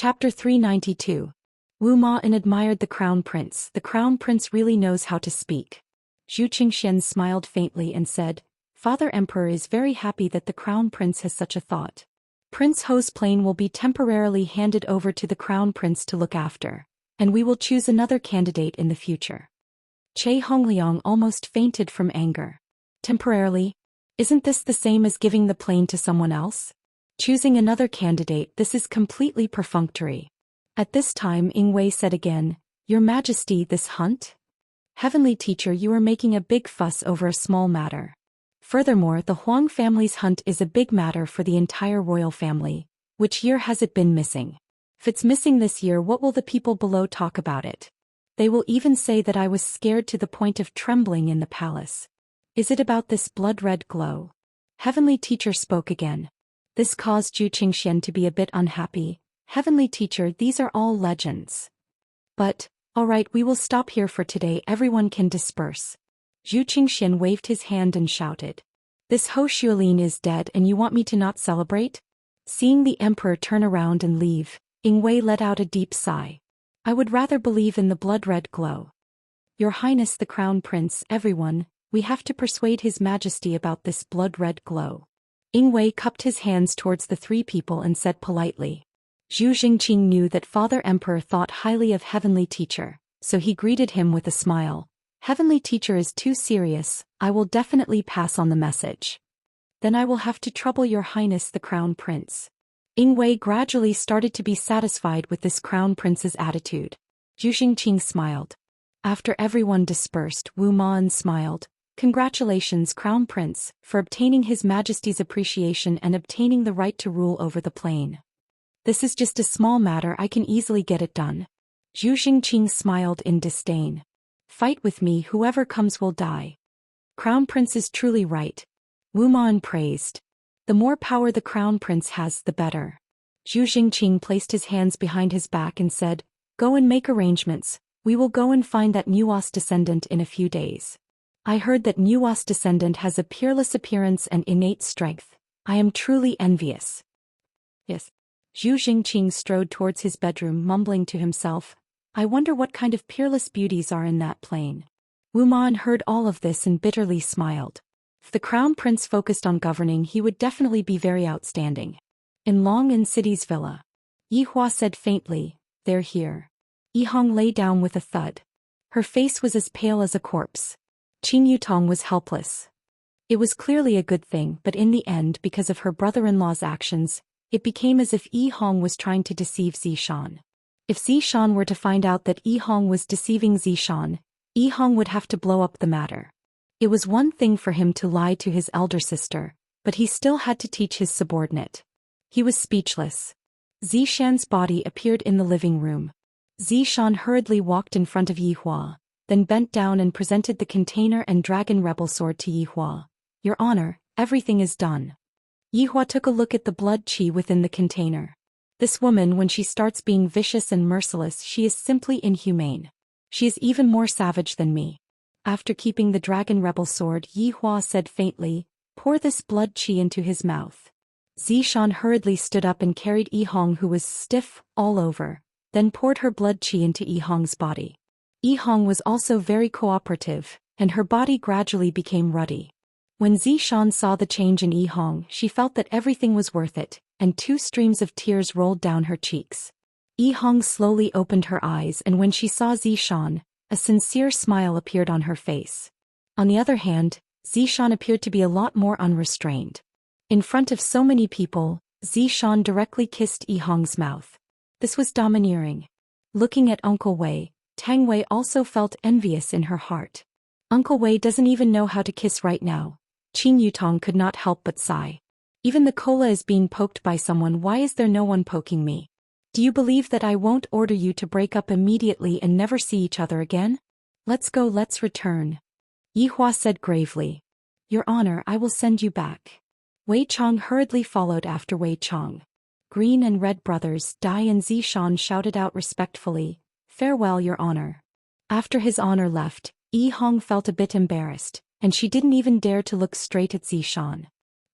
Chapter 392. Wu Ma admired the crown prince. The crown prince really knows how to speak. Zhou Xian smiled faintly and said, Father Emperor is very happy that the crown prince has such a thought. Prince Ho's plane will be temporarily handed over to the crown prince to look after, and we will choose another candidate in the future. Che Hongliang almost fainted from anger. Temporarily? Isn't this the same as giving the plane to someone else? Choosing another candidate, this is completely perfunctory. At this time Ying Wei said again, Your Majesty, this hunt? Heavenly Teacher, you are making a big fuss over a small matter. Furthermore, the Huang family's hunt is a big matter for the entire royal family. Which year has it been missing? If it's missing this year, what will the people below talk about it? They will even say that I was scared to the point of trembling in the palace. Is it about this blood-red glow? Heavenly Teacher spoke again. This caused Zhou Xian to be a bit unhappy. Heavenly Teacher, these are all legends. But, alright, we will stop here for today. Everyone can disperse. Zhou Xian waved his hand and shouted. This Ho Xuelin is dead and you want me to not celebrate? Seeing the emperor turn around and leave, Ying Wei let out a deep sigh. I would rather believe in the blood-red glow. Your Highness the Crown Prince, everyone, we have to persuade His Majesty about this blood-red glow. Ying Wei cupped his hands towards the three people and said politely. Zhu Jingqing knew that Father Emperor thought highly of Heavenly Teacher, so he greeted him with a smile. Heavenly Teacher is too serious, I will definitely pass on the message. Then I will have to trouble Your Highness the Crown Prince. Ying Wei gradually started to be satisfied with this Crown Prince's attitude. Zhu Jingqing smiled. After everyone dispersed, Wu Ma smiled. Congratulations, Crown Prince, for obtaining His Majesty's appreciation and obtaining the right to rule over the plain. This is just a small matter, I can easily get it done. Zhu Jingqing smiled in disdain. Fight with me, whoever comes will die. Crown Prince is truly right. Wu Ma praised. The more power the Crown Prince has, the better. Zhu Jingqing placed his hands behind his back and said, Go and make arrangements, we will go and find that Nuos descendant in a few days. I heard that Nuos descendant has a peerless appearance and innate strength. I am truly envious. Yes. Zhu Jingqing strode towards his bedroom mumbling to himself, I wonder what kind of peerless beauties are in that plane. Wu Ma heard all of this and bitterly smiled. If the Crown Prince focused on governing, he would definitely be very outstanding. In Long and City's villa. Yi Hua said faintly, They're here. Yi Hong lay down with a thud. Her face was as pale as a corpse. Qing Yutong was helpless. It was clearly a good thing, but in the end, because of her brother-in-law's actions, it became as if Yi Hong was trying to deceive Zishan. If Zishan were to find out that Yi Hong was deceiving Zishan, Yi Hong would have to blow up the matter. It was one thing for him to lie to his elder sister, but he still had to teach his subordinate. He was speechless. Zishan's body appeared in the living room. Zishan hurriedly walked in front of Yi Hua, then bent down and presented the container and dragon rebel sword to Yi Hua. Your Honor, everything is done. Yi Hua took a look at the blood qi within the container. This woman, when she starts being vicious and merciless, she is simply inhumane. She is even more savage than me. After keeping the dragon rebel sword, Yi Hua said faintly, Pour this blood qi into his mouth. Zishan hurriedly stood up and carried Yi Hong, who was stiff all over, then poured her blood qi into Yi Hong's body. Yi Hong was also very cooperative, and her body gradually became ruddy. When Zishan saw the change in Yi Hong, she felt that everything was worth it, and 2 streams of tears rolled down her cheeks. Yi Hong slowly opened her eyes, and when she saw Zishan, a sincere smile appeared on her face. On the other hand, Zishan appeared to be a lot more unrestrained. In front of so many people, Zishan directly kissed Yi Hong's mouth. This was domineering. Looking at Uncle Wei, Tang Wei also felt envious in her heart. Uncle Wei doesn't even know how to kiss right now. Qing Yutong could not help but sigh. Even the cola is being poked by someone. Why is there no one poking me? Do you believe that I won't order you to break up immediately and never see each other again? Let's go, let's return. Yi Hua said gravely. Your Honor, I will send you back. Wei Chong hurriedly followed after Wei Chong. Green and Red brothers Dai and Zishan shouted out respectfully, Farewell, Your Honor. After his honor left, Yi Hong felt a bit embarrassed, and she didn't even dare to look straight at Zishan.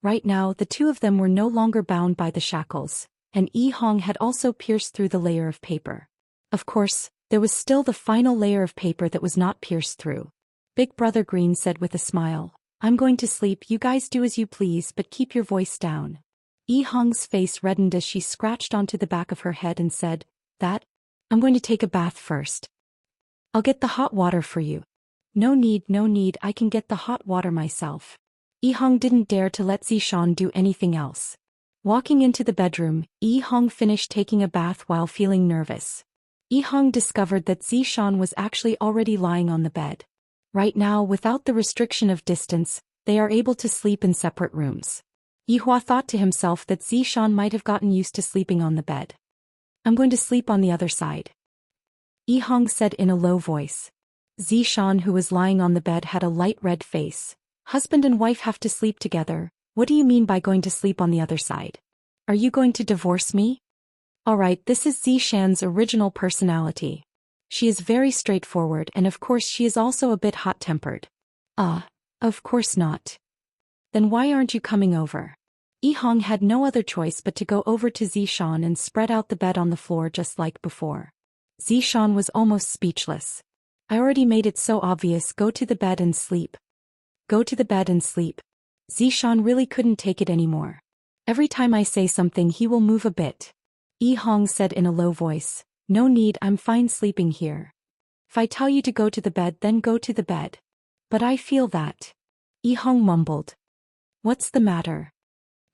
Right now, the two of them were no longer bound by the shackles, and Yi Hong had also pierced through the layer of paper. Of course, there was still the final layer of paper that was not pierced through. Big Brother Green said with a smile, "I'm going to sleep, you guys do as you please but keep your voice down." Yi Hong's face reddened as she scratched onto the back of her head and said, I'm going to take a bath first. I'll get the hot water for you. No need, I can get the hot water myself. Yi Hong didn't dare to let Zhou Xian do anything else. Walking into the bedroom, Yi Hong finished taking a bath while feeling nervous. Yi Hong discovered that Zhou Xian was actually already lying on the bed. Right now, without the restriction of distance, they are able to sleep in separate rooms. Yi Hua thought to himself that Zhou Xian might have gotten used to sleeping on the bed. I'm going to sleep on the other side, Yi Hong said in a low voice. Zhou Xian, who was lying on the bed, had a light red face. Husband and wife have to sleep together. What do you mean by going to sleep on the other side? Are you going to divorce me? Alright, this is Zhou Xian's original personality. She is very straightforward and of course she is also a bit hot-tempered. Of course not. Then why aren't you coming over? Yi Hong had no other choice but to go over to Zhou Xian and spread out the bed on the floor just like before. Zhou Xian was almost speechless. I already made it so obvious, go to the bed and sleep. Go to the bed and sleep. Zhou Xian really couldn't take it anymore. Every time I say something he will move a bit. Yi Hong said in a low voice, no need, I'm fine sleeping here. If I tell you to go to the bed then go to the bed. But I feel that. Yi Hong mumbled. What's the matter?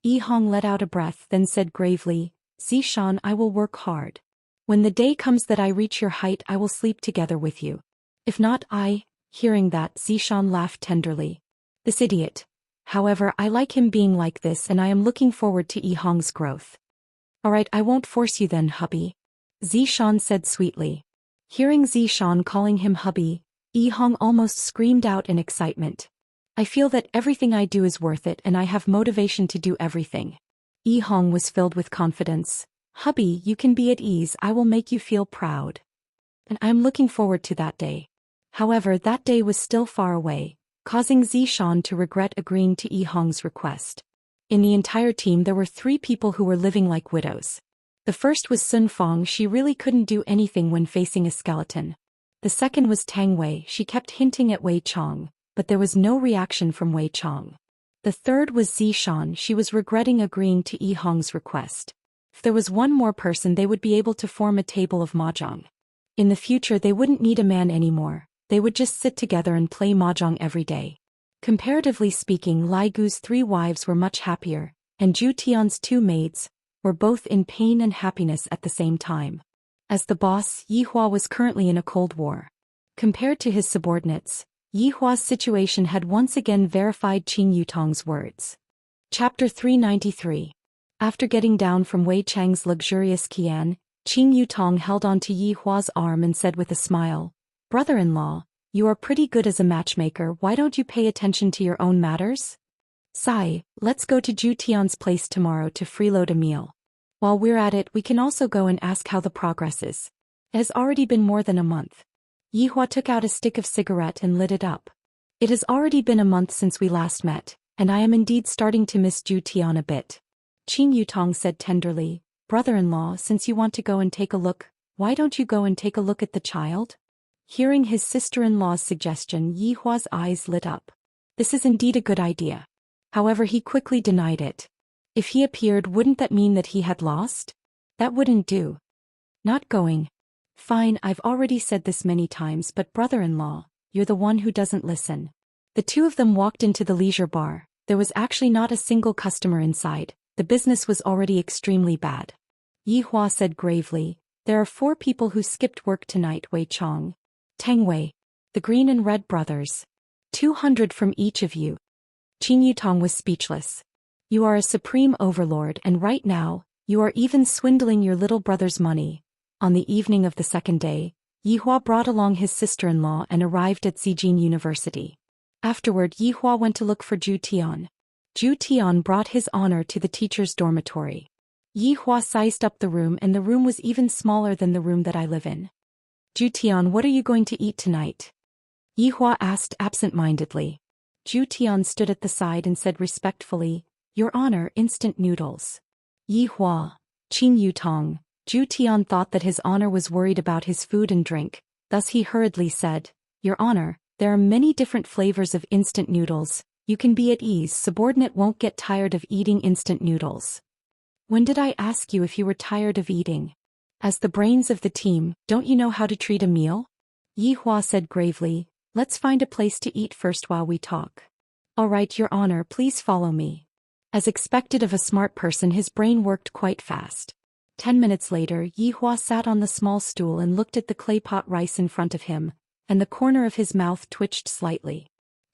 Yi Hong let out a breath then said gravely, Zhou Xian, I will work hard. When the day comes that I reach your height I will sleep together with you. If not Hearing that, Zhou Xian laughed tenderly. This idiot. However, I like him being like this and I am looking forward to Yi Hong's growth. Alright, I won't force you then, hubby. Zhou Xian said sweetly. Hearing Zhou Xian calling him hubby, Yi Hong almost screamed out in excitement. I feel that everything I do is worth it and I have motivation to do everything. Yi Hong was filled with confidence. Hubby, you can be at ease, I will make you feel proud. And I am looking forward to that day. However, that day was still far away, causing Zhou Xian to regret agreeing to Yi Hong's request. In the entire team there were 3 people who were living like widows. The first was Sun Fong, she really couldn't do anything when facing a skeleton. The second was Tang Wei, she kept hinting at Wei Chong, but there was no reaction from Wei Chong. The third was Zhou Xian, she was regretting agreeing to Yi Hong's request. If there was one more person they would be able to form a table of mahjong. In the future they wouldn't need a man anymore, they would just sit together and play mahjong every day. Comparatively speaking, Lai Gu's 3 wives were much happier, and Zhu Tian's 2 maids were both in pain and happiness at the same time. As the boss, Yi Hua was currently in a cold war. Compared to his subordinates, Yi Hua's situation had once again verified Qing Yutong's words. Chapter 393. After getting down from Wei Chang's luxurious Qian, Qing Yutong held on to Yi Hua's arm and said with a smile, Brother-in-law, you are pretty good as a matchmaker, why don't you pay attention to your own matters? Sai, let's go to Zhu Tian's place tomorrow to freeload a meal. While we're at it we can also go and ask how the progress is. It has already been more than a month. Yi Hua took out a stick of cigarette and lit it up. It has already been a month since we last met, and I am indeed starting to miss Zhu Tian a bit. Qing Yutong said tenderly, Brother-in-law, since you want to go and take a look, why don't you go and take a look at the child? Hearing his sister-in-law's suggestion, Yi Hua's eyes lit up. This is indeed a good idea. However, he quickly denied it. If he appeared, wouldn't that mean that he had lost? That wouldn't do. Not going. Fine, I've already said this many times, but brother-in-law, you're the one who doesn't listen. The 2 of them walked into the leisure bar. There was actually not a single customer inside. The business was already extremely bad. Yi Hua said gravely, there are 4 people who skipped work tonight, Wei Chong, Tang Wei, the Green and Red brothers. 200 from each of you. Qing Yutong was speechless. You are a supreme overlord and right now, you are even swindling your little brother's money. On the evening of the second day, Yi Hua brought along his sister-in-law and arrived at Zijin University. Afterward, Yi Hua went to look for Zhu Tian. Zhu Tian brought his honor to the teacher's dormitory. Yi Hua sized up the room and the room was even smaller than the room that I live in. Zhu Tian, what are you going to eat tonight? Yi Hua asked absent-mindedly. Zhu Tian stood at the side and said respectfully, Your Honor, instant noodles. Yi Hua. Qing Yutong. Zhu Tian thought that his honor was worried about his food and drink, thus he hurriedly said, Your Honor, there are many different flavors of instant noodles, you can be at ease, subordinate won't get tired of eating instant noodles. When did I ask you if you were tired of eating? As the brains of the team, don't you know how to treat a meal? Yi Hua said gravely, Let's find a place to eat first while we talk. All right, Your Honor, please follow me. As expected of a smart person, his brain worked quite fast. 10 minutes later, Yi Hua sat on the small stool and looked at the clay pot rice in front of him, and the corner of his mouth twitched slightly.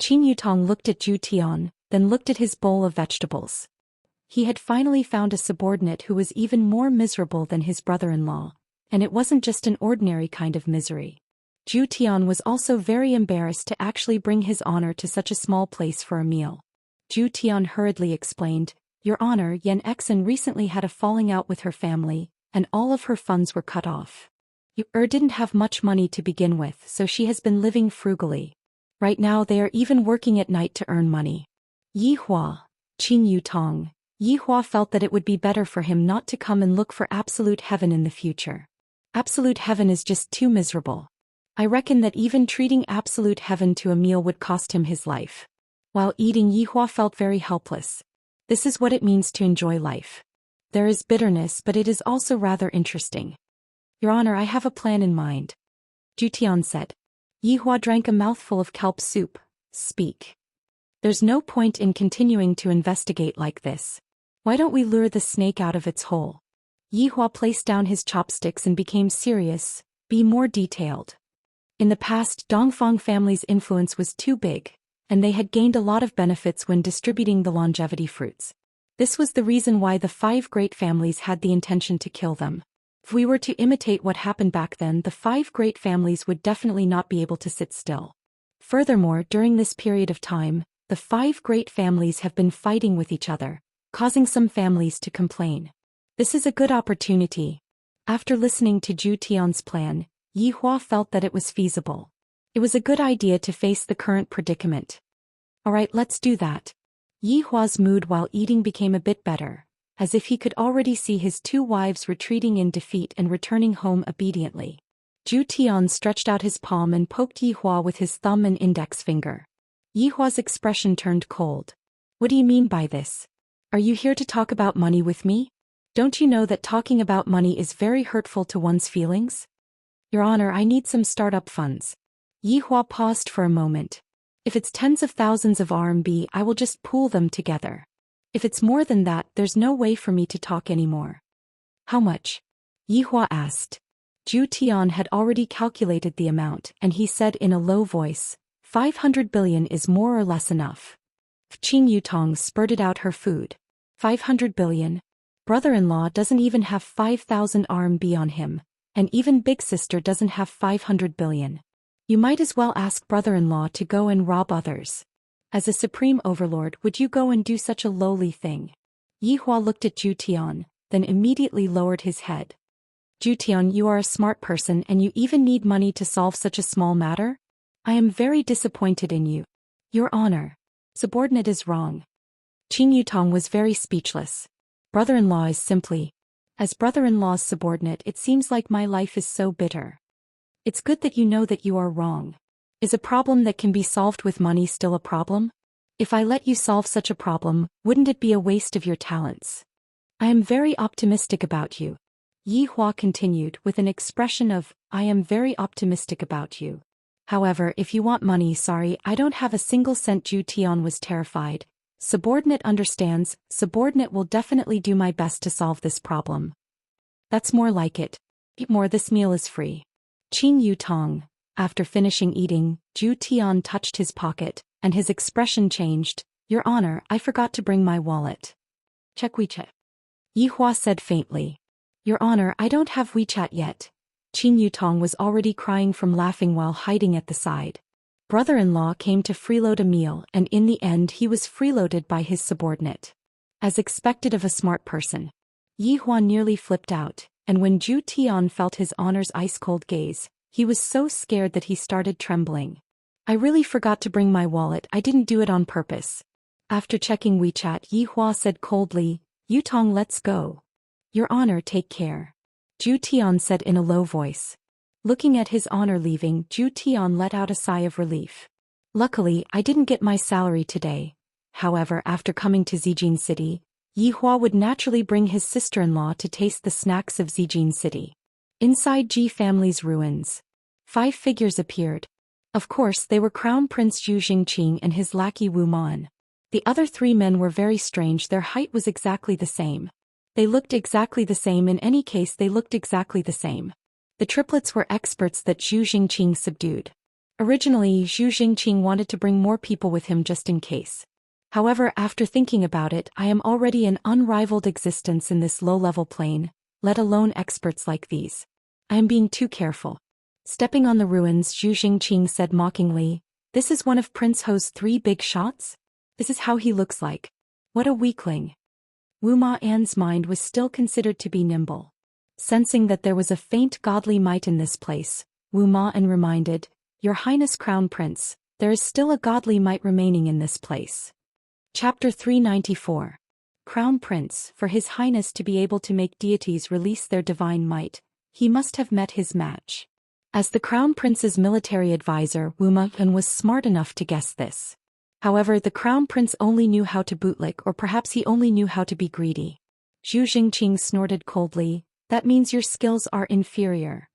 Qing Yutong looked at Zhu Tian, then looked at his bowl of vegetables. He had finally found a subordinate who was even more miserable than his brother-in-law, and it wasn't just an ordinary kind of misery. Zhu Tian was also very embarrassed to actually bring his honor to such a small place for a meal. Zhu Tian hurriedly explained, Your Honor, Yan Exen recently had a falling out with her family, and all of her funds were cut off. Didn't have much money to begin with, so she has been living frugally. Right now they are even working at night to earn money. Yi Hua, Qing Yutong. Yi Hua felt that it would be better for him not to come and look for absolute heaven in the future. Absolute heaven is just too miserable. I reckon that even treating absolute heaven to a meal would cost him his life. While eating, Yi Hua felt very helpless. This is what it means to enjoy life. There is bitterness, but it is also rather interesting. Your Honor, I have a plan in mind. Zhu Tian said. Yi Hua drank a mouthful of kelp soup. Speak. There's no point in continuing to investigate like this. Why don't we lure the snake out of its hole? Yi Hua placed down his chopsticks and became serious. Be more detailed. In the past, Dongfang family's influence was too big, and they had gained a lot of benefits when distributing the longevity fruits. This was the reason why the 5 great families had the intention to kill them. If we were to imitate what happened back then, the 5 great families would definitely not be able to sit still. Furthermore, during this period of time, the 5 great families have been fighting with each other, causing some families to complain. This is a good opportunity. After listening to Zhu Tian's plan, Yi Hua felt that it was feasible. It was a good idea to face the current predicament. Alright, let's do that. Yi Hua's mood while eating became a bit better, as if he could already see his 2 wives retreating in defeat and returning home obediently. Zhu Tian stretched out his palm and poked Yi Hua with his thumb and index finger. Yi Hua's expression turned cold. What do you mean by this? Are you here to talk about money with me? Don't you know that talking about money is very hurtful to one's feelings? Your Honor, I need some startup funds. Yi Hua paused for a moment. If it's tens of thousands of RMB, I will just pool them together. If it's more than that, there's no way for me to talk anymore. How much? Yi Hua asked. Zhu Tian had already calculated the amount, and he said in a low voice, 500 billion is more or less enough. Qing Yutong spurted out her food. 500 billion? Brother-in-law doesn't even have 5,000 RMB on him, and even big sister doesn't have 500 billion. You might as well ask brother-in-law to go and rob others. As a supreme overlord, would you go and do such a lowly thing? Yi Hua looked at Zhu Tian, then immediately lowered his head. Zhu Tian, you are a smart person and you even need money to solve such a small matter? I am very disappointed in you. Your Honor. Subordinate is wrong. Qing Yutong was very speechless. Brother-in-law is simply. As brother-in-law's subordinate, it seems like my life is so bitter. It's good that you are wrong. Is a problem that can be solved with money still a problem? If I let you solve such a problem, wouldn't it be a waste of your talents? I am very optimistic about you. Yi Hua continued with an expression of, I am very optimistic about you. However, if you want money, sorry, I don't have a single cent. Zhu Tian was terrified. Subordinate understands, subordinate will definitely do my best to solve this problem. That's more like it. Eat more, this meal is free. Qing Yutong. After finishing eating, Zhu Tian touched his pocket, and his expression changed. Your Honor, I forgot to bring my wallet. Check WeChat. Yi Hua said faintly. Your Honor, I don't have WeChat yet. Qing Yutong was already crying from laughing while hiding at the side. Brother-in-law came to freeload a meal, and in the end he was freeloaded by his subordinate. As expected of a smart person. Yi Hua nearly flipped out, and when Zhu Tian felt his honor's ice-cold gaze, he was so scared that he started trembling. I really forgot to bring my wallet, I didn't do it on purpose. After checking WeChat, Yi Hua said coldly, Yutong, let's go. Your honor, take care. Zhu Tian said in a low voice. Looking at his honor leaving, Zhu Tian let out a sigh of relief. Luckily, I didn't get my salary today. However, after coming to Zijin City, Yi Hua would naturally bring his sister-in-law to taste the snacks of Zijin City. Inside Ji family's ruins, 5 figures appeared. Of course, they were Crown Prince Zhu Xingqing and his lackey Wu Man. The other 3 men were very strange. Their height was exactly the same. They looked exactly the same. In any case, they looked exactly the same. The triplets were experts that Zhu Xingqing subdued. Originally, Zhu Xingqing wanted to bring more people with him just in case. However, after thinking about it, I am already an unrivaled existence in this low-level plane, let alone experts like these. I am being too careful. Stepping on the ruins, Zhu Xingqing said mockingly, "This is one of Prince Ho's 3 big shots? This is how he looks like. What a weakling." Wu Ma An's mind was still considered to be nimble. Sensing that there was a faint godly might in this place, Wu Ma An reminded, "Your Highness Crown Prince, there is still a godly might remaining in this place." Chapter 394. Crown Prince, for His Highness to be able to make deities release their divine might, he must have met his match. As the Crown Prince's military advisor, Wu Ma An was smart enough to guess this. However, the Crown Prince only knew how to bootlick, or perhaps he only knew how to be greedy. Zhu Xingqing snorted coldly, "That means your skills are inferior."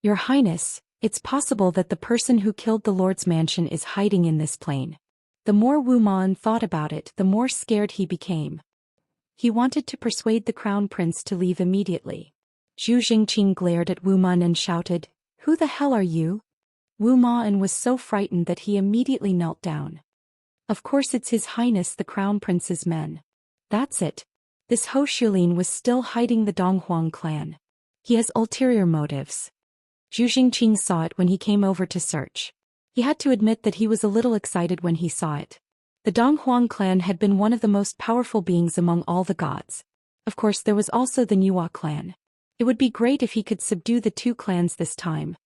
"Your Highness, it's possible that the person who killed the Lord's mansion is hiding in this plane." The more Wu Man thought about it, the more scared he became. He wanted to persuade the Crown Prince to leave immediately. Zhu Xingqing glared at Wu Man and shouted, "Who the hell are you?" Wu Man was so frightened that he immediately knelt down. "Of course it's His Highness the Crown Prince's men." That's it. This Ho Shulin was still hiding the Donghuang clan. He has ulterior motives. Zhu Xingqing saw it when he came over to search. He had to admit that he was a little excited when he saw it. The Donghuang clan had been one of the most powerful beings among all the gods. Of course, there was also the Nuwa clan. It would be great if he could subdue the 2 clans this time.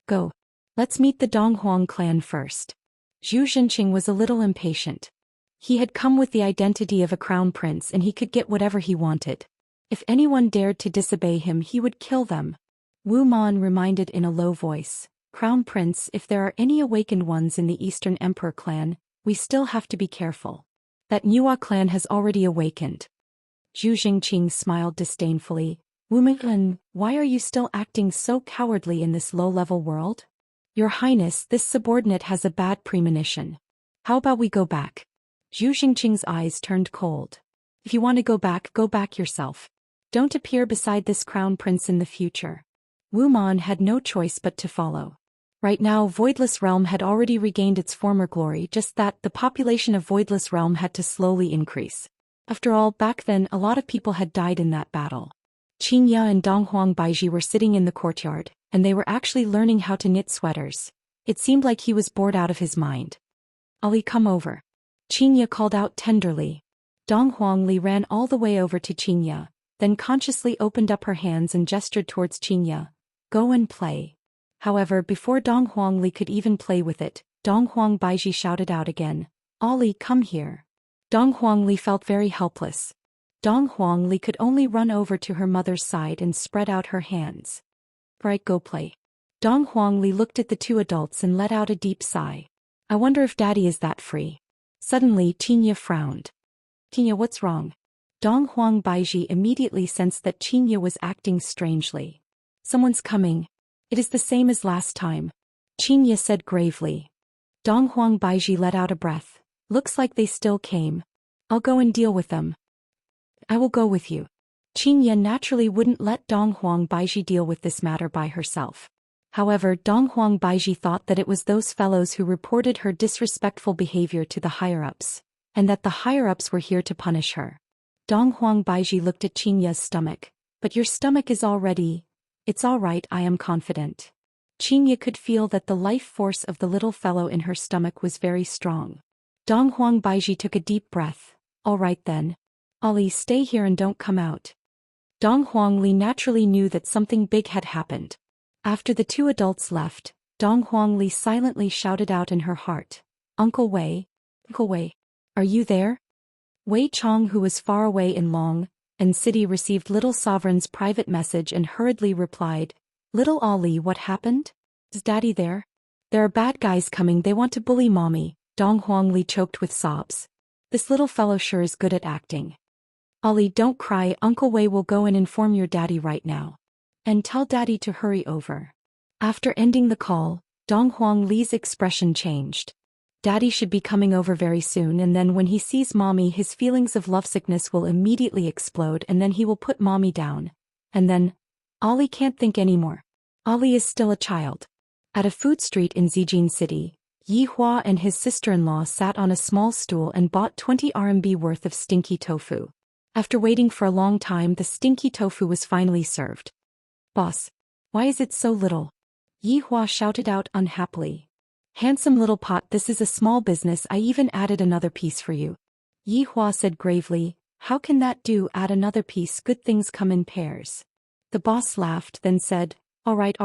Go. Let's meet the Donghuang clan first. Zhu Xingqing was a little impatient. He had come with the identity of a crown prince and he could get whatever he wanted. If anyone dared to disobey him, he would kill them. Wu Man reminded in a low voice, "Crown Prince, if there are any awakened ones in the Eastern Emperor clan, we still have to be careful. That Nuwa clan has already awakened." Zhu Xingqing smiled disdainfully. "Wu Man, why are you still acting so cowardly in this low-level world? Your Highness, this subordinate has a bad premonition. How about we go back?" Zhu Xingqing's eyes turned cold. "If you want to go back yourself. Don't appear beside this crown prince in the future." Wu Man had no choice but to follow. Right now, Voidless Realm had already regained its former glory, just that the population of Voidless Realm had to slowly increase. After all, back then a lot of people had died in that battle. Xianxia and Donghuang Baiji were sitting in the courtyard, and they were actually learning how to knit sweaters. It seemed like he was bored out of his mind. "Ali, come over." Xianxia called out tenderly. Donghuang Li ran all the way over to Xianxia, then consciously opened up her hands and gestured towards Xianxia. "Go and play." However, before Donghuang Li could even play with it, Donghuang Baiji shouted out again, "Ali, come here." Donghuang Li felt very helpless. Donghuang Li could only run over to her mother's side and spread out her hands. "Right, go play." Donghuang Li looked at the 2 adults and let out a deep sigh. "I wonder if Daddy is that free." Suddenly, Xianxia frowned. "Xianxia, what's wrong?" Donghuang Baiji immediately sensed that Xianxia was acting strangely. "Someone's coming. It is the same as last time," Xianxia said gravely. Donghuang Baiji let out a breath. "Looks like they still came. I'll go and deal with them." "I will go with you." Xianxia naturally wouldn't let Donghuang Baiji deal with this matter by herself. However, Donghuang Baiji thought that it was those fellows who reported her disrespectful behavior to the higher-ups, and that the higher-ups were here to punish her. Donghuang Baiji looked at Xianxia's stomach. "But your stomach is already—" "It's all right, I am confident." Xianxia could feel that the life force of the little fellow in her stomach was very strong. Donghuang Baiji took a deep breath. "All right then. Ali, stay here and don't come out." Donghuang Li naturally knew that something big had happened. After the 2 adults left, Donghuang Li silently shouted out in her heart, "Uncle Wei, Uncle Wei, are you there?" Wei Chong, who was far away in Long, and City received Little Sovereign's private message and hurriedly replied, "Little Ollie, what happened? Is Daddy there? There are bad guys coming, they want to bully Mommy." Dong Huangli choked with sobs. This little fellow sure is good at acting. "Ollie, don't cry, Uncle Wei will go and inform your daddy right now. And tell Daddy to hurry over." After ending the call, Dong Huangli's expression changed. Daddy should be coming over very soon, and then when he sees Mommy his feelings of lovesickness will immediately explode, and then he will put Mommy down. And then, Ollie can't think anymore. Ollie is still a child. At a food street in Zijin City, Yi Hua and his sister-in-law sat on a small stool and bought 20 RMB worth of stinky tofu. After waiting for a long time, the stinky tofu was finally served. "Boss, why is it so little?" Yi Hua shouted out unhappily. "Handsome little pot, this is a small business, I even added another piece for you." Yi Hua said gravely, "How can that do, add another piece, good things come in pairs." The boss laughed, then said, all right,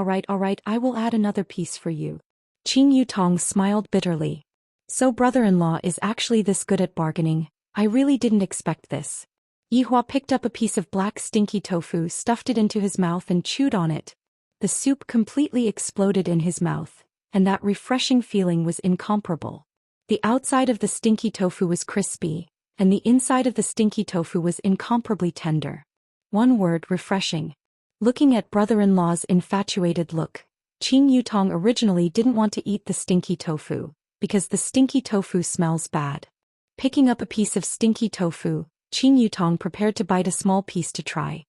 I will add another piece for you." Qing Yutong smiled bitterly. "So brother-in-law is actually this good at bargaining, I really didn't expect this." Yi Hua picked up a piece of black stinky tofu, stuffed it into his mouth and chewed on it. The soup completely exploded in his mouth, and that refreshing feeling was incomparable. The outside of the stinky tofu was crispy, and the inside of the stinky tofu was incomparably tender. One word, refreshing. Looking at brother-in-law's infatuated look, Qing Yutong originally didn't want to eat the stinky tofu, because the stinky tofu smells bad. Picking up a piece of stinky tofu, Qing Yutong prepared to bite a small piece to try.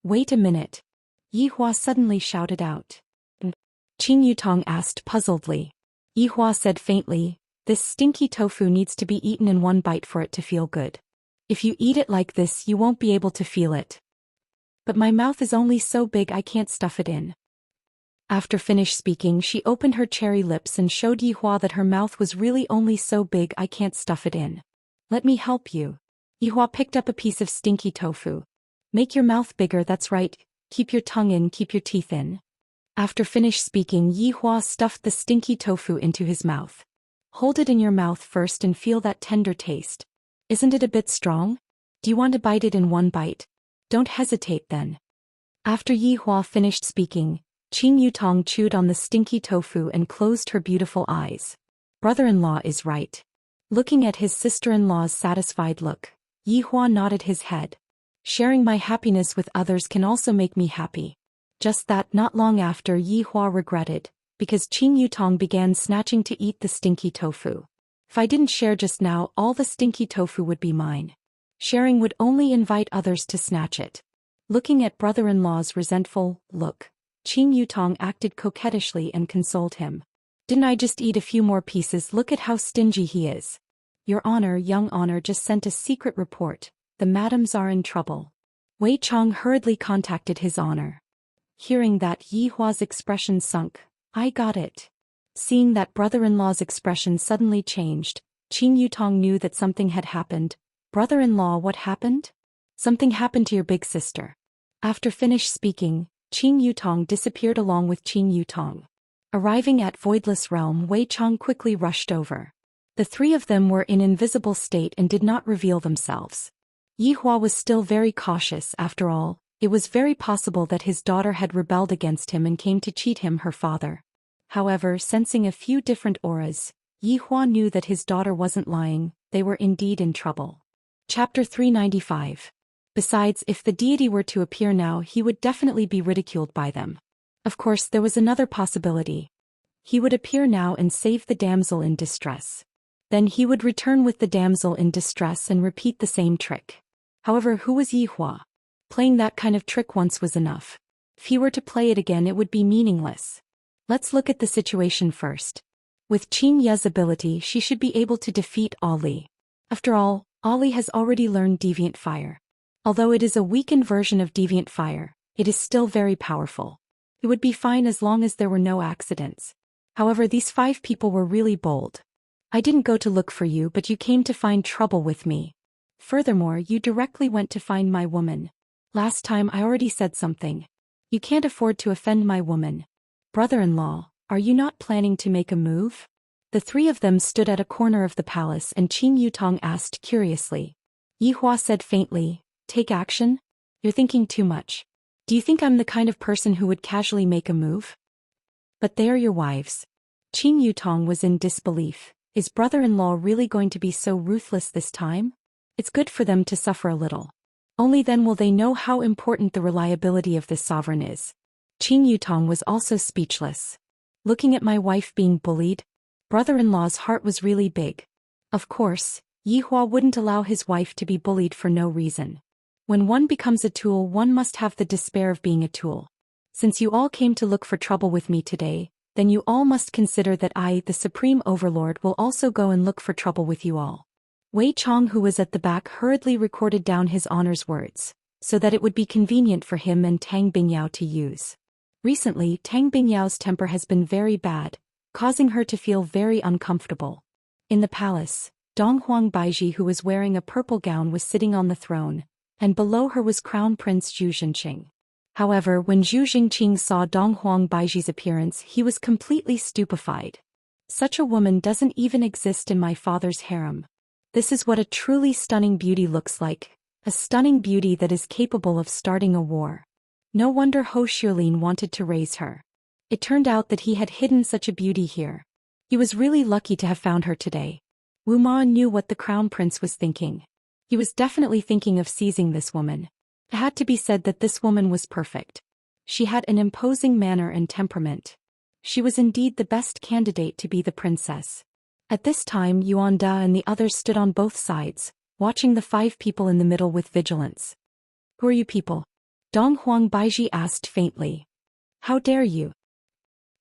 "Wait a minute." Yi Hua suddenly shouted out. Qing Yutong asked puzzledly. Yi Hua said faintly, "This stinky tofu needs to be eaten in one bite for it to feel good. If you eat it like this, you won't be able to feel it." "But my mouth is only so big I can't stuff it in." After finished speaking, she opened her cherry lips and showed Yi Hua that her mouth was really only so big I can't stuff it in. "Let me help you." Yi Hua picked up a piece of stinky tofu. "Make your mouth bigger, that's right, keep your tongue in, keep your teeth in." After finished speaking, Yi Hua stuffed the stinky tofu into his mouth. "Hold it in your mouth first and feel that tender taste. Isn't it a bit strong? Do you want to bite it in one bite? Don't hesitate then." After Yi Hua finished speaking, Qing Yutong chewed on the stinky tofu and closed her beautiful eyes. Brother-in-law is right. Looking at his sister-in-law's satisfied look, Yi Hua nodded his head. "Sharing my happiness with others can also make me happy." Just that, not long after, Yi Hua regretted, because Qing Yutong began snatching to eat the stinky tofu. "If I didn't share just now, all the stinky tofu would be mine. Sharing would only invite others to snatch it." Looking at brother-in-law's resentful look, Qing Yutong acted coquettishly and consoled him. "Didn't I just eat a few more pieces? Look at how stingy he is. Your Honor, Young Honor just sent a secret report. The madams are in trouble." Wei Chong hurriedly contacted His Honor. Hearing that, Yi Hua's expression sunk. "I got it." Seeing that brother-in-law's expression suddenly changed, Qing Yutong knew that something had happened. "Brother-in-law, what happened?" "Something happened to your big sister." After finished speaking, Qing Yutong disappeared along with Qing Yutong. Arriving at Voidless Realm, Wei Chong quickly rushed over. The three of them were in invisible state and did not reveal themselves. Yi Hua was still very cautious. After all, it was very possible that his daughter had rebelled against him and came to cheat him, her father. However, sensing a few different auras, Yi Hua knew that his daughter wasn't lying, they were indeed in trouble. Chapter 395. Besides, if the deity were to appear now, he would definitely be ridiculed by them. Of course, there was another possibility. He would appear now and save the damsel in distress. Then he would return with the damsel in distress and repeat the same trick. However, who was Yi Hua? Playing that kind of trick once was enough. If he were to play it again, it would be meaningless. Let's look at the situation first. With Qin Ye's ability, she should be able to defeat Ali. After all, Ali has already learned Deviant Fire. Although it is a weakened version of Deviant Fire, it is still very powerful. It would be fine as long as there were no accidents. However, these 5 people were really bold. "I didn't go to look for you, but you came to find trouble with me. Furthermore, you directly went to find my woman. Last time I already said something. You can't afford to offend my woman. Brother-in-law, are you not planning to make a move?" The three of them stood at a corner of the palace and Qing Yutong asked curiously. Yi Hua said faintly, Take action? You're thinking too much. Do you think I'm the kind of person who would casually make a move? But they are your wives. Qing Yutong was in disbelief. Is brother-in-law really going to be so ruthless this time? It's good for them to suffer a little. Only then will they know how important the reliability of this sovereign is. Qing Yutong was also speechless. Looking at my wife being bullied? Brother-in-law's heart was really big. Of course, Yi Hua wouldn't allow his wife to be bullied for no reason. When one becomes a tool, one must have the despair of being a tool. Since you all came to look for trouble with me today, then you all must consider that I, the Supreme Overlord, will also go and look for trouble with you all. Wei Chong, who was at the back, hurriedly recorded down his honor's words, so that it would be convenient for him and Tang Bingyao to use. Recently, Tang Bingyao's temper has been very bad, causing her to feel very uncomfortable. In the palace, Donghuang Baiji, who was wearing a purple gown, was sitting on the throne, and below her was Crown Prince Zhu Xian. However, when Zhu Xingqing saw Donghuang Baiji's appearance, he was completely stupefied. Such a woman doesn't even exist in my father's harem. This is what a truly stunning beauty looks like, a stunning beauty that is capable of starting a war. No wonder Ho Xiulin wanted to raise her. It turned out that he had hidden such a beauty here. He was really lucky to have found her today. Wu Ma knew what the Crown Prince was thinking. He was definitely thinking of seizing this woman. It had to be said that this woman was perfect. She had an imposing manner and temperament. She was indeed the best candidate to be the princess. At this time, Yuan Da and the others stood on both sides, watching the 5 people in the middle with vigilance. Who are you people? Donghuang Baiji asked faintly. How dare you?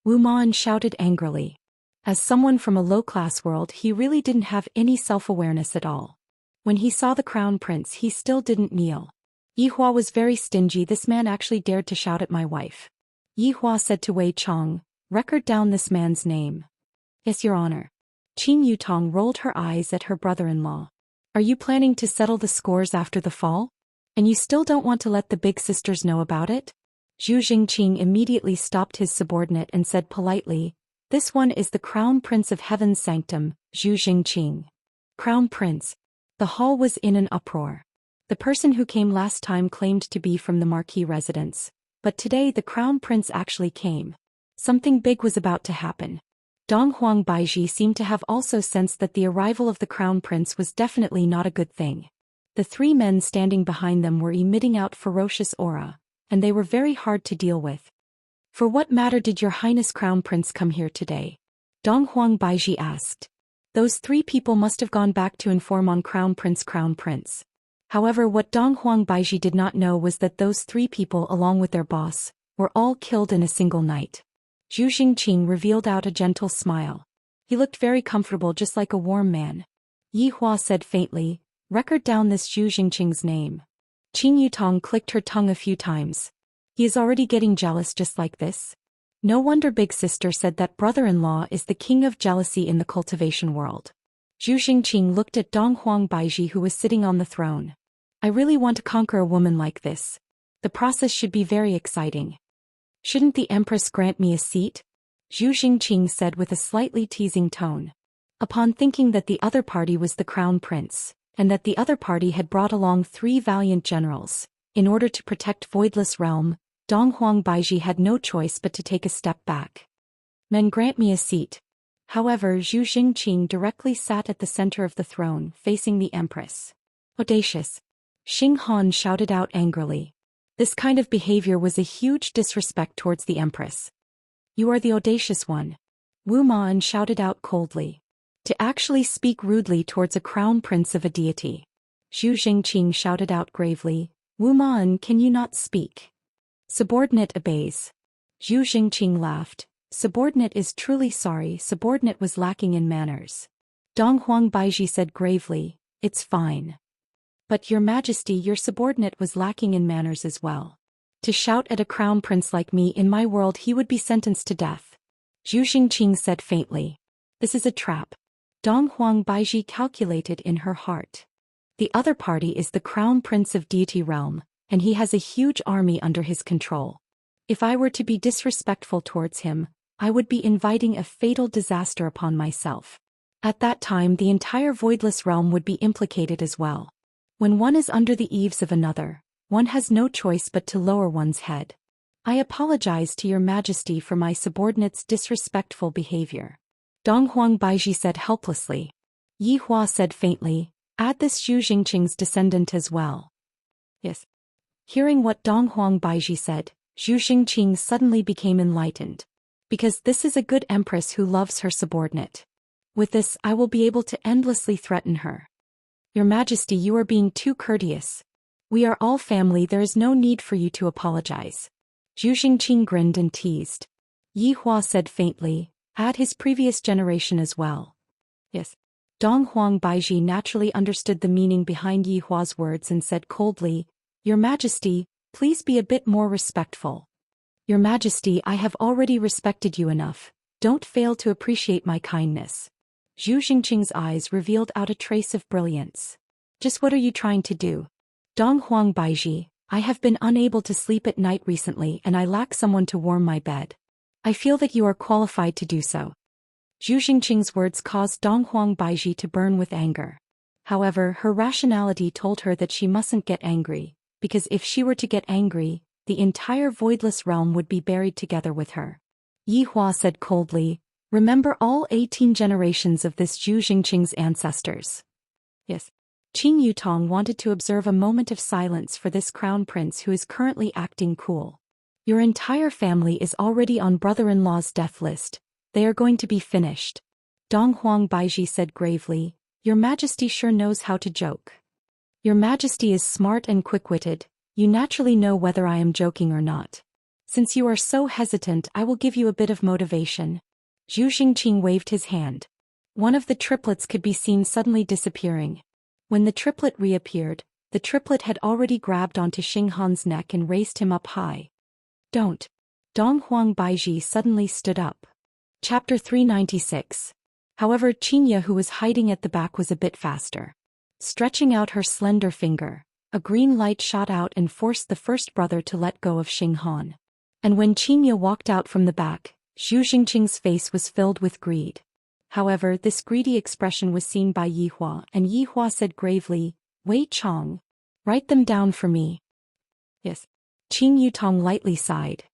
Wu Man shouted angrily. As someone from a low-class world, he really didn't have any self-awareness at all. When he saw the Crown Prince, he still didn't kneel. Yi Hua was very stingy. This man actually dared to shout at my wife. Yi Hua said to Wei Chong, record down this man's name. Yes, Your Honor. Qing Yutong rolled her eyes at her brother-in-law. Are you planning to settle the scores after the fall? And you still don't want to let the big sisters know about it? Zhu Xingqing immediately stopped his subordinate and said politely, this one is the Crown Prince of Heaven's Sanctum, Zhu Xingqing. Crown Prince. The hall was in an uproar. The person who came last time claimed to be from the Marquis residence, but today the Crown Prince actually came. Something big was about to happen. Donghuang Baiji seemed to have also sensed that the arrival of the Crown Prince was definitely not a good thing. The 3 men standing behind them were emitting out ferocious aura, and they were very hard to deal with. For what matter did Your Highness Crown Prince come here today? Donghuang Baiji asked. Those 3 people must have gone back to inform on Crown Prince. However, what Donghuang Baiji did not know was that those 3 people, along with their boss, were all killed in a single night. Zhu Xingqing revealed out a gentle smile. He looked very comfortable, just like a warm man. Yi Hua said faintly, record down this Zhu Xingqing's name. Qing Yutong clicked her tongue a few times. He is already getting jealous just like this. No wonder Big Sister said that brother-in-law is the king of jealousy in the cultivation world. Zhu Xingqing looked at Donghuang Baiji, who was sitting on the throne. I really want to conquer a woman like this. The process should be very exciting. Shouldn't the Empress grant me a seat? Zhu Xingqing said with a slightly teasing tone. Upon thinking that the other party was the Crown Prince, and that the other party had brought along 3 valiant generals, in order to protect Voidless Realm, Donghuang Baiji had no choice but to take a step back. Men grant me a seat. However, Zhu Xingqing directly sat at the center of the throne, facing the Empress. Audacious. Xing Han shouted out angrily. This kind of behavior was a huge disrespect towards the Empress. You are the audacious one. Wu Ma'an shouted out coldly. To actually speak rudely towards a Crown Prince of a deity. Zhu Xingqing shouted out gravely, Wu Ma'an, can you not speak? Subordinate obeys. Zhu Xingqing laughed. Subordinate is truly sorry. Subordinate was lacking in manners. Donghuang Baiji said gravely, it's fine. But Your Majesty, your subordinate was lacking in manners as well. To shout at a Crown Prince like me, in my world he would be sentenced to death. Zhu Xingqing said faintly. This is a trap. Donghuang Baiji calculated in her heart. The other party is the Crown Prince of Deity Realm, and he has a huge army under his control. If I were to be disrespectful towards him, I would be inviting a fatal disaster upon myself. At that time the entire Voidless Realm would be implicated as well. When one is under the eaves of another, one has no choice but to lower one's head. I apologize to your majesty for my subordinate's disrespectful behavior. Dong Huang Baiji said helplessly. Yi Hua said faintly, add this Zhu Xingqing's descendant as well. Yes. Hearing what Dong Huang Baiji said, Zhu Xingqing suddenly became enlightened. Because this is a good empress who loves her subordinate. With this, I will be able to endlessly threaten her. Your Majesty, you are being too courteous. We are all family, there is no need for you to apologize. Zhu Xingqing grinned and teased. Yi Hua said faintly, add his previous generation as well. Yes. Dong Huang Baiji naturally understood the meaning behind Yi Hua's words and said coldly, Your Majesty, please be a bit more respectful. Your Majesty, I have already respected you enough. Don't fail to appreciate my kindness. Zhu Xingqing's eyes revealed out a trace of brilliance. Just what are you trying to do? Dong Huang Baiji, I have been unable to sleep at night recently and I lack someone to warm my bed. I feel that you are qualified to do so. Zhu Xingqing's words caused Dong Huang Baiji to burn with anger. However, her rationality told her that she mustn't get angry, because if she were to get angry, the entire voidless realm would be buried together with her. Yi Hua said coldly, remember all 18 generations of this Zhu Xingqing's ancestors. Yes. Qing Yutong wanted to observe a moment of silence for this crown prince who is currently acting cool. Your entire family is already on brother-in-law's death list. They are going to be finished. Dong Huang Baiji said gravely, Your Majesty sure knows how to joke. Your Majesty is smart and quick-witted. You naturally know whether I am joking or not. Since you are so hesitant, I will give you a bit of motivation. Zhu Xingqing waved his hand. One of the triplets could be seen suddenly disappearing. When the triplet reappeared, the triplet had already grabbed onto Xinghan's neck and raised him up high. Don't. Dong Huang Baiji suddenly stood up. Chapter 396. However, Qinya, who was hiding at the back, was a bit faster. Stretching out her slender finger, a green light shot out and forced the first brother to let go of Xinghan. And when Qinya walked out from the back, Zhu Xingqing's face was filled with greed. However, this greedy expression was seen by Yi Hua, and Yi Hua said gravely, Wei Chong. Write them down for me. Yes. Qing Yutong lightly sighed.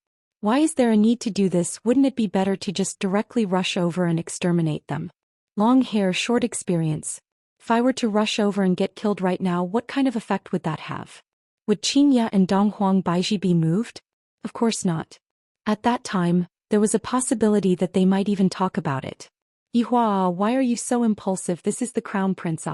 Why is there a need to do this? Wouldn't it be better to just directly rush over and exterminate them? Long hair, short experience. If I were to rush over and get killed right now, what kind of effect would that have? Would Qinya and Dong Huang Baiji be moved? Of course not. At that time, there was a possibility that they might even talk about it. Yi Hua, why are you so impulsive? This is the crown prince.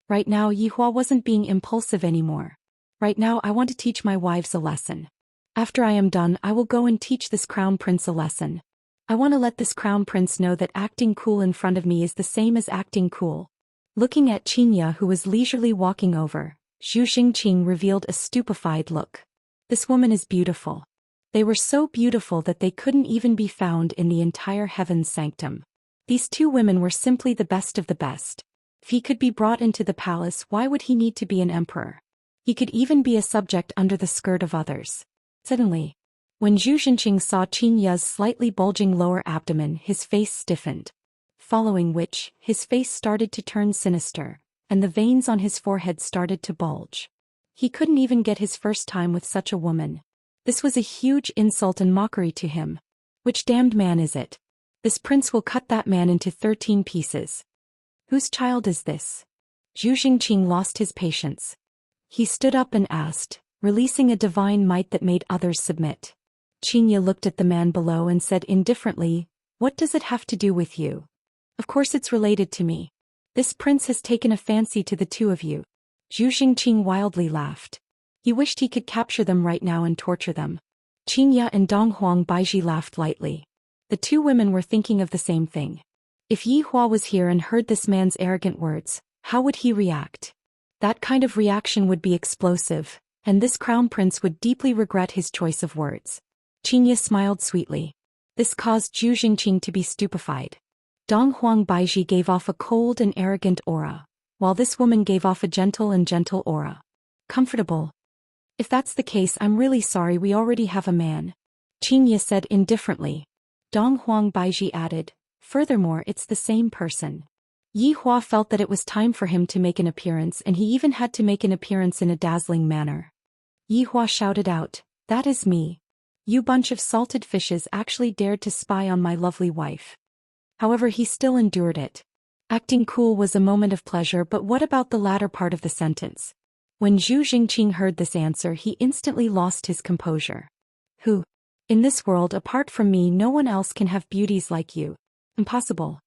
Right now, Yi Hua wasn't being impulsive anymore. Right now, I want to teach my wives a lesson. After I am done, I will go and teach this crown prince a lesson. I want to let this crown prince know that acting cool in front of me is the same as acting cool. Looking at Qinya, who was leisurely walking over, Zhu Xingqing revealed a stupefied look. This woman is beautiful. They were so beautiful that they couldn't even be found in the entire heaven's sanctum. These two women were simply the best of the best. If he could be brought into the palace, why would he need to be an emperor? He could even be a subject under the skirt of others. Suddenly, when Zhu Xingqing saw Qinya's slightly bulging lower abdomen, his face stiffened. Following which, his face started to turn sinister, and the veins on his forehead started to bulge. He couldn't even get his first time with such a woman. This was a huge insult and mockery to him. Which damned man is it? This prince will cut that man into 13 pieces. Whose child is this? Zhu Xingqing lost his patience. He stood up and asked, releasing a divine might that made others submit. Qinya looked at the man below and said indifferently, What does it have to do with you? Of course it's related to me. This prince has taken a fancy to the two of you. Zhu Xingqing wildly laughed. He wished he could capture them right now and torture them. Qinya and Dong Huang Baiji laughed lightly. The two women were thinking of the same thing. If Yi Hua was here and heard this man's arrogant words, how would he react? That kind of reaction would be explosive, and this crown prince would deeply regret his choice of words. Qinya smiled sweetly. This caused Zhu Xingqing to be stupefied. Dong Huang Baiji gave off a cold and arrogant aura, while this woman gave off a gentle and gentle aura. Comfortable. If that's the case, I'm really sorry, we already have a man. Qinya said indifferently. Dong Huang Baiji added, Furthermore, it's the same person. Yi Hua felt that it was time for him to make an appearance, and he even had to make an appearance in a dazzling manner. Yi Hua shouted out, "That is me. You bunch of salted fishes actually dared to spy on my lovely wife." However, he still endured it. Acting cool was a moment of pleasure, but what about the latter part of the sentence? When Zhu Xingqing heard this answer, he instantly lost his composure. "Who? In this world apart from me no one else can have beauties like you. Impossible."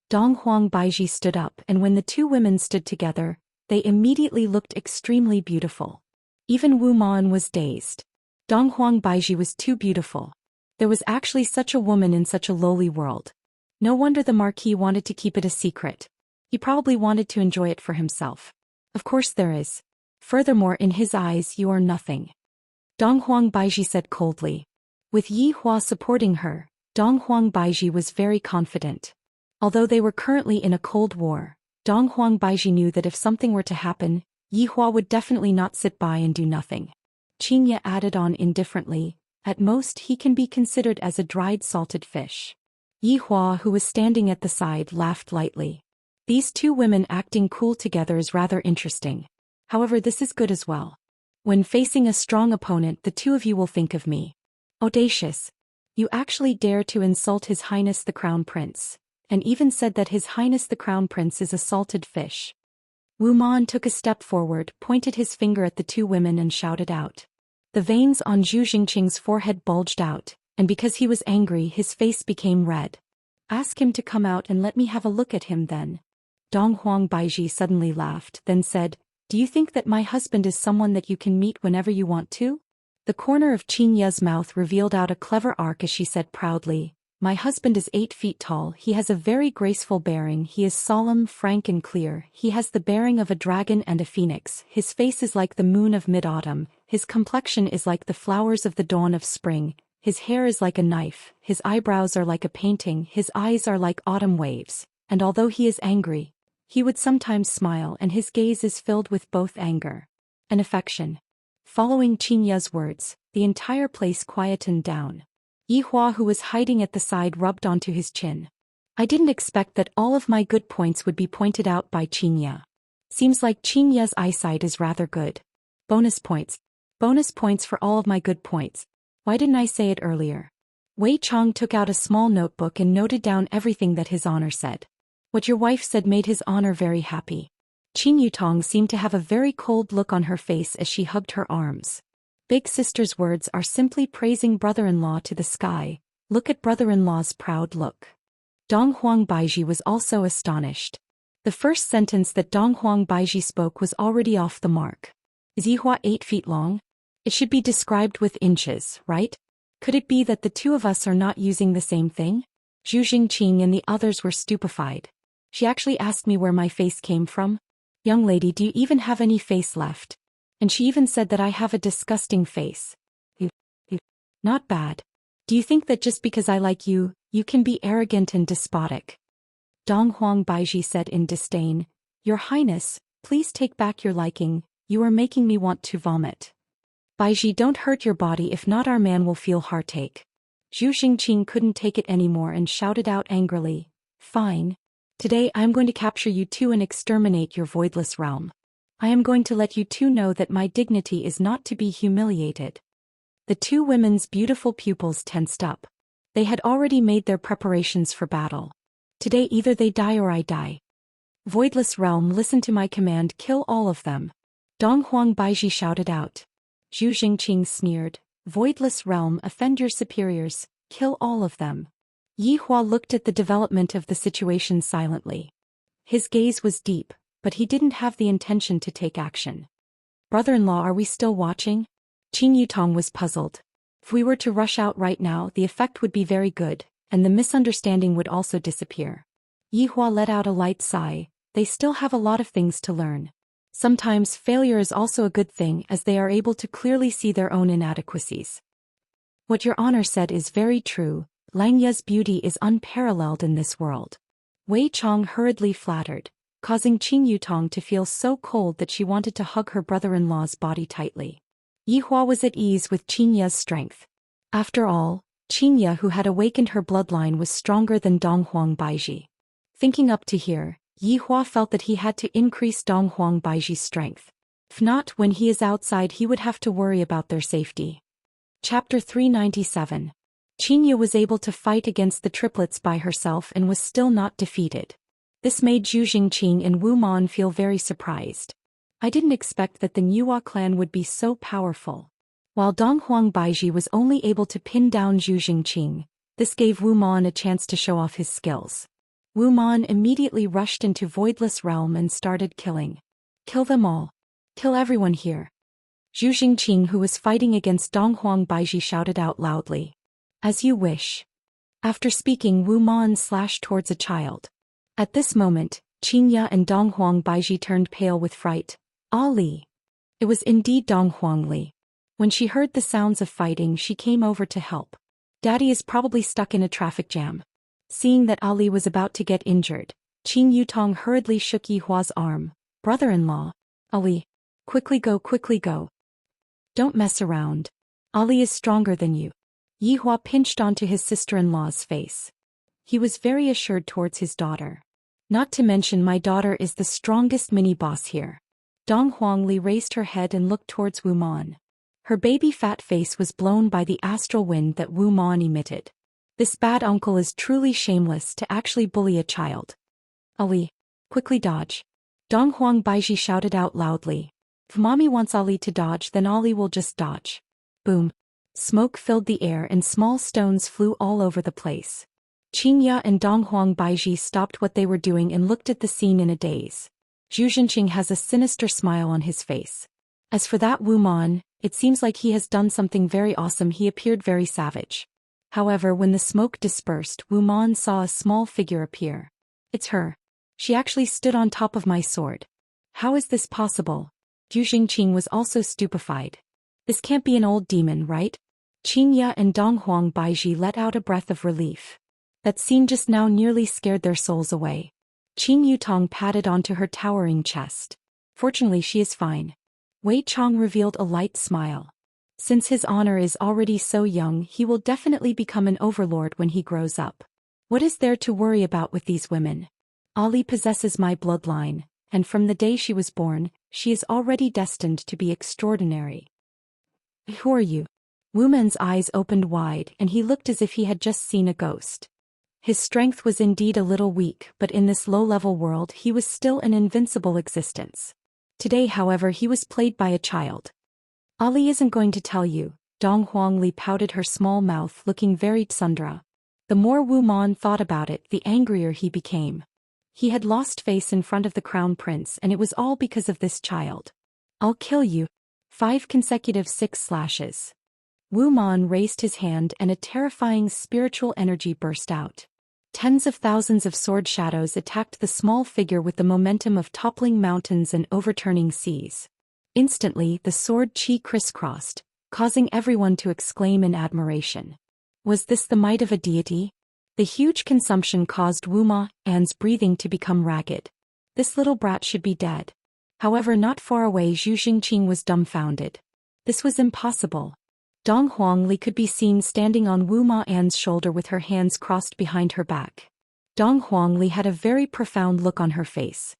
Dong Huang Baiji stood up, and when the two women stood together, they immediately looked extremely beautiful. Even Wu Ma'an was dazed. Dong Huang Baiji was too beautiful. There was actually such a woman in such a lowly world. No wonder the Marquis wanted to keep it a secret. He probably wanted to enjoy it for himself. Of course there is. Furthermore, in his eyes you are nothing. Dong Huang Baiji said coldly. With Yi Hua supporting her, Dong Huang Baiji was very confident. Although they were currently in a cold war, Dong Huang Baiji knew that if something were to happen, Yi Hua would definitely not sit by and do nothing. Xianxia added on indifferently, "At most he can be considered as a dried salted fish." Yi Hua, who was standing at the side, laughed lightly. These two women acting cool together is rather interesting. However, this is good as well. When facing a strong opponent, the two of you will think of me. Audacious. You actually dare to insult His Highness the Crown Prince, and even said that His Highness the Crown Prince is a salted fish. Wu Ma'an took a step forward, pointed his finger at the two women and shouted out. The veins on Zhu Xingqing's forehead bulged out, and because he was angry his face became red. "Ask him to come out and let me have a look at him then." Dong Huang Baiji suddenly laughed, then said, "Do you think that my husband is someone that you can meet whenever you want to?" The corner of Xianxia's mouth revealed out a clever arc as she said proudly, "My husband is 8 feet tall, he has a very graceful bearing, he is solemn, frank and clear, he has the bearing of a dragon and a phoenix, his face is like the moon of mid-autumn, his complexion is like the flowers of the dawn of spring, his hair is like a knife, his eyebrows are like a painting, his eyes are like autumn waves, and although he is angry, he would sometimes smile and his gaze is filled with both anger and affection." Following Xianxia's words, the entire place quietened down. Yi Hua, who was hiding at the side, rubbed onto his chin. "I didn't expect that all of my good points would be pointed out by Xianxia. Seems like Xianxia's eyesight is rather good. Bonus points. Bonus points for all of my good points. Why didn't I say it earlier?" Wei Chong took out a small notebook and noted down everything that His Honor said. "What your wife said made His Honor very happy." Qin Yutong seemed to have a very cold look on her face as she hugged her arms. Big sister's words are simply praising brother-in-law to the sky. Look at brother-in-law's proud look. Dong Huang Baiji was also astonished. The first sentence that Dong Huang Baiji spoke was already off the mark. Is Yi Hua 8 feet long? It should be described with inches, right? Could it be that the two of us are not using the same thing? Zhu Xingqing and the others were stupefied. She actually asked me where my face came from. "Young lady, do you even have any face left?" And she even said that I have a disgusting face. You. Not bad. Do you think that just because I like you, you can be arrogant and despotic? Dong Huang Baiji said in disdain, "Your Highness, please take back your liking, you are making me want to vomit." "Baiji, don't hurt your body, if not our man will feel heartache." Zhu Xingqing couldn't take it anymore and shouted out angrily, "Fine. Today I am going to capture you two and exterminate your voidless realm. I am going to let you two know that my dignity is not to be humiliated." The two women's beautiful pupils tensed up. They had already made their preparations for battle. Today either they die or I die. "Voidless realm, listen to my command, kill all of them." Dong Huang Baiji shouted out. Zhu Xingqing sneered, "Voidless realm, offend your superiors, kill all of them." Yi Hua looked at the development of the situation silently. His gaze was deep, but he didn't have the intention to take action. "Brother-in-law, are we still watching?" Qin Yutong was puzzled. If we were to rush out right now, the effect would be very good, and the misunderstanding would also disappear. Yi Hua let out a light sigh. They still have a lot of things to learn. Sometimes failure is also a good thing, as they are able to clearly see their own inadequacies. "What your honor said is very true. Langya's beauty is unparalleled in this world." Wei Chong hurriedly flattered, causing Qin Yutong to feel so cold that she wanted to hug her brother-in-law's body tightly. Yi Hua was at ease with Xianxia's strength. After all, Xianxia, who had awakened her bloodline, was stronger than Dong Huang Baiji. Thinking up to here, Yi Hua felt that he had to increase Dong Huang Baiji's strength. If not, when he is outside he would have to worry about their safety. Chapter 397. Xianxia was able to fight against the triplets by herself and was still not defeated. This made Zhu Xingqing and Wu Man feel very surprised. I didn't expect that the Nuwa clan would be so powerful. While Dong Huang Baiji was only able to pin down Zhu Xingqing, this gave Wu Man a chance to show off his skills. Wu Man immediately rushed into Voidless Realm and started killing. Kill them all. Kill everyone here. Zhu Xingqing, who was fighting against Dong Huang Baiji, shouted out loudly. As you wish. After speaking, Wu Man slashed towards a child. At this moment, Xianxia and Dong Huang Baiji turned pale with fright. Ali. It was indeed Dong Huang Li. When she heard the sounds of fighting, she came over to help. Daddy is probably stuck in a traffic jam. Seeing that Ali was about to get injured, Qing Yutong hurriedly shook Yi Hua's arm. Brother-in-law. Ali. Quickly go, quickly go. Don't mess around. Ali is stronger than you. Yi Hua pinched onto his sister-in-law's face. He was very assured towards his daughter. Not to mention my daughter is the strongest mini-boss here. Dong Huang Li raised her head and looked towards Wu Man. Her baby fat face was blown by the astral wind that Wu Man emitted. This bad uncle is truly shameless to actually bully a child. Ali. Quickly dodge. Dong Huang Baiji shouted out loudly. If mommy wants Ali to dodge, then Ali will just dodge. Boom. Smoke filled the air and small stones flew all over the place. Xianxia and Dong Huang Baiji stopped what they were doing and looked at the scene in a daze. Zhu Xingqing has a sinister smile on his face. As for that Wu Man, it seems like he has done something very awesome. He appeared very savage. However, when the smoke dispersed, Wu Man saw a small figure appear. It's her. She actually stood on top of my sword. How is this possible? Zhu Xingqing was also stupefied. This can't be an old demon, right? Xianxia and Dong Huang Baiji let out a breath of relief. That scene just now nearly scared their souls away. Qing Yutong patted onto her towering chest. Fortunately, she is fine. Wei Chong revealed a light smile. Since his honor is already so young, he will definitely become an overlord when he grows up. What is there to worry about with these women? Ali possesses my bloodline, and from the day she was born, she is already destined to be extraordinary. Who are you? Wu Man's eyes opened wide and he looked as if he had just seen a ghost. His strength was indeed a little weak, but in this low-level world he was still an invincible existence. Today, however, he was played by a child. Ali isn't going to tell you. Dong Huang Li pouted her small mouth, looking very tsundra. The more Wu Man thought about it, the angrier he became. He had lost face in front of the crown prince, and it was all because of this child. I'll kill you. 5 consecutive 6 slashes. Wu Man raised his hand and a terrifying spiritual energy burst out. Tens of thousands of sword shadows attacked the small figure with the momentum of toppling mountains and overturning seas. Instantly, the sword chi crisscrossed, causing everyone to exclaim in admiration. Was this the might of a deity? The huge consumption caused Wu Man's breathing to become ragged. This little brat should be dead. However, not far away, Zhu Xingqing was dumbfounded. This was impossible. Dong Huang Li could be seen standing on Wu Man's shoulder with her hands crossed behind her back. Dong Huang Li had a very profound look on her face.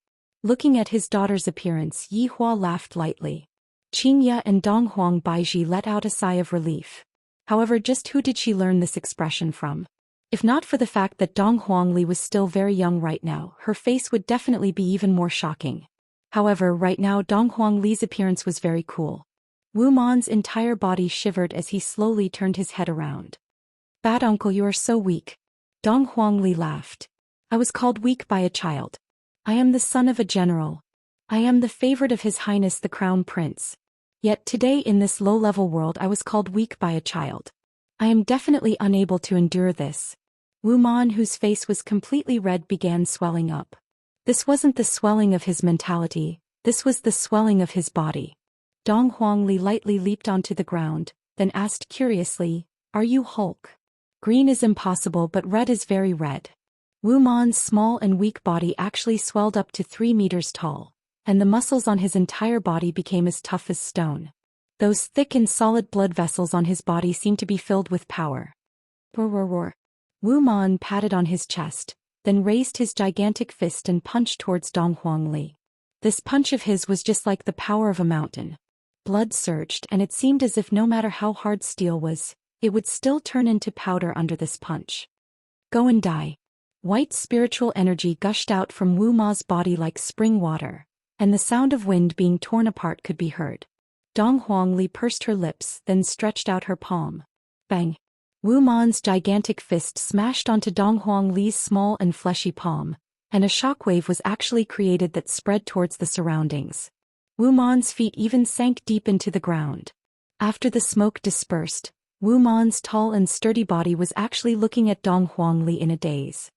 Looking at his daughter's appearance, Yi Hua laughed lightly. Xianxia and Dong Huang Baiji let out a sigh of relief. However, just who did she learn this expression from? If not for the fact that Dong Huang Li was still very young right now, her face would definitely be even more shocking. However, right now Dong Huang Li's appearance was very cool. Wu Man's entire body shivered as he slowly turned his head around. Bad uncle, you are so weak. Dong Huang Li laughed. I was called weak by a child. I am the son of a general. I am the favorite of His Highness the Crown Prince. Yet today in this low-level world I was called weak by a child. I am definitely unable to endure this. Wu Man, whose face was completely red, began swelling up. This wasn't the swelling of his mentality, this was the swelling of his body. Dong Huang Li lightly leaped onto the ground, then asked curiously, "Are you Hulk?" Green is impossible, but red is very red. Wu Man's small and weak body actually swelled up to 3 meters tall, and the muscles on his entire body became as tough as stone. Those thick and solid blood vessels on his body seemed to be filled with power. Roar, roar, roar. Wu Man patted on his chest, then raised his gigantic fist and punched towards Dong Huangli. This punch of his was just like the power of a mountain. Blood surged, and it seemed as if no matter how hard steel was, it would still turn into powder under this punch. Go and die. White spiritual energy gushed out from Wu Ma's body like spring water, and the sound of wind being torn apart could be heard. Dong Huangli pursed her lips, then stretched out her palm. Bang! Wu Man's gigantic fist smashed onto Dong Huangli's small and fleshy palm, and a shockwave was actually created that spread towards the surroundings. Wu Man's feet even sank deep into the ground. After the smoke dispersed, Wu Man's tall and sturdy body was actually looking at Dong Huangli in a daze.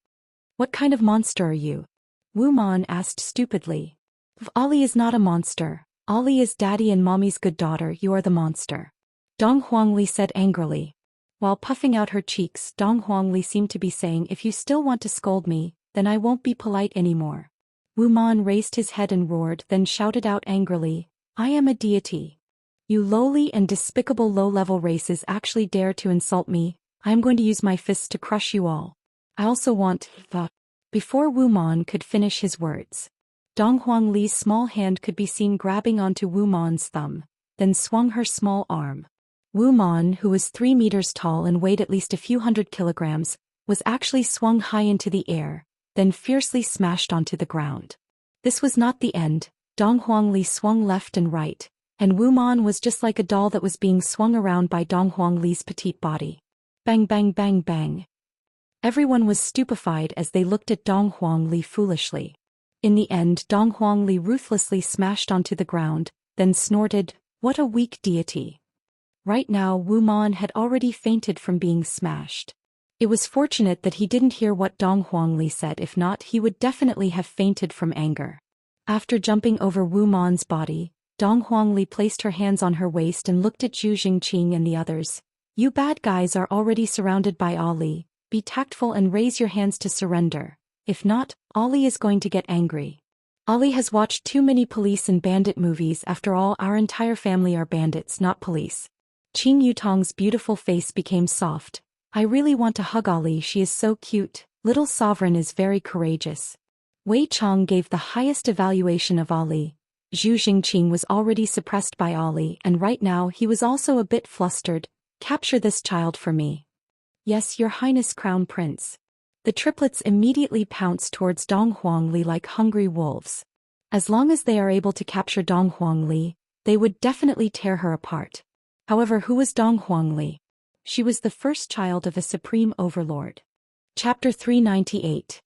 What kind of monster are you? Wu Man asked stupidly. If Ali is not a monster, Ali is daddy and mommy's good daughter, you are the monster. Dong Huangli said angrily. While puffing out her cheeks, Dong Huangli seemed to be saying, if you still want to scold me, then I won't be polite anymore. Wu Man raised his head and roared, then shouted out angrily, I am a deity. You lowly and despicable low-level races actually dare to insult me, I am going to use my fists to crush you all. I also want the... Before Wu Man could finish his words, Dong Huangli's small hand could be seen grabbing onto Wu Man's thumb, then swung her small arm. Wu Man, who was 3 meters tall and weighed at least a few hundred kilograms, was actually swung high into the air, then fiercely smashed onto the ground. This was not the end. Dong Huangli swung left and right, and Wu Man was just like a doll that was being swung around by Dong Huangli's petite body. Bang bang bang bang. Everyone was stupefied as they looked at Dong Huangli foolishly. In the end, Dong Huangli ruthlessly smashed onto the ground, then snorted, what a weak deity. Right now Wu Man had already fainted from being smashed. It was fortunate that he didn't hear what Dong Huangli said, if not he would definitely have fainted from anger. After jumping over Wu Man's body, Dong Huangli placed her hands on her waist and looked at Zhu Xingqing and the others. You bad guys are already surrounded by Ali, be tactful and raise your hands to surrender. If not, Ali is going to get angry. Ali has watched too many police and bandit movies. After all, our entire family are bandits, not police. Qing Yutong's beautiful face became soft. I really want to hug Ali, she is so cute. Little sovereign is very courageous. Wei Chong gave the highest evaluation of Ali. Zhu Xingqing was already suppressed by Ali, and right now he was also a bit flustered. Capture this child for me. Yes, Your Highness, Crown Prince. The triplets immediately pounced towards Dong Huangli like hungry wolves. As long as they are able to capture Dong Huangli, they would definitely tear her apart. However, who was Dong Huangli? She was the first child of a supreme overlord. Chapter 398.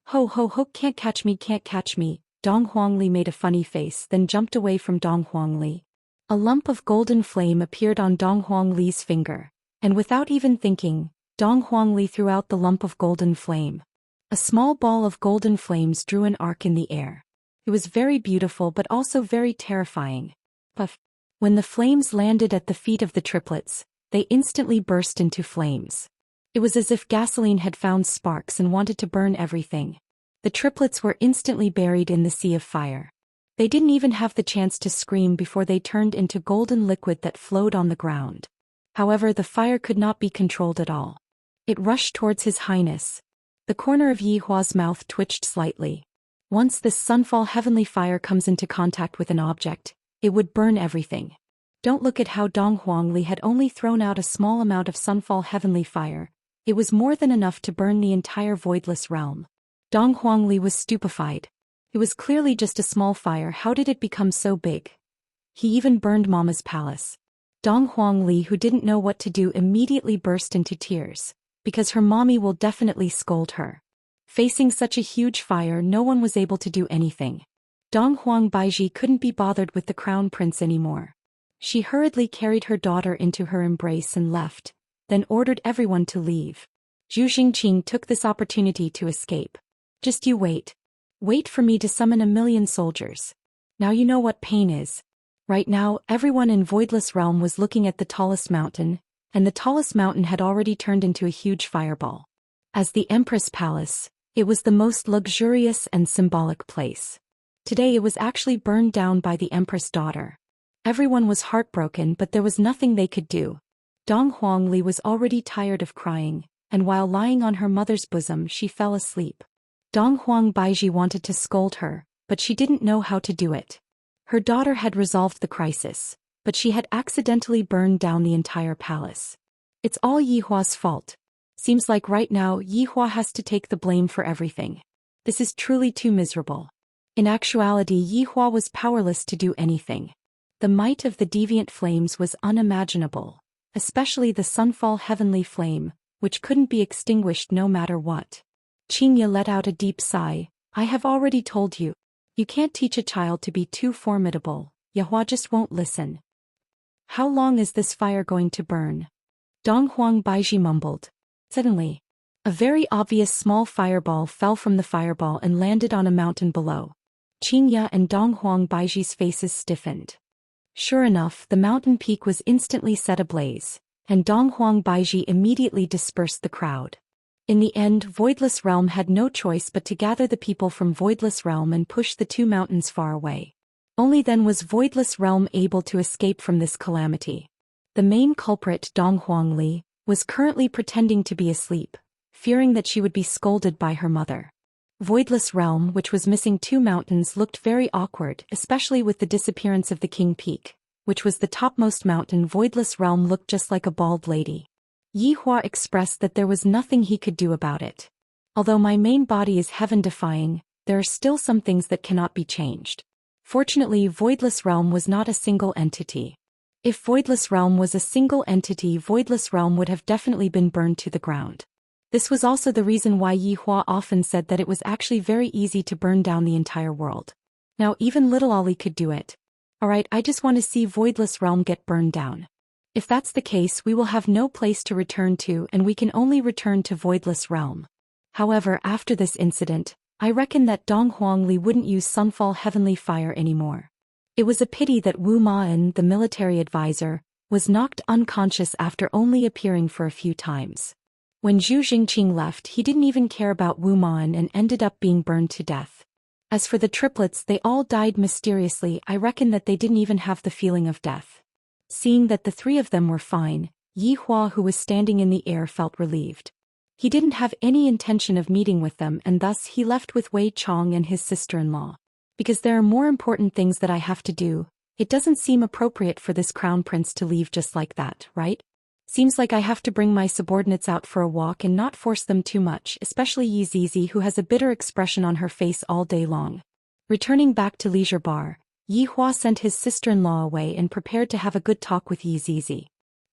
Ho ho ho, can't catch me, can't catch me. Dong Huangli made a funny face, then jumped away from Dong Huangli. A lump of golden flame appeared on Dong Huangli's finger, and without even thinking, Dong Huangli threw out the lump of golden flame. A small ball of golden flames drew an arc in the air. It was very beautiful but also very terrifying. Puff. When the flames landed at the feet of the triplets, they instantly burst into flames. It was as if gasoline had found sparks and wanted to burn everything. The triplets were instantly buried in the sea of fire. They didn't even have the chance to scream before they turned into golden liquid that flowed on the ground. However, the fire could not be controlled at all. It rushed towards His Highness. The corner of Yi Hua's mouth twitched slightly. Once this sunfall heavenly fire comes into contact with an object, it would burn everything. Don't look at how Dong Huangli had only thrown out a small amount of sunfall heavenly fire. It was more than enough to burn the entire voidless realm. Dong Huangli was stupefied. It was clearly just a small fire. How did it become so big? He even burned Mama's palace. Dong Huangli, who didn't know what to do, immediately burst into tears, because her mommy will definitely scold her. Facing such a huge fire, no one was able to do anything. Dong Huang Baiji couldn't be bothered with the crown prince anymore. She hurriedly carried her daughter into her embrace and left, then ordered everyone to leave. Zhu Xingqing took this opportunity to escape. Just you wait. Wait for me to summon 1,000,000 soldiers. Now you know what pain is. Right now, everyone in Voidless Realm was looking at the tallest mountain, and the tallest mountain had already turned into a huge fireball. As the Empress Palace, it was the most luxurious and symbolic place. Today it was actually burned down by the Empress daughter. Everyone was heartbroken, but there was nothing they could do. Dong Huangli was already tired of crying, and while lying on her mother's bosom she fell asleep. Dong Huang Baiji wanted to scold her, but she didn't know how to do it. Her daughter had resolved the crisis, but she had accidentally burned down the entire palace. It's all Yihua's fault. Seems like right now Yihua has to take the blame for everything. This is truly too miserable. In actuality, Yihua was powerless to do anything. The might of the deviant flames was unimaginable, especially the sunfall heavenly flame, which couldn't be extinguished no matter what. Qingya let out a deep sigh. I have already told you. You can't teach a child to be too formidable. Yihua just won't listen. How long is this fire going to burn? Dong Huang Baiji mumbled. Suddenly, a very obvious small fireball fell from the fireball and landed on a mountain below. Qingya and Dong Huang Baiji's faces stiffened. Sure enough, the mountain peak was instantly set ablaze, and Dong Huang Baiji immediately dispersed the crowd. In the end, Voidless Realm had no choice but to gather the people from Voidless Realm and push the two mountains far away. Only then was Voidless Realm able to escape from this calamity. The main culprit, Dong Huangli, was currently pretending to be asleep, fearing that she would be scolded by her mother. Voidless Realm, which was missing two mountains, looked very awkward, especially with the disappearance of the King Peak, which was the topmost mountain. Voidless Realm looked just like a bald lady. Yihua expressed that there was nothing he could do about it. Although my main body is heaven-defying, there are still some things that cannot be changed. Fortunately, Voidless Realm was not a single entity. If Voidless Realm was a single entity, Voidless Realm would have definitely been burned to the ground. This was also the reason why Yihua often said that it was actually very easy to burn down the entire world. Now even little Ali could do it. Alright, I just want to see Voidless Realm get burned down. If that's the case, we will have no place to return to and we can only return to Voidless Realm. However, after this incident, I reckon that Dong Huangli wouldn't use Sunfall Heavenly Fire anymore. It was a pity that Wu Ma'an, the military advisor, was knocked unconscious after only appearing for a few times. When Zhu Jingqing left, he didn't even care about Wu Ma'an and ended up being burned to death. As for the triplets, they all died mysteriously. I reckon that they didn't even have the feeling of death. Seeing that the three of them were fine, Yihua, who was standing in the air, felt relieved. He didn't have any intention of meeting with them, and thus he left with Wei Chong and his sister-in-law. Because there are more important things that I have to do, it doesn't seem appropriate for this crown prince to leave just like that, right? Seems like I have to bring my subordinates out for a walk and not force them too much, especially Yi Zizi, who has a bitter expression on her face all day long. Returning back to Leisure Bar, Yihua sent his sister-in-law away and prepared to have a good talk with Yi Zizi.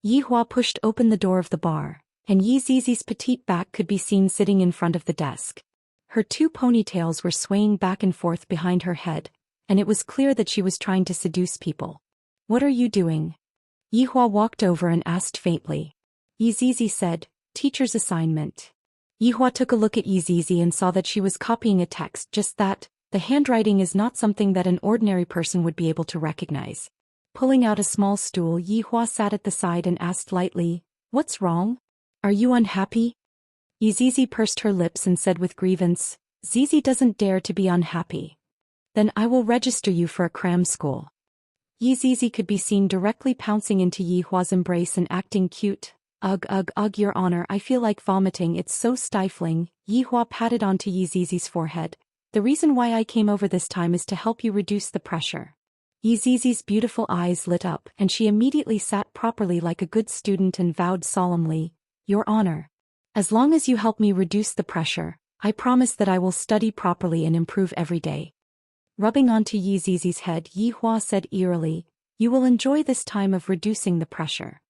Yihua pushed open the door of the bar, and Yi Zizi's petite back could be seen sitting in front of the desk. Her two ponytails were swaying back and forth behind her head, and it was clear that she was trying to seduce people. What are you doing? Yihua walked over and asked faintly. Yi Zizi said, teacher's assignment. Yihua took a look at Yi Zizi and saw that she was copying a text, just that. The handwriting is not something that an ordinary person would be able to recognize. Pulling out a small stool, Yihua sat at the side and asked lightly, what's wrong? Are you unhappy? Yi Zizi pursed her lips and said with grievance, Zizi doesn't dare to be unhappy. Then I will register you for a cram school. Yi Zizi could be seen directly pouncing into Yihua's embrace and acting cute. Ugh, your honor, I feel like vomiting, it's so stifling. Yihua patted onto Yi Zizi's forehead. The reason why I came over this time is to help you reduce the pressure. Yi Zizi's beautiful eyes lit up, and she immediately sat properly like a good student and vowed solemnly, Your Honor, as long as you help me reduce the pressure, I promise that I will study properly and improve every day. Rubbing onto Yi Zizi's head, Yihua said eerily, You will enjoy this time of reducing the pressure.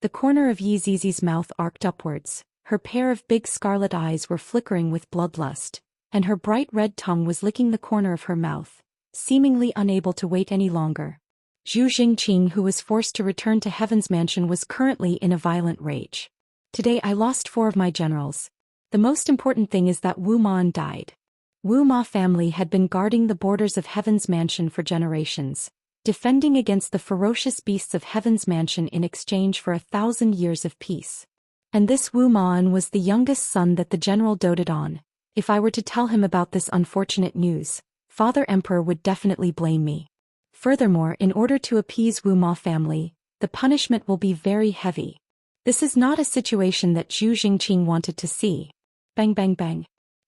The corner of Yi Zizi's mouth arced upwards, her pair of big scarlet eyes were flickering with bloodlust, and her bright red tongue was licking the corner of her mouth, seemingly unable to wait any longer. Zhu Jingqing, who was forced to return to Heaven's Mansion, was currently in a violent rage. Today I lost 4 of my generals. The most important thing is that Wu Ma'an died. Wu Ma family had been guarding the borders of Heaven's Mansion for generations, defending against the ferocious beasts of Heaven's Mansion in exchange for 1,000 years of peace. And this Wu Ma'an was the youngest son that the general doted on. If I were to tell him about this unfortunate news, Father Emperor would definitely blame me. Furthermore, in order to appease Wu Ma family, the punishment will be very heavy. This is not a situation that Zhu Jingqing wanted to see. Bang bang bang.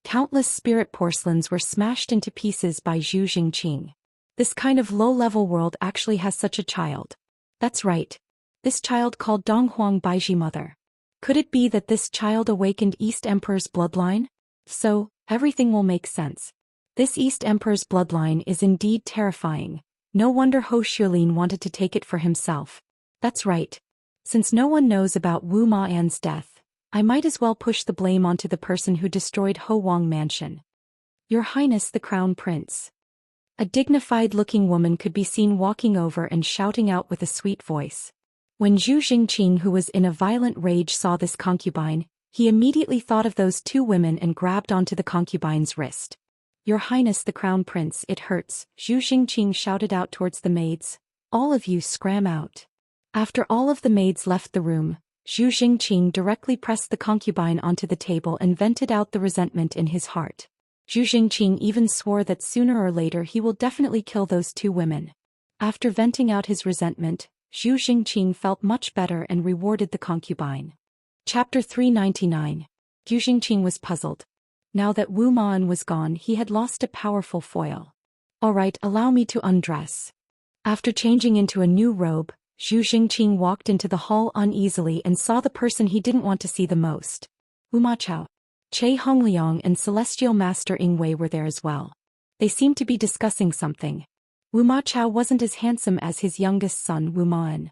Countless spirit porcelains were smashed into pieces by Zhu Xian. This kind of low-level world actually has such a child. That's right. This child called Donghuang Baiji Mother. Could it be that this child awakened East Emperor's bloodline? So, everything will make sense. This East Emperor's bloodline is indeed terrifying. No wonder Zhou Xian wanted to take it for himself. That's right. Since no one knows about Wu Ma'an's death, I might as well push the blame onto the person who destroyed Ho Wang Mansion. Your Highness the Crown Prince. A dignified-looking woman could be seen walking over and shouting out with a sweet voice. When Zhu Xingqing, who was in a violent rage, saw this concubine, he immediately thought of those two women and grabbed onto the concubine's wrist. Your Highness the Crown Prince, it hurts, Zhu Xingqing shouted out towards the maids. All of you scram out. After all of the maids left the room, Zhu Xingqing directly pressed the concubine onto the table and vented out the resentment in his heart. Zhu Xingqing even swore that sooner or later he will definitely kill those two women. After venting out his resentment, Zhu Xingqing felt much better and rewarded the concubine. Chapter 399. Zhu Xingqing was puzzled. Now that Wu Ma'an was gone, he had lost a powerful foil. Alright, allow me to undress. After changing into a new robe, Zhu Xingqing walked into the hall uneasily and saw the person he didn't want to see the most. Wu Machao. Che Hongliang and Celestial Master Ying Wei were there as well. They seemed to be discussing something. Wu Machao wasn't as handsome as his youngest son Wu Ma'an.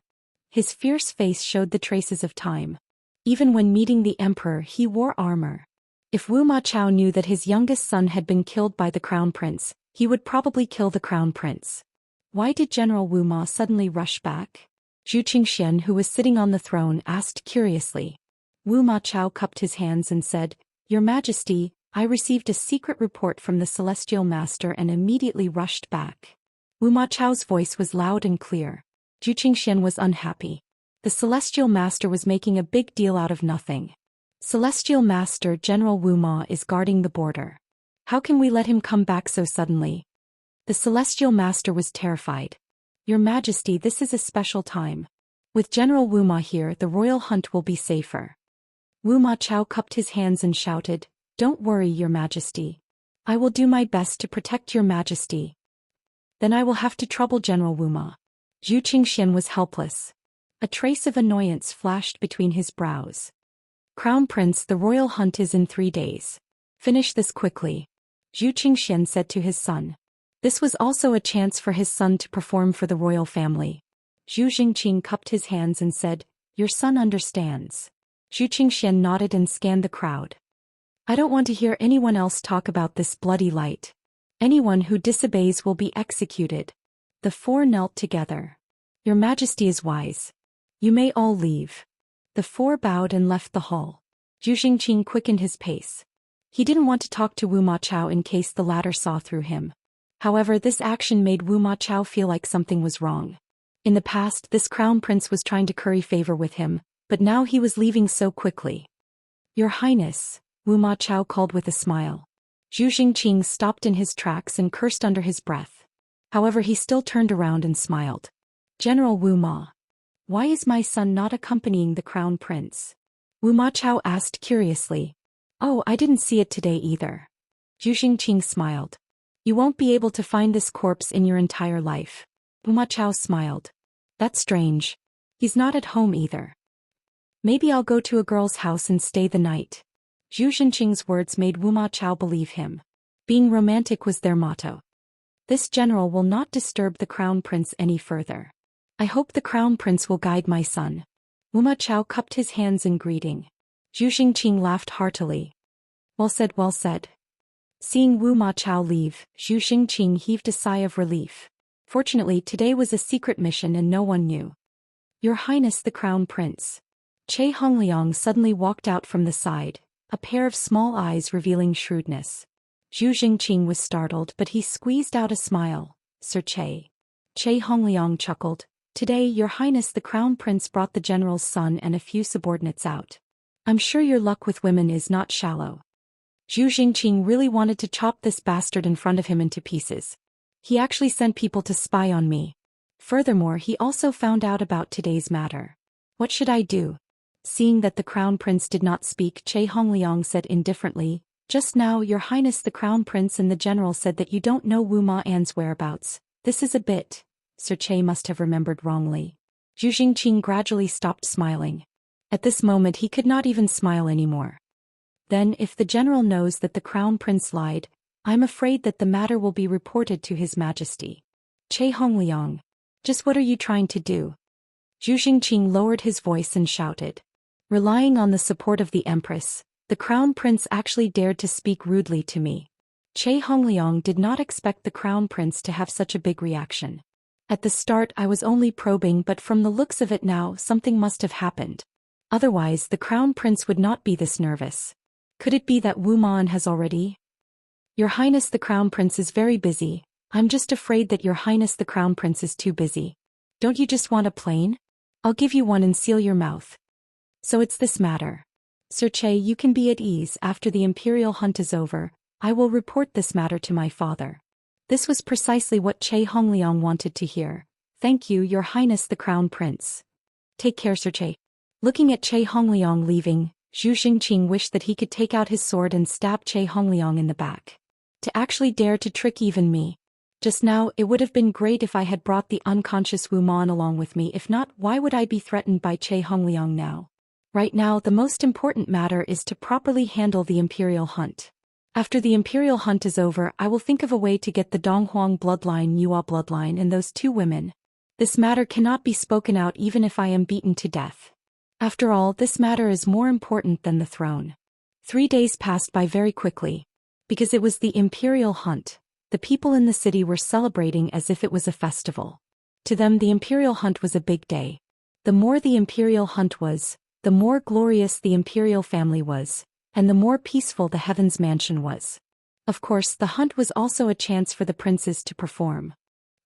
His fierce face showed the traces of time. Even when meeting the emperor, he wore armor. If Wu Machao knew that his youngest son had been killed by the crown prince, he would probably kill the crown prince. Why did General Wu Ma suddenly rush back? Zhu Xian, who was sitting on the throne, asked curiously. Wu Machao cupped his hands and said, Your Majesty, I received a secret report from the Celestial Master and immediately rushed back. Wu Machao's voice was loud and clear. Zhu Xian was unhappy. The Celestial Master was making a big deal out of nothing. Celestial Master General Wu Ma is guarding the border. How can we let him come back so suddenly? The Celestial Master was terrified. Your Majesty, this is a special time. With General Wu Ma here, the royal hunt will be safer. Wu Machao cupped his hands and shouted, Don't worry, Your Majesty. I will do my best to protect Your Majesty. Then I will have to trouble General Wu Ma. Zhu Xian was helpless. A trace of annoyance flashed between his brows. Crown Prince, the royal hunt is in 3 days. Finish this quickly. Zhu Xian said to his son. This was also a chance for his son to perform for the royal family. Zhu Xingqing cupped his hands and said, Your son understands. Zhu Xian nodded and scanned the crowd. I don't want to hear anyone else talk about this bloody light. Anyone who disobeys will be executed. The four knelt together. Your Majesty is wise. You may all leave. The four bowed and left the hall. Zhu Xingqing quickened his pace. He didn't want to talk to Wu Machao in case the latter saw through him. However, this action made Wu Machao feel like something was wrong. In the past, this crown prince was trying to curry favor with him, but now he was leaving so quickly. Your Highness, Wu Machao called with a smile. Zhu Xingqing stopped in his tracks and cursed under his breath. However, he still turned around and smiled. General Wu Ma. Why is my son not accompanying the crown prince? Wu Machao asked curiously. Oh, I didn't see it today either. Zhu Xingqing smiled. You won't be able to find this corpse in your entire life. Wu Machao smiled. That's strange. He's not at home either. Maybe I'll go to a girl's house and stay the night. Zhu Xingqing's words made Wu Machao believe him. Being romantic was their motto. This general will not disturb the crown prince any further. I hope the crown prince will guide my son. Wu Machao cupped his hands in greeting. Zhu Xingqing laughed heartily. Well said, well said. Seeing Wu Machao leave, Zhu Xingqing heaved a sigh of relief. Fortunately, today was a secret mission and no one knew. Your Highness the Crown Prince. Che Hongliang suddenly walked out from the side, a pair of small eyes revealing shrewdness. Zhu Xingqing was startled, but he squeezed out a smile. Sir Che. Che Hongliang chuckled. Today, Your Highness the Crown Prince brought the general's son and a few subordinates out. I'm sure your luck with women is not shallow. Zhu Xingqing really wanted to chop this bastard in front of him into pieces. He actually sent people to spy on me. Furthermore, he also found out about today's matter. What should I do? Seeing that the crown prince did not speak, Che Hongliang said indifferently, Just now Your Highness the Crown Prince and the General said that you don't know Wu Ma An's whereabouts. This is a bit. Sir Che must have remembered wrongly. Zhu Xingqing gradually stopped smiling. At this moment he could not even smile anymore. Then if the General knows that the Crown Prince lied, I'm afraid that the matter will be reported to His Majesty. Che Hongliang. Just what are you trying to do? Zhu Xingqing lowered his voice and shouted. Relying on the support of the Empress, the Crown Prince actually dared to speak rudely to me. Che Hongliang did not expect the Crown Prince to have such a big reaction. At the start I was only probing, but from the looks of it now something must have happened. Otherwise the Crown Prince would not be this nervous. Could it be that Wu Ma An has already? Your Highness the Crown Prince is very busy. I'm just afraid that Your Highness the Crown Prince is too busy. Don't you just want a plane? I'll give you one and seal your mouth. So it's this matter. Sir Che, you can be at ease. After the imperial hunt is over, I will report this matter to my father. This was precisely what Che Hongliang wanted to hear. Thank you, Your Highness the Crown Prince. Take care, Sir Che. Looking at Che Hongliang leaving, Zhu Xingqing wished that he could take out his sword and stab Che Hongliang in the back. To actually dare to trick even me. Just now, it would have been great if I had brought the unconscious Wu Ma An along with me. If not, why would I be threatened by Che Hongliang now? Right now, the most important matter is to properly handle the imperial hunt. After the imperial hunt is over, I will think of a way to get the Donghuang bloodline, Yua bloodline, and those two women. This matter cannot be spoken out even if I am beaten to death. After all, this matter is more important than the throne. 3 days passed by very quickly. Because it was the imperial hunt, the people in the city were celebrating as if it was a festival. To them, the imperial hunt was a big day. The more the imperial hunt was, the more glorious the imperial family was, and the more peaceful the Heaven's Mansion was. Of course, the hunt was also a chance for the princes to perform.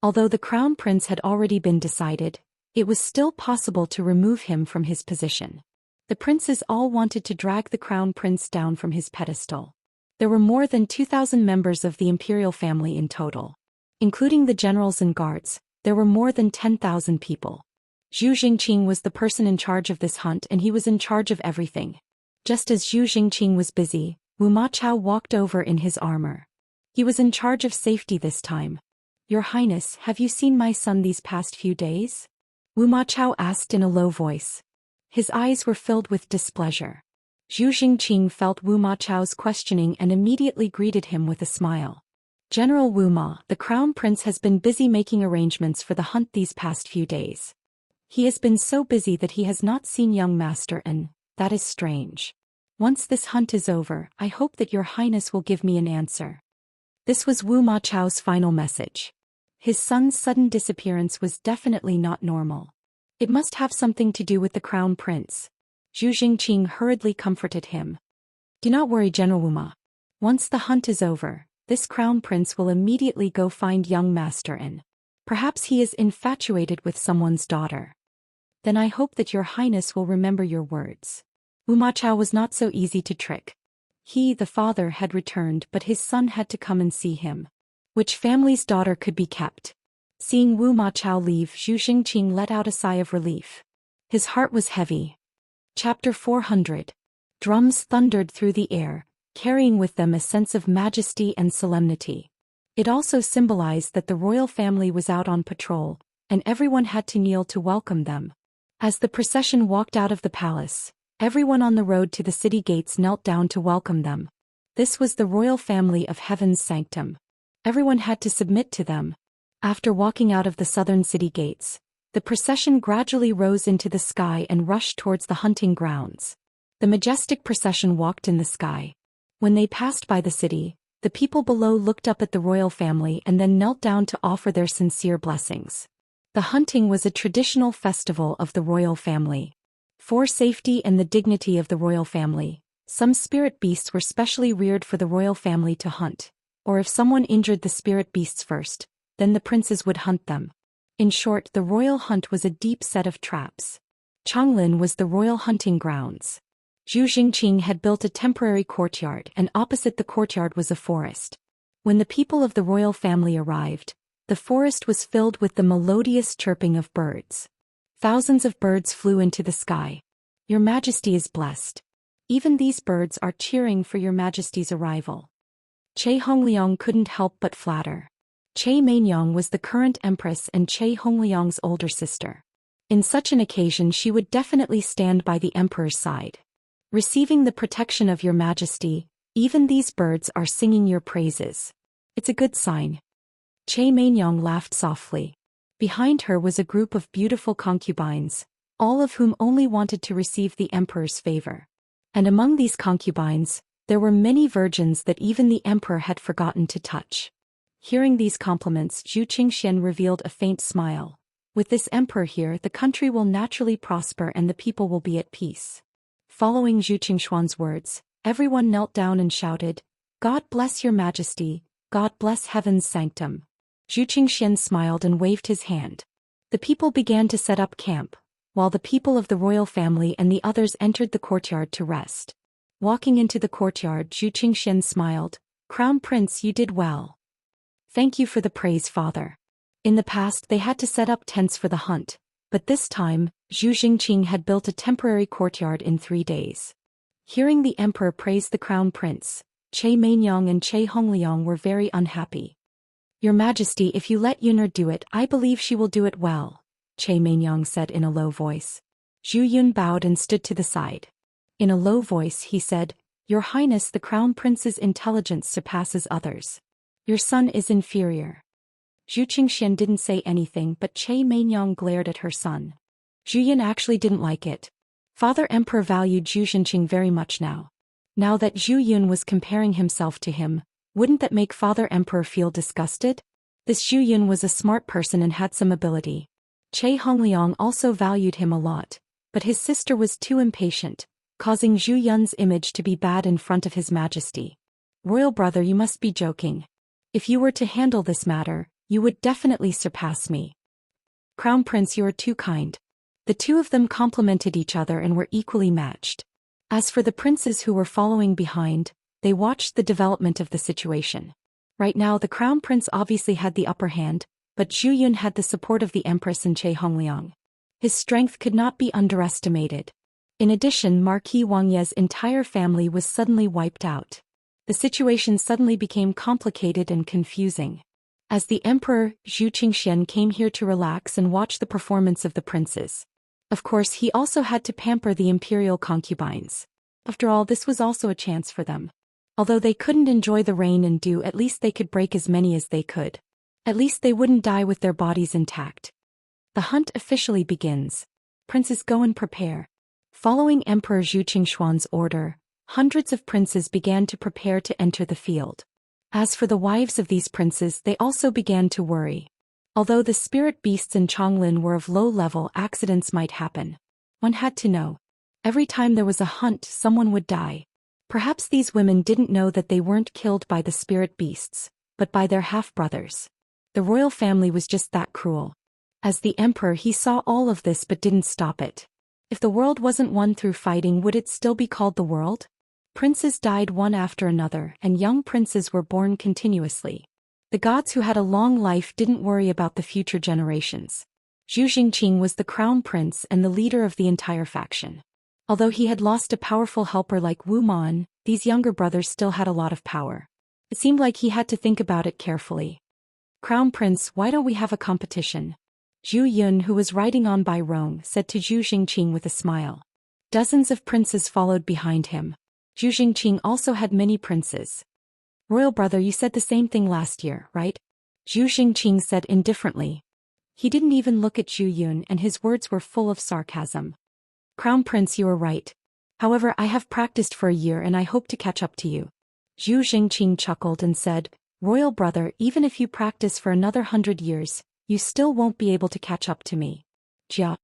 Although the Crown Prince had already been decided, it was still possible to remove him from his position. The princes all wanted to drag the Crown Prince down from his pedestal. There were more than 2,000 members of the imperial family in total. Including the generals and guards, there were more than 10,000 people. Zhu Xingqing was the person in charge of this hunt, and he was in charge of everything. Just as Zhu Xingqing was busy, Wu Ma Chao walked over in his armor. He was in charge of safety this time. Your Highness, have you seen my son these past few days? Wu Ma Chao asked in a low voice. His eyes were filled with displeasure. Zhu Xingqing felt Wu Ma Chao's questioning and immediately greeted him with a smile. General Wu Ma, the Crown Prince has been busy making arrangements for the hunt these past few days. He has been so busy that he has not seen young master, and that is strange. Once this hunt is over, I hope that Your Highness will give me an answer. This was Wu Ma Chao's final message. His son's sudden disappearance was definitely not normal. It must have something to do with the Crown Prince. Zhu Xingqing hurriedly comforted him. Do not worry, General Wu Ma. Once the hunt is over, this Crown Prince will immediately go find young master, and perhaps he is infatuated with someone's daughter. Then I hope that Your Highness will remember your words. Wu Ma Chao was not so easy to trick. He, the father, had returned, but his son had to come and see him. Which family's daughter could be kept? Seeing Wu Ma Chao leave, Zhu Xingqing let out a sigh of relief. His heart was heavy. Chapter 400. Drums thundered through the air, carrying with them a sense of majesty and solemnity. It also symbolized that the royal family was out on patrol, and everyone had to kneel to welcome them. As the procession walked out of the palace, everyone on the road to the city gates knelt down to welcome them. This was the royal family of Heaven's Sanctum. Everyone had to submit to them. After walking out of the southern city gates, the procession gradually rose into the sky and rushed towards the hunting grounds. The majestic procession walked in the sky. When they passed by the city, the people below looked up at the royal family and then knelt down to offer their sincere blessings. The hunting was a traditional festival of the royal family. For safety and the dignity of the royal family, some spirit beasts were specially reared for the royal family to hunt, or if someone injured the spirit beasts first, then the princes would hunt them. In short, the royal hunt was a deep set of traps. Changlin was the royal hunting grounds. Zhu Xingqing had built a temporary courtyard, and opposite the courtyard was a forest. When the people of the royal family arrived, the forest was filled with the melodious chirping of birds. Thousands of birds flew into the sky. Your Majesty is blessed. Even these birds are cheering for your majesty's arrival. Che Hongliang couldn't help but flatter. Che Mainyang was the current empress and Che Hongliang's older sister. In such an occasion she would definitely stand by the emperor's side. Receiving the protection of your majesty, even these birds are singing your praises. It's a good sign. Che Mainyang laughed softly. Behind her was a group of beautiful concubines, all of whom only wanted to receive the emperor's favor. And among these concubines, there were many virgins that even the emperor had forgotten to touch. Hearing these compliments, Zhou Xian revealed a faint smile. With this emperor here, the country will naturally prosper and the people will be at peace. Following Zhou Xian's words, everyone knelt down and shouted, "God bless your majesty, God bless heaven's sanctum." Zhou Xian smiled and waved his hand. The people began to set up camp, while the people of the royal family and the others entered the courtyard to rest. Walking into the courtyard, Zhou Xian smiled, "Crown Prince, you did well. Thank you for the praise, father." In the past they had to set up tents for the hunt, but this time, Zhu Jingqing had built a temporary courtyard in 3 days. Hearing the emperor praise the crown prince, Che Mainyang and Che Hongliang were very unhappy. "Your majesty, if you let Yuner do it, I believe she will do it well," Che Mainyang said in a low voice. Zhu Yun bowed and stood to the side. In a low voice he said, "Your Highness, the crown prince's intelligence surpasses others. Your son is inferior." Zhu Xian didn't say anything, but Che Mainyang glared at her son. Zhu Yun actually didn't like it. Father Emperor valued Zhu Xinqing very much now. Now that Zhu Yun was comparing himself to him, wouldn't that make Father Emperor feel disgusted? This Zhu Yun was a smart person and had some ability. Che Hongliang also valued him a lot, but his sister was too impatient, causing Zhu Yun's image to be bad in front of his majesty. "Royal brother, you must be joking. If you were to handle this matter, you would definitely surpass me." "Crown Prince, you are too kind." The two of them complimented each other and were equally matched. As for the princes who were following behind, they watched the development of the situation. Right now the crown prince obviously had the upper hand, but Zhu Yun had the support of the empress and Che Hongliang. His strength could not be underestimated. In addition, Marquis Wang Ye's entire family was suddenly wiped out. The situation suddenly became complicated and confusing. As the emperor, Zhou Xian came here to relax and watch the performance of the princes. Of course, he also had to pamper the imperial concubines. After all, this was also a chance for them. Although they couldn't enjoy the rain and dew, at least they could break as many as they could. At least they wouldn't die with their bodies intact. The hunt officially begins. Princes, go and prepare. Following Emperor Zhou Xian's order, hundreds of princes began to prepare to enter the field. As for the wives of these princes, they also began to worry. Although the spirit beasts in Chonglin were of low level, accidents might happen. One had to know. Every time there was a hunt, someone would die. Perhaps these women didn't know that they weren't killed by the spirit beasts, but by their half-brothers. The royal family was just that cruel. As the emperor, he saw all of this but didn't stop it. If the world wasn't won through fighting, would it still be called the world? Princes died one after another, and young princes were born continuously. The gods who had a long life didn't worry about the future generations. Zhu Jingqing was the crown prince and the leader of the entire faction. Although he had lost a powerful helper like Wu Man, these younger brothers still had a lot of power. It seemed like he had to think about it carefully. "Crown Prince, why don't we have a competition?" Zhu Yun, who was riding on by Rong, said to Zhu Jingqing with a smile. Dozens of princes followed behind him. Zhu Jingqing also had many princes. "Royal brother, you said the same thing last year, right?" Zhu Jingqing said indifferently. He didn't even look at Zhu Yun and his words were full of sarcasm. "Crown Prince, you are right. However, I have practiced for a year and I hope to catch up to you." Zhu Jingqing chuckled and said, "Royal brother, even if you practice for another 100 years, you still won't be able to catch up to me." Jia.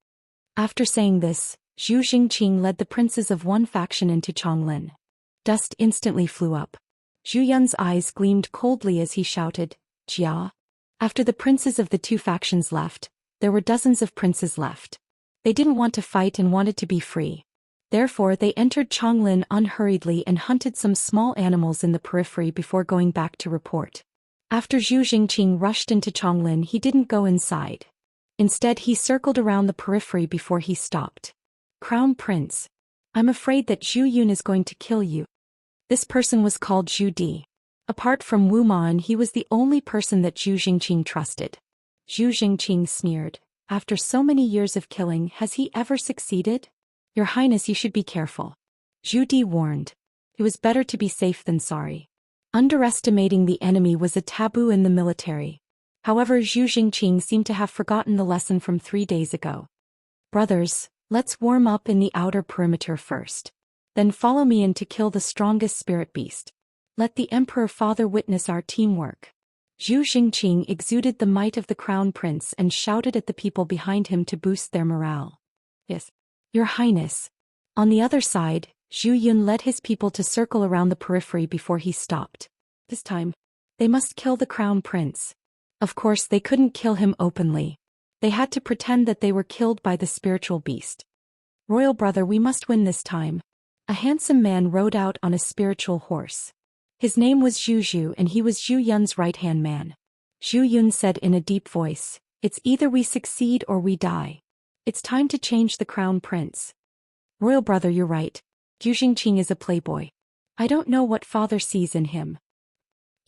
After saying this, Zhu Jingqing led the princes of one faction into Chonglin. Dust instantly flew up. Zhu Yun's eyes gleamed coldly as he shouted, "Jia." After the princes of the two factions left, there were dozens of princes left. They didn't want to fight and wanted to be free. Therefore they entered Chonglin unhurriedly and hunted some small animals in the periphery before going back to report. After Zhu Jingqing rushed into Chonglin, he didn't go inside. Instead he circled around the periphery before he stopped. "Crown Prince, I'm afraid that Zhu Yun is going to kill you. This person was called Zhu Di. Apart from Wu Ma, he was the only person that Zhu Jingqing trusted. Zhu Jingqing sneered. After so many years of killing, has he ever succeeded? Your Highness, you should be careful. Zhu Di warned. It was better to be safe than sorry. Underestimating the enemy was a taboo in the military. However, Zhu Jingqing seemed to have forgotten the lesson from 3 days ago. Brothers, let's warm up in the outer perimeter first. Then follow me in to kill the strongest spirit beast. Let the Emperor Father witness our teamwork. Zhu Jingqing exuded the might of the Crown Prince and shouted at the people behind him to boost their morale. Yes, Your Highness. On the other side, Zhu Yun led his people to circle around the periphery before he stopped. This time, they must kill the Crown Prince. Of course, they couldn't kill him openly. They had to pretend that they were killed by the spiritual beast. Royal brother, we must win this time. A handsome man rode out on a spiritual horse. His name was Zhu Zhu and he was Zhu Yun's right-hand man. Zhu Yun said in a deep voice, "It's either we succeed or we die. It's time to change the Crown Prince." Royal brother, you're right. Zhu Jingqing is a playboy. I don't know what father sees in him.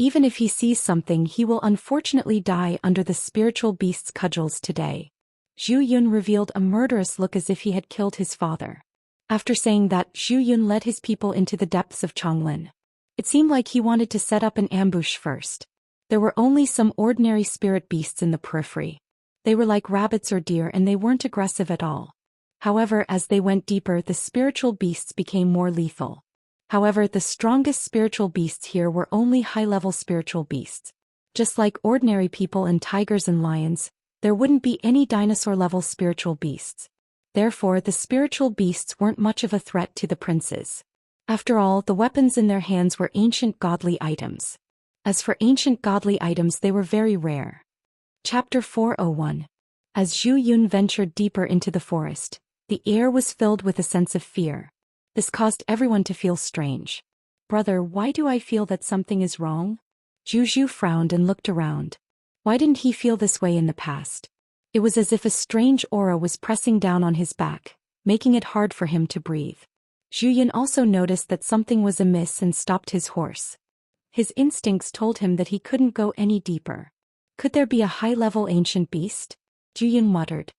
Even if he sees something, he will unfortunately die under the spiritual beast's cudgels today. Zhu Yun revealed a murderous look as if he had killed his father. After saying that, Zhu Yun led his people into the depths of Chonglin. It seemed like he wanted to set up an ambush first. There were only some ordinary spirit beasts in the periphery. They were like rabbits or deer and they weren't aggressive at all. However, as they went deeper, the spiritual beasts became more lethal. However, the strongest spiritual beasts here were only high-level spiritual beasts. Just like ordinary people and tigers and lions, there wouldn't be any dinosaur-level spiritual beasts. Therefore, the spiritual beasts weren't much of a threat to the princes. After all, the weapons in their hands were ancient godly items. As for ancient godly items, they were very rare. Chapter 401. As Zhu Yun ventured deeper into the forest, the air was filled with a sense of fear. This caused everyone to feel strange. Brother, why do I feel that something is wrong? Zhu Zhu frowned and looked around. Why didn't he feel this way in the past? It was as if a strange aura was pressing down on his back, making it hard for him to breathe. Zhu Yun also noticed that something was amiss and stopped his horse. His instincts told him that he couldn't go any deeper. Could there be a high-level ancient beast? Zhu Yun muttered.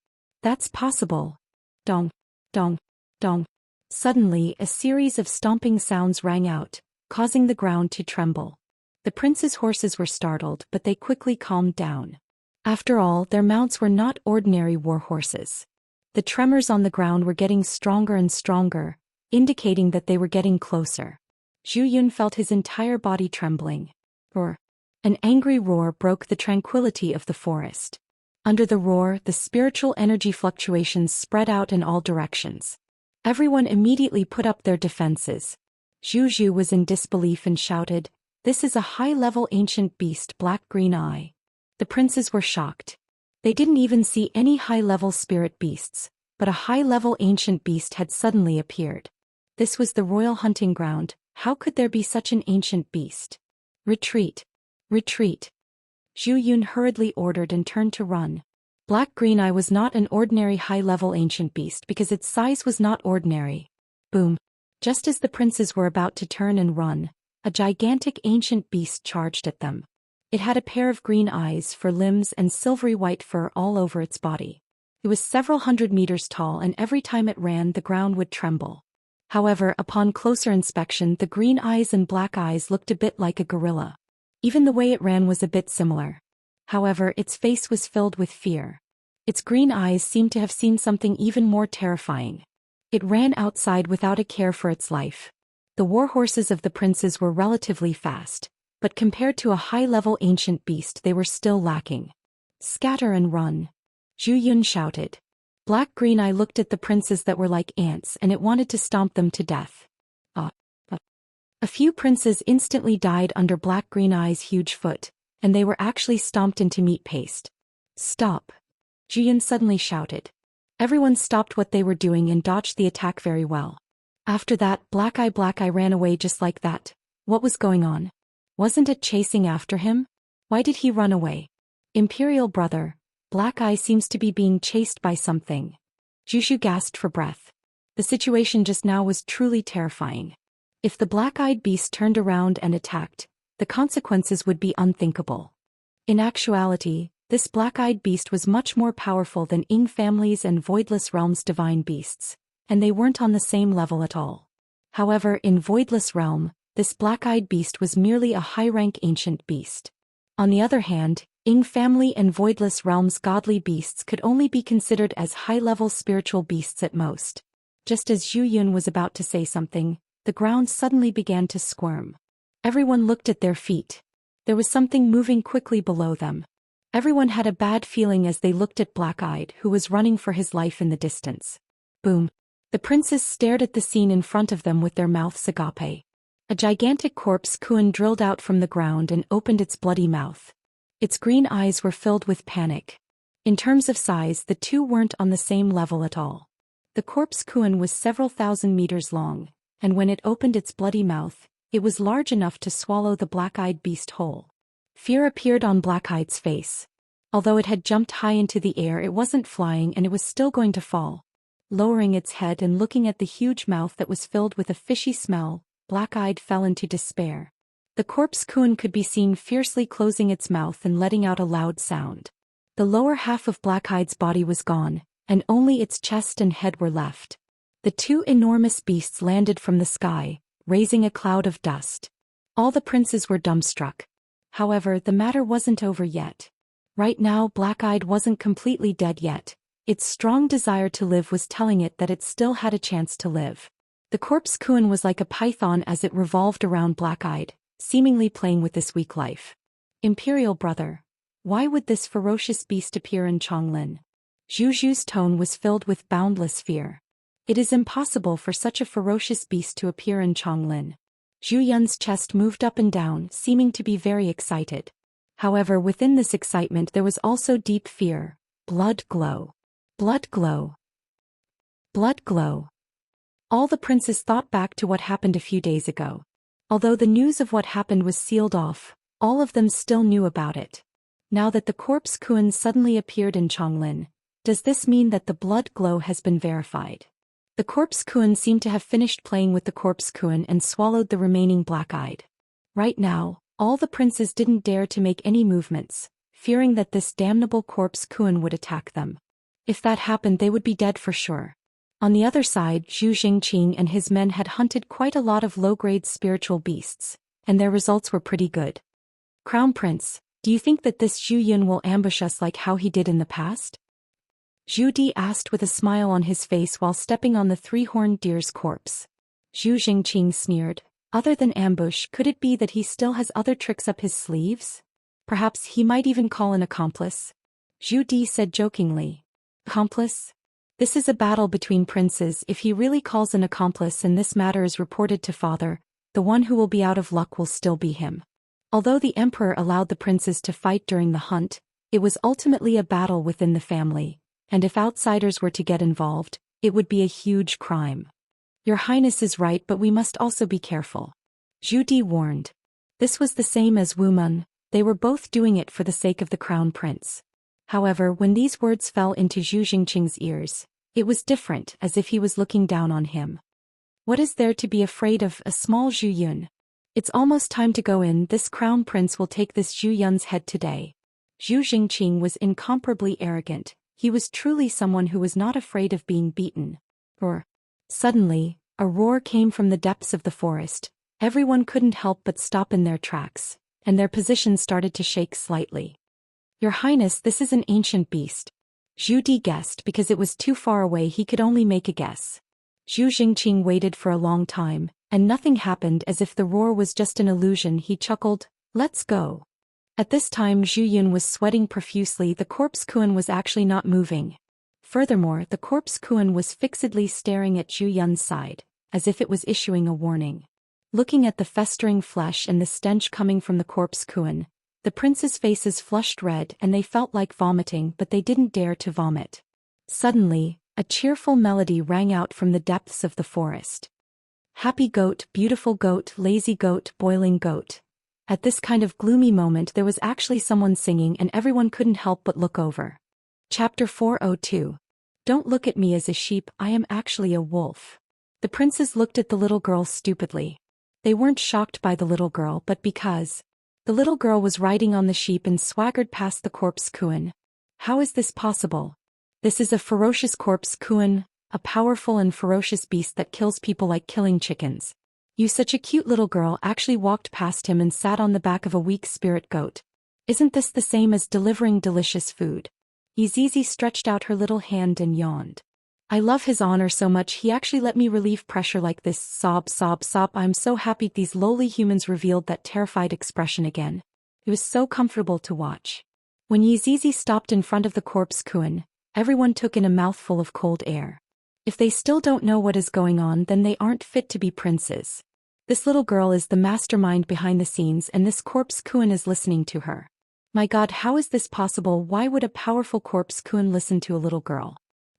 That's possible. Dong, dong, dong. Suddenly, a series of stomping sounds rang out, causing the ground to tremble. The prince's horses were startled, but they quickly calmed down. After all, their mounts were not ordinary war horses. The tremors on the ground were getting stronger and stronger, indicating that they were getting closer. Zhu Yun felt his entire body trembling. Roar. An angry roar broke the tranquility of the forest. Under the roar, the spiritual energy fluctuations spread out in all directions. Everyone immediately put up their defenses. Zhu Zhu was in disbelief and shouted, "This is a high-level ancient beast, Black Green Eye." The princes were shocked. They didn't even see any high-level spirit beasts, but a high-level ancient beast had suddenly appeared. This was the royal hunting ground. How could there be such an ancient beast? Retreat! Retreat! Zhu Yun hurriedly ordered and turned to run. Black Green Eye was not an ordinary high-level ancient beast because its size was not ordinary. Boom! Just as the princes were about to turn and run, a gigantic ancient beast charged at them. It had a pair of green eyes for limbs and silvery white fur all over its body. It was several hundred meters tall and every time it ran the ground would tremble. However, upon closer inspection the green eyes and black eyes looked a bit like a gorilla. Even the way it ran was a bit similar. However, its face was filled with fear. Its green eyes seemed to have seen something even more terrifying. It ran outside without a care for its life. The war horses of the princes were relatively fast, but compared to a high-level ancient beast they were still lacking. Scatter and run! Zhu Yun shouted. Black Green Eye looked at the princes that were like ants and it wanted to stomp them to death. A few princes instantly died under Black Green Eye's huge foot, and they were actually stomped into meat paste. Stop! Zhu Yun suddenly shouted. Everyone stopped what they were doing and dodged the attack very well. After that, Black Eye ran away just like that. What was going on? Wasn't it chasing after him? Why did he run away? Imperial brother, Black Eye seems to be being chased by something. Zhu Zhu gasped for breath. The situation just now was truly terrifying. If the black-eyed beast turned around and attacked, the consequences would be unthinkable. In actuality, this black-eyed beast was much more powerful than Ying family's and Voidless Realm's divine beasts, and they weren't on the same level at all. However, in Voidless Realm, this black-eyed beast was merely a high-rank ancient beast. On the other hand, Ying family and Voidless Realm's godly beasts could only be considered as high-level spiritual beasts at most. Just as Zhou Xian was about to say something, the ground suddenly began to squirm. Everyone looked at their feet. There was something moving quickly below them. Everyone had a bad feeling as they looked at Black-Eyed, who was running for his life in the distance. Boom. The princes stared at the scene in front of them with their mouths agape. A gigantic corpse Kuan drilled out from the ground and opened its bloody mouth. Its green eyes were filled with panic. In terms of size, the two weren't on the same level at all. The corpse Kuan was several thousand meters long, and when it opened its bloody mouth, it was large enough to swallow the black-eyed beast whole. Fear appeared on Black-Eye's face. Although it had jumped high into the air, it wasn't flying and it was still going to fall. Lowering its head and looking at the huge mouth that was filled with a fishy smell, Black-Eyed fell into despair. The corpse Kuan could be seen fiercely closing its mouth and letting out a loud sound. The lower half of Black-Eye's body was gone, and only its chest and head were left. The two enormous beasts landed from the sky, raising a cloud of dust. All the princes were dumbstruck. However, the matter wasn't over yet. Right now, Black-Eyed wasn't completely dead yet. Its strong desire to live was telling it that it still had a chance to live. The corpse Kuan was like a python as it revolved around Black-Eyed, seemingly playing with this weak life. Imperial brother. Why would this ferocious beast appear in Chonglin? Zhu Zhu's tone was filled with boundless fear. It is impossible for such a ferocious beast to appear in Chonglin. Zhu Yun's chest moved up and down, seeming to be very excited. However, within this excitement there was also deep fear. Blood glow. Blood glow. Blood glow. All the princes thought back to what happened a few days ago. Although the news of what happened was sealed off, all of them still knew about it. Now that the corpse Kuan suddenly appeared in Chonglin, does this mean that the blood glow has been verified? The corpse Kuan seemed to have finished playing with the corpse Kuan and swallowed the remaining black-eyed. Right now, all the princes didn't dare to make any movements, fearing that this damnable corpse Kuan would attack them. If that happened, they would be dead for sure. On the other side, Zhu Xingqing and his men had hunted quite a lot of low-grade spiritual beasts, and their results were pretty good. Crown Prince, do you think that this Zhu Yun will ambush us like how he did in the past? Zhu Di asked with a smile on his face while stepping on the three-horned deer's corpse. Zhu Xingqing sneered. Other than ambush, could it be that he still has other tricks up his sleeves? Perhaps he might even call an accomplice? Zhu Di said jokingly. Accomplice? This is a battle between princes. If he really calls an accomplice and this matter is reported to father, the one who will be out of luck will still be him. Although the emperor allowed the princes to fight during the hunt, it was ultimately a battle within the family, and if outsiders were to get involved, it would be a huge crime. Your Highness is right, but we must also be careful. Zhu Di warned. This was the same as Wu Mun, they were both doing it for the sake of the crown prince. However, when these words fell into Zhu Xingqing's ears, it was different, as if he was looking down on him. What is there to be afraid of, a small Zhu Yun? It's almost time to go in. This crown prince will take this Zhu Yun's head today. Zhu Xingqing was incomparably arrogant. He was truly someone who was not afraid of being beaten. Suddenly, a roar came from the depths of the forest. Everyone couldn't help but stop in their tracks, and their positions started to shake slightly. Your Highness, this is an ancient beast. Zhu Di guessed because it was too far away. He could only make a guess. Zhu Xingqing waited for a long time, and nothing happened. As if the roar was just an illusion, he chuckled, "Let's go." At this time Zhu Yun was sweating profusely. The corpse Kuan was actually not moving. Furthermore, the corpse Kuan was fixedly staring at Zhu Yun's side, as if it was issuing a warning. Looking at the festering flesh and the stench coming from the corpse Kuan, the princes' faces flushed red and they felt like vomiting, but they didn't dare to vomit. Suddenly, a cheerful melody rang out from the depths of the forest. Happy goat, beautiful goat, lazy goat, boiling goat. At this kind of gloomy moment there was actually someone singing and everyone couldn't help but look over. Chapter 402. Don't look at me as a sheep, I am actually a wolf. The princes looked at the little girl stupidly. They weren't shocked by the little girl but because the little girl was riding on the sheep and swaggered past the corpse Kuan. How is this possible? This is a ferocious corpse Kuan, a powerful and ferocious beast that kills people like killing chickens. You such a cute little girl actually walked past him and sat on the back of a weak spirit goat. Isn't this the same as delivering delicious food? Yizizi stretched out her little hand and yawned. I love his honor so much he actually let me relieve pressure like this, sob sob sob. I'm so happy. These lowly humans revealed that terrified expression again. It was so comfortable to watch. When Yizizi stopped in front of the corpse Kuan, everyone took in a mouthful of cold air. If they still don't know what is going on, then they aren't fit to be princes. This little girl is the mastermind behind the scenes and this corpse Kuan is listening to her. My god, how is this possible? Why would a powerful corpse Kuan listen to a little girl?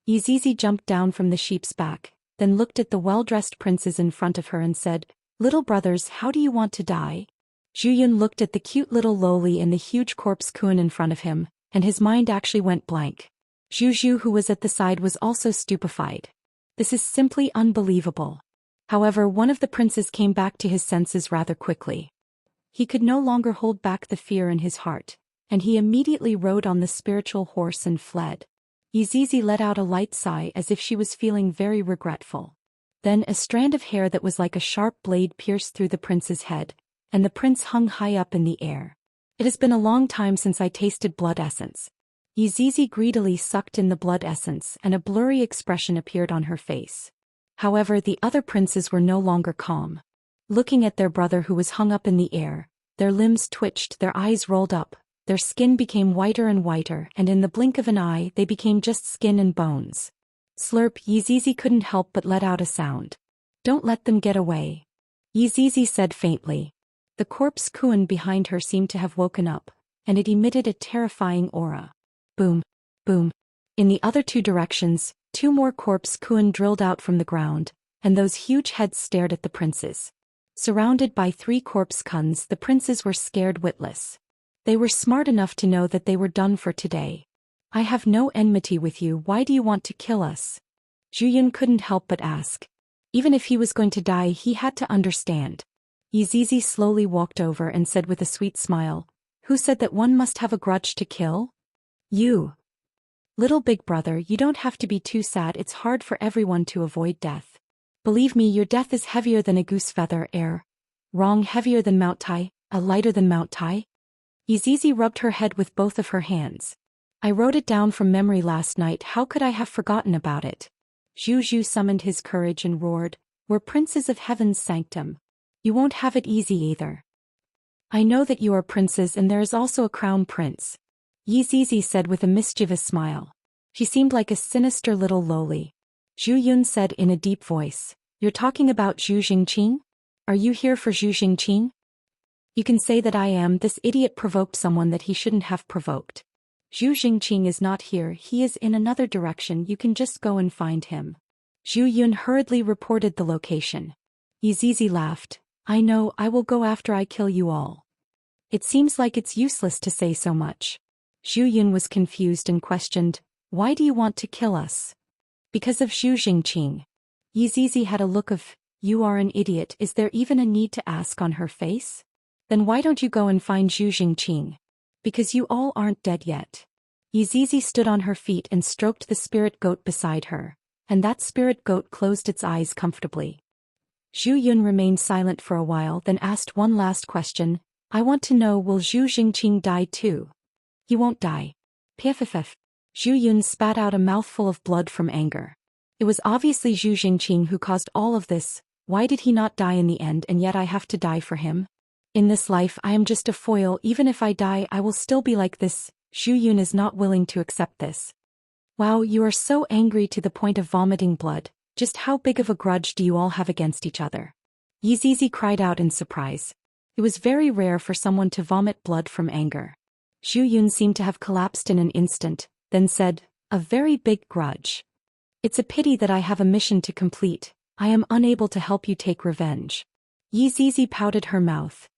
Yizizi jumped down from the sheep's back, then looked at the well-dressed princes in front of her and said, Little brothers, how do you want to die? Zhou Xian looked at the cute little lowly and the huge corpse Kuan in front of him, and his mind actually went blank. Zhu, who was at the side, was also stupefied. This is simply unbelievable. However, one of the princes came back to his senses rather quickly. He could no longer hold back the fear in his heart, and he immediately rode on the spiritual horse and fled. Yizizi let out a light sigh as if she was feeling very regretful. Then a strand of hair that was like a sharp blade pierced through the prince's head, and the prince hung high up in the air. It has been a long time since I tasted blood essence. Yizizi greedily sucked in the blood essence and a blurry expression appeared on her face. However, the other princes were no longer calm. Looking at their brother who was hung up in the air, their limbs twitched, their eyes rolled up, their skin became whiter and whiter, and in the blink of an eye they became just skin and bones. Slurp. Yizizi couldn't help but let out a sound. Don't let them get away, Yizizi said faintly. The corpse Kuan behind her seemed to have woken up, and it emitted a terrifying aura. Boom, boom. In the other two directions, two more corpse Kuan drilled out from the ground, and those huge heads stared at the princes. Surrounded by three corpse Kuns, the princes were scared witless. They were smart enough to know that they were done for today. I have no enmity with you, why do you want to kill us? Zhu Xian couldn't help but ask. Even if he was going to die, he had to understand. Yizizi slowly walked over and said with a sweet smile, Who said that one must have a grudge to kill? You. Little big brother, you don't have to be too sad, it's hard for everyone to avoid death. Believe me, your death is heavier than a goose feather, Wrong, heavier than Mount Tai, lighter than Mount Tai. Yizizi rubbed her head with both of her hands. I wrote it down from memory last night, how could I have forgotten about it? Zhu summoned his courage and roared, We're princes of heaven's sanctum. You won't have it easy either. I know that you are princes and there is also a crown prince, Yizizi said with a mischievous smile. She seemed like a sinister little lowly. Zhu Yun said in a deep voice, You're talking about Zhu Xingqing? Are you here for Zhu Xingqing? You can say that I am. This idiot provoked someone that he shouldn't have provoked. Zhu Xingqing is not here, he is in another direction, you can just go and find him. Zhu Yun hurriedly reported the location. Yizizi laughed. I know, I will go after I kill you all. It seems like it's useless to say so much. Zhu Yun was confused and questioned, Why do you want to kill us? Because of Zhu Xingqing. Yizizi had a look of, You are an idiot, is there even a need to ask on her face? Then why don't you go and find Zhu Xingqing? Because you all aren't dead yet. Yizizi stood on her feet and stroked the spirit goat beside her, and that spirit goat closed its eyes comfortably. Zhu Yun remained silent for a while, then asked one last question, I want to know, will Zhu Xingqing die too? He won't die. Pff. Zhu Yun spat out a mouthful of blood from anger. It was obviously Zhu Xingqing who caused all of this, why did he not die in the end and yet I have to die for him? In this life I am just a foil, even if I die I will still be like this. Zhu Yun is not willing to accept this. Wow, you are so angry to the point of vomiting blood, just how big of a grudge do you all have against each other? Yizizi cried out in surprise. It was very rare for someone to vomit blood from anger. Zhu Yun seemed to have collapsed in an instant, then said, A very big grudge. It's a pity that I have a mission to complete, I am unable to help you take revenge. Yizizi pouted her mouth.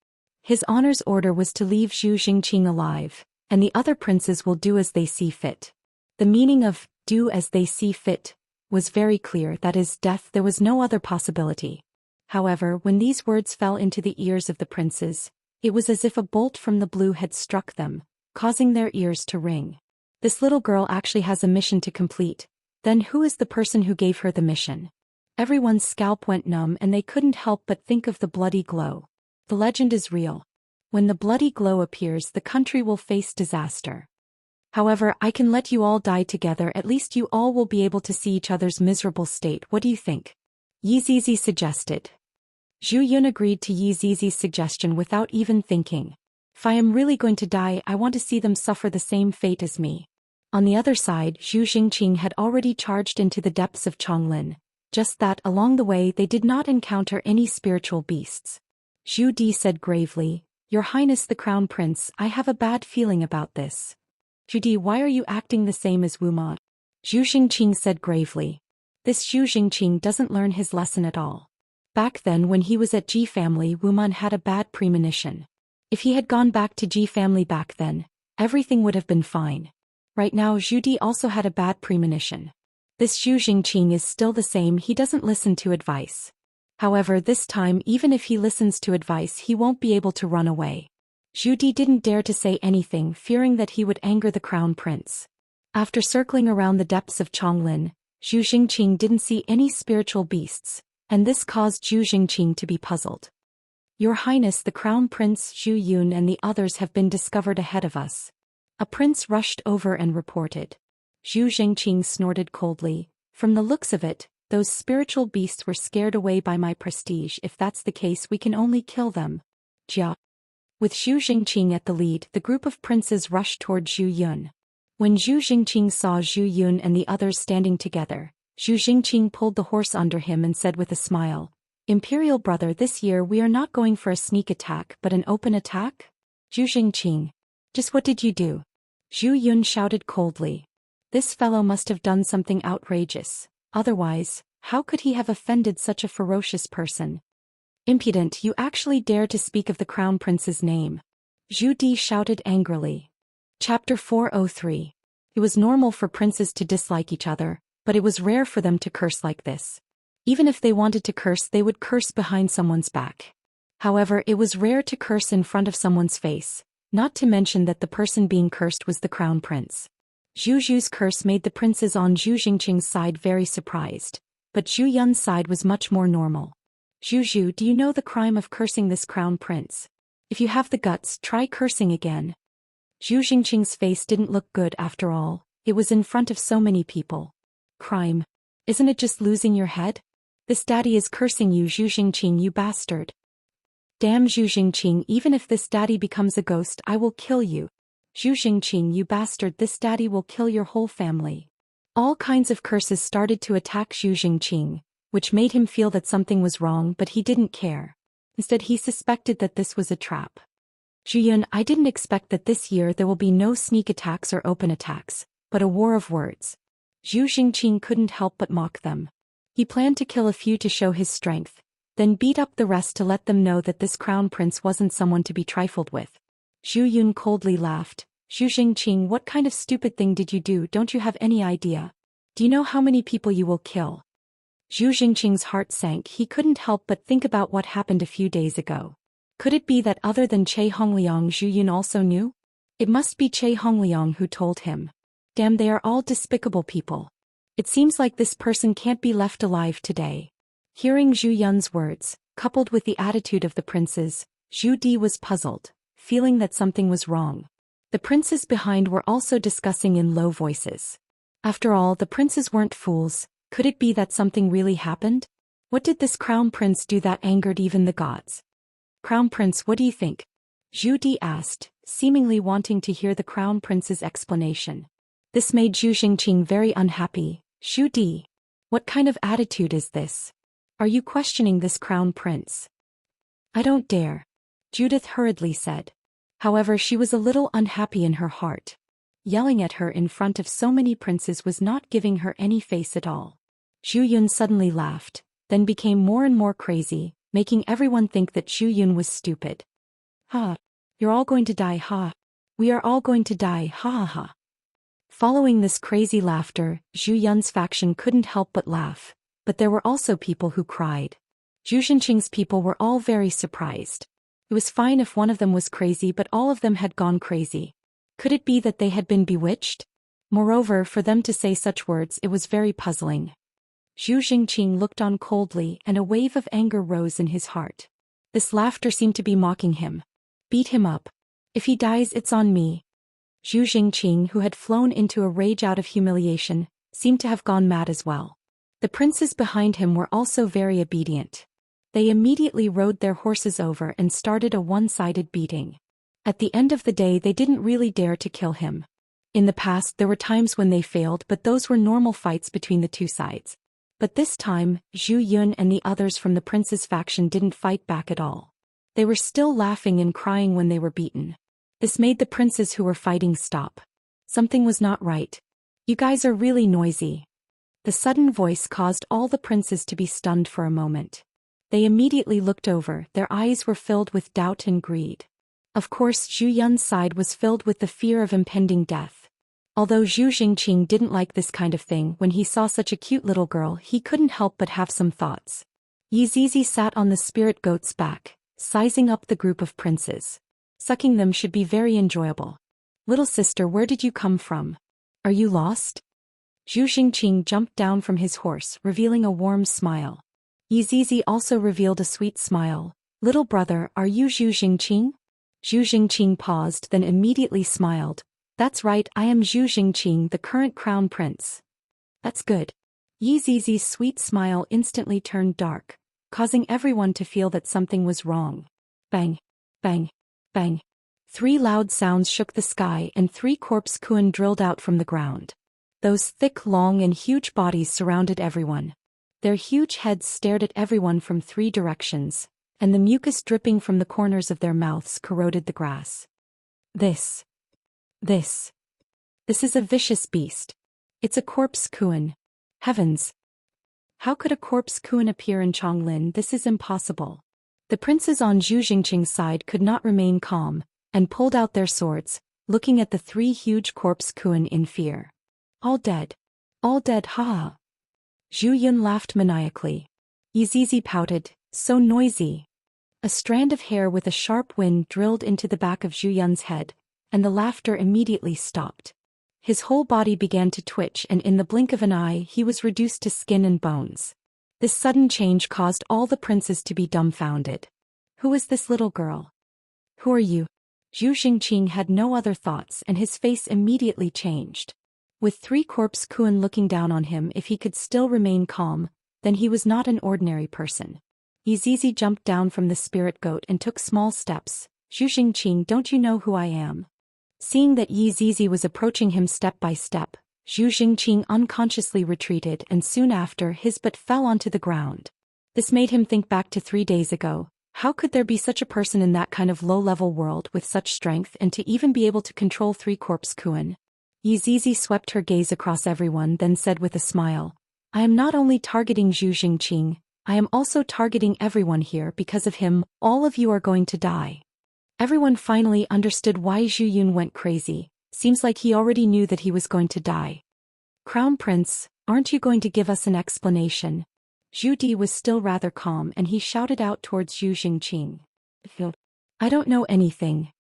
His honor's order was to leave Zhu Xingqing alive, and the other princes will do as they see fit. The meaning of do as they see fit, was very clear. That is death, there was no other possibility. However, when these words fell into the ears of the princes, it was as if a bolt from the blue had struck them, causing their ears to ring. This little girl actually has a mission to complete. Then who is the person who gave her the mission? Everyone's scalp went numb and they couldn't help but think of the bloody glow. The legend is real. When the bloody glow appears, the country will face disaster. However, I can let you all die together. At least you all will be able to see each other's miserable state. What do you think? Yi Zizi suggested. Zhou Yun agreed to Yi Zizi's suggestion without even thinking. If I am really going to die, I want to see them suffer the same fate as me. On the other side, Zhu Xingqing had already charged into the depths of Chonglin. Just that, along the way they did not encounter any spiritual beasts. Zhu Di said gravely, Your Highness the Crown Prince, I have a bad feeling about this. Zhu Di, why are you acting the same as Wu Ma? Zhu Xingqing said gravely. This Zhu Xingqing doesn't learn his lesson at all. Back then when he was at Ji family, Wu Man had a bad premonition. If he had gone back to Ji family back then, everything would have been fine. Right now Zhu Di also had a bad premonition. This Zhu Xingqing is still the same, he doesn't listen to advice. However, this time even if he listens to advice he won't be able to run away. Zhu Di didn't dare to say anything, fearing that he would anger the crown prince. After circling around the depths of Chonglin, Zhu Xingqing didn't see any spiritual beasts, and this caused Zhu Xingqing to be puzzled. Your Highness the Crown Prince Zhu Yun and the others have been discovered ahead of us. A prince rushed over and reported. Zhu Xingqing snorted coldly. From the looks of it, those spiritual beasts were scared away by my prestige. If that's the case, we can only kill them. Jia. With Zhu Xingqing at the lead, the group of princes rushed toward Zhu Yun. When Zhu Xingqing saw Zhu Yun and the others standing together, Zhu Xingqing pulled the horse under him and said with a smile, Imperial brother, this year we are not going for a sneak attack but an open attack? Zhu Xingqing. Just what did you do? Zhu Yun shouted coldly. This fellow must have done something outrageous. Otherwise, how could he have offended such a ferocious person? Impudent, you actually dare to speak of the crown prince's name. Zhu Di shouted angrily. Chapter 403. It was normal for princes to dislike each other, but it was rare for them to curse like this. Even if they wanted to curse, they would curse behind someone's back. However, it was rare to curse in front of someone's face, not to mention that the person being cursed was the crown prince. Zhu Zhu's curse made the princes on Zhu Xingqing's side very surprised, but Zhu Yun's side was much more normal. Zhu Zhu, do you know the crime of cursing this crown prince? If you have the guts, try cursing again. Zhu Xingqing's face didn't look good after all, it was in front of so many people. Crime? Isn't it just losing your head? This daddy is cursing you, Zhu Xingqing, you bastard. Damn Zhu Xingqing, even if this daddy becomes a ghost, I will kill you. Zhu Xingqing, you bastard, this daddy will kill your whole family. All kinds of curses started to attack Zhu Xingqing, which made him feel that something was wrong, but he didn't care. Instead, he suspected that this was a trap. Zhu Yun, I didn't expect that this year there will be no sneak attacks or open attacks, but a war of words. Zhu Xingqing couldn't help but mock them. He planned to kill a few to show his strength, then beat up the rest to let them know that this crown prince wasn't someone to be trifled with. Zhu Yun coldly laughed. Zhu Xingqing, what kind of stupid thing did you do? Don't you have any idea? Do you know how many people you will kill? Zhu Xingqing's heart sank. He couldn't help but think about what happened a few days ago. Could it be that other than Che Hongliang, Zhu Yun also knew? It must be Che Hongliang who told him. Damn, they are all despicable people. It seems like this person can't be left alive today. Hearing Zhu Yun's words, coupled with the attitude of the princes, Zhu Di was puzzled, feeling that something was wrong. The princes behind were also discussing in low voices. After all, the princes weren't fools. Could it be that something really happened? What did this crown prince do that angered even the gods? Crown prince, what do you think? Zhu Di asked, seemingly wanting to hear the crown prince's explanation. This made Zhu Xingqing very unhappy. Zhu Di, what kind of attitude is this? Are you questioning this crown prince? I don't dare. Judith hurriedly said. However, she was a little unhappy in her heart. Yelling at her in front of so many princes was not giving her any face at all. Zhu Yun suddenly laughed, then became more and more crazy, making everyone think that Zhu Yun was stupid. Ha! You're all going to die, ha! We are all going to die, ha ha ha! Following this crazy laughter, Zhu Yun's faction couldn't help but laugh, but there were also people who cried. Zhu Xianxing's people were all very surprised. It was fine if one of them was crazy, but all of them had gone crazy. Could it be that they had been bewitched? Moreover, for them to say such words, it was very puzzling. Zhu Xianxing looked on coldly, and a wave of anger rose in his heart. This laughter seemed to be mocking him. Beat him up. If he dies, it's on me. Zhu Xianxing, who had flown into a rage out of humiliation, seemed to have gone mad as well. The princes behind him were also very obedient. They immediately rode their horses over and started a one-sided beating. At the end of the day, they didn't really dare to kill him. In the past, there were times when they failed, but those were normal fights between the two sides. But this time, Zhu Yun and the others from the prince's faction didn't fight back at all. They were still laughing and crying when they were beaten. This made the princes who were fighting stop. Something was not right. You guys are really noisy. The sudden voice caused all the princes to be stunned for a moment. They immediately looked over, their eyes were filled with doubt and greed. Of course, Zhu Yun's side was filled with the fear of impending death. Although Zhu Xianxing didn't like this kind of thing, when he saw such a cute little girl, he couldn't help but have some thoughts. Yizizi sat on the spirit goat's back, sizing up the group of princes. Sucking them should be very enjoyable. Little sister, where did you come from? Are you lost? Zhu Xianxing jumped down from his horse, revealing a warm smile. Yizizi also revealed a sweet smile. Little brother, are you Zhu Xianxing? Zhu Xianxing paused, then immediately smiled. That's right, I am Zhu Xianxing, the current crown prince. That's good. Yizizi's sweet smile instantly turned dark, causing everyone to feel that something was wrong. Bang, bang, bang. 3 loud sounds shook the sky and 3 corpse kuan drilled out from the ground. Those thick, long and huge bodies surrounded everyone. Their huge heads stared at everyone from 3 directions, and the mucus dripping from the corners of their mouths corroded the grass. This is a vicious beast. It's a corpse kuan. Heavens! How could a corpse kuan appear in Chonglin? This is impossible. The princes on Zhu Xianxing's side could not remain calm, and pulled out their swords, looking at the 3 huge corpse kuan in fear. All dead, haha. Zhu Yun laughed maniacally. Yizizi pouted, so noisy. A strand of hair with a sharp wind drilled into the back of Zhu Yun's head, and the laughter immediately stopped. His whole body began to twitch, and in the blink of an eye he was reduced to skin and bones. This sudden change caused all the princes to be dumbfounded. Who is this little girl? Who are you? Zhu Xianxing had no other thoughts, and his face immediately changed. With 3 corpse kuan looking down on him, if he could still remain calm, then he was not an ordinary person. Yizizi jumped down from the spirit goat and took small steps. Zhu Xianxing, don't you know who I am? Seeing that Yizizi was approaching him step by step, Zhu Xianxing unconsciously retreated, and soon after his butt fell onto the ground. This made him think back to 3 days ago. How could there be such a person in that kind of low-level world with such strength and to even be able to control 3 corpse kuan? Yizizi swept her gaze across everyone, then said with a smile, I am not only targeting Zhu Xianxing, I am also targeting everyone here. Because of him, all of you are going to die. Everyone finally understood why Zhu Yun went crazy. Seems like he already knew that he was going to die. Crown Prince, aren't you going to give us an explanation? Zhu Di was still rather calm, and he shouted out towards Zhu Xianxing. I don't know anything.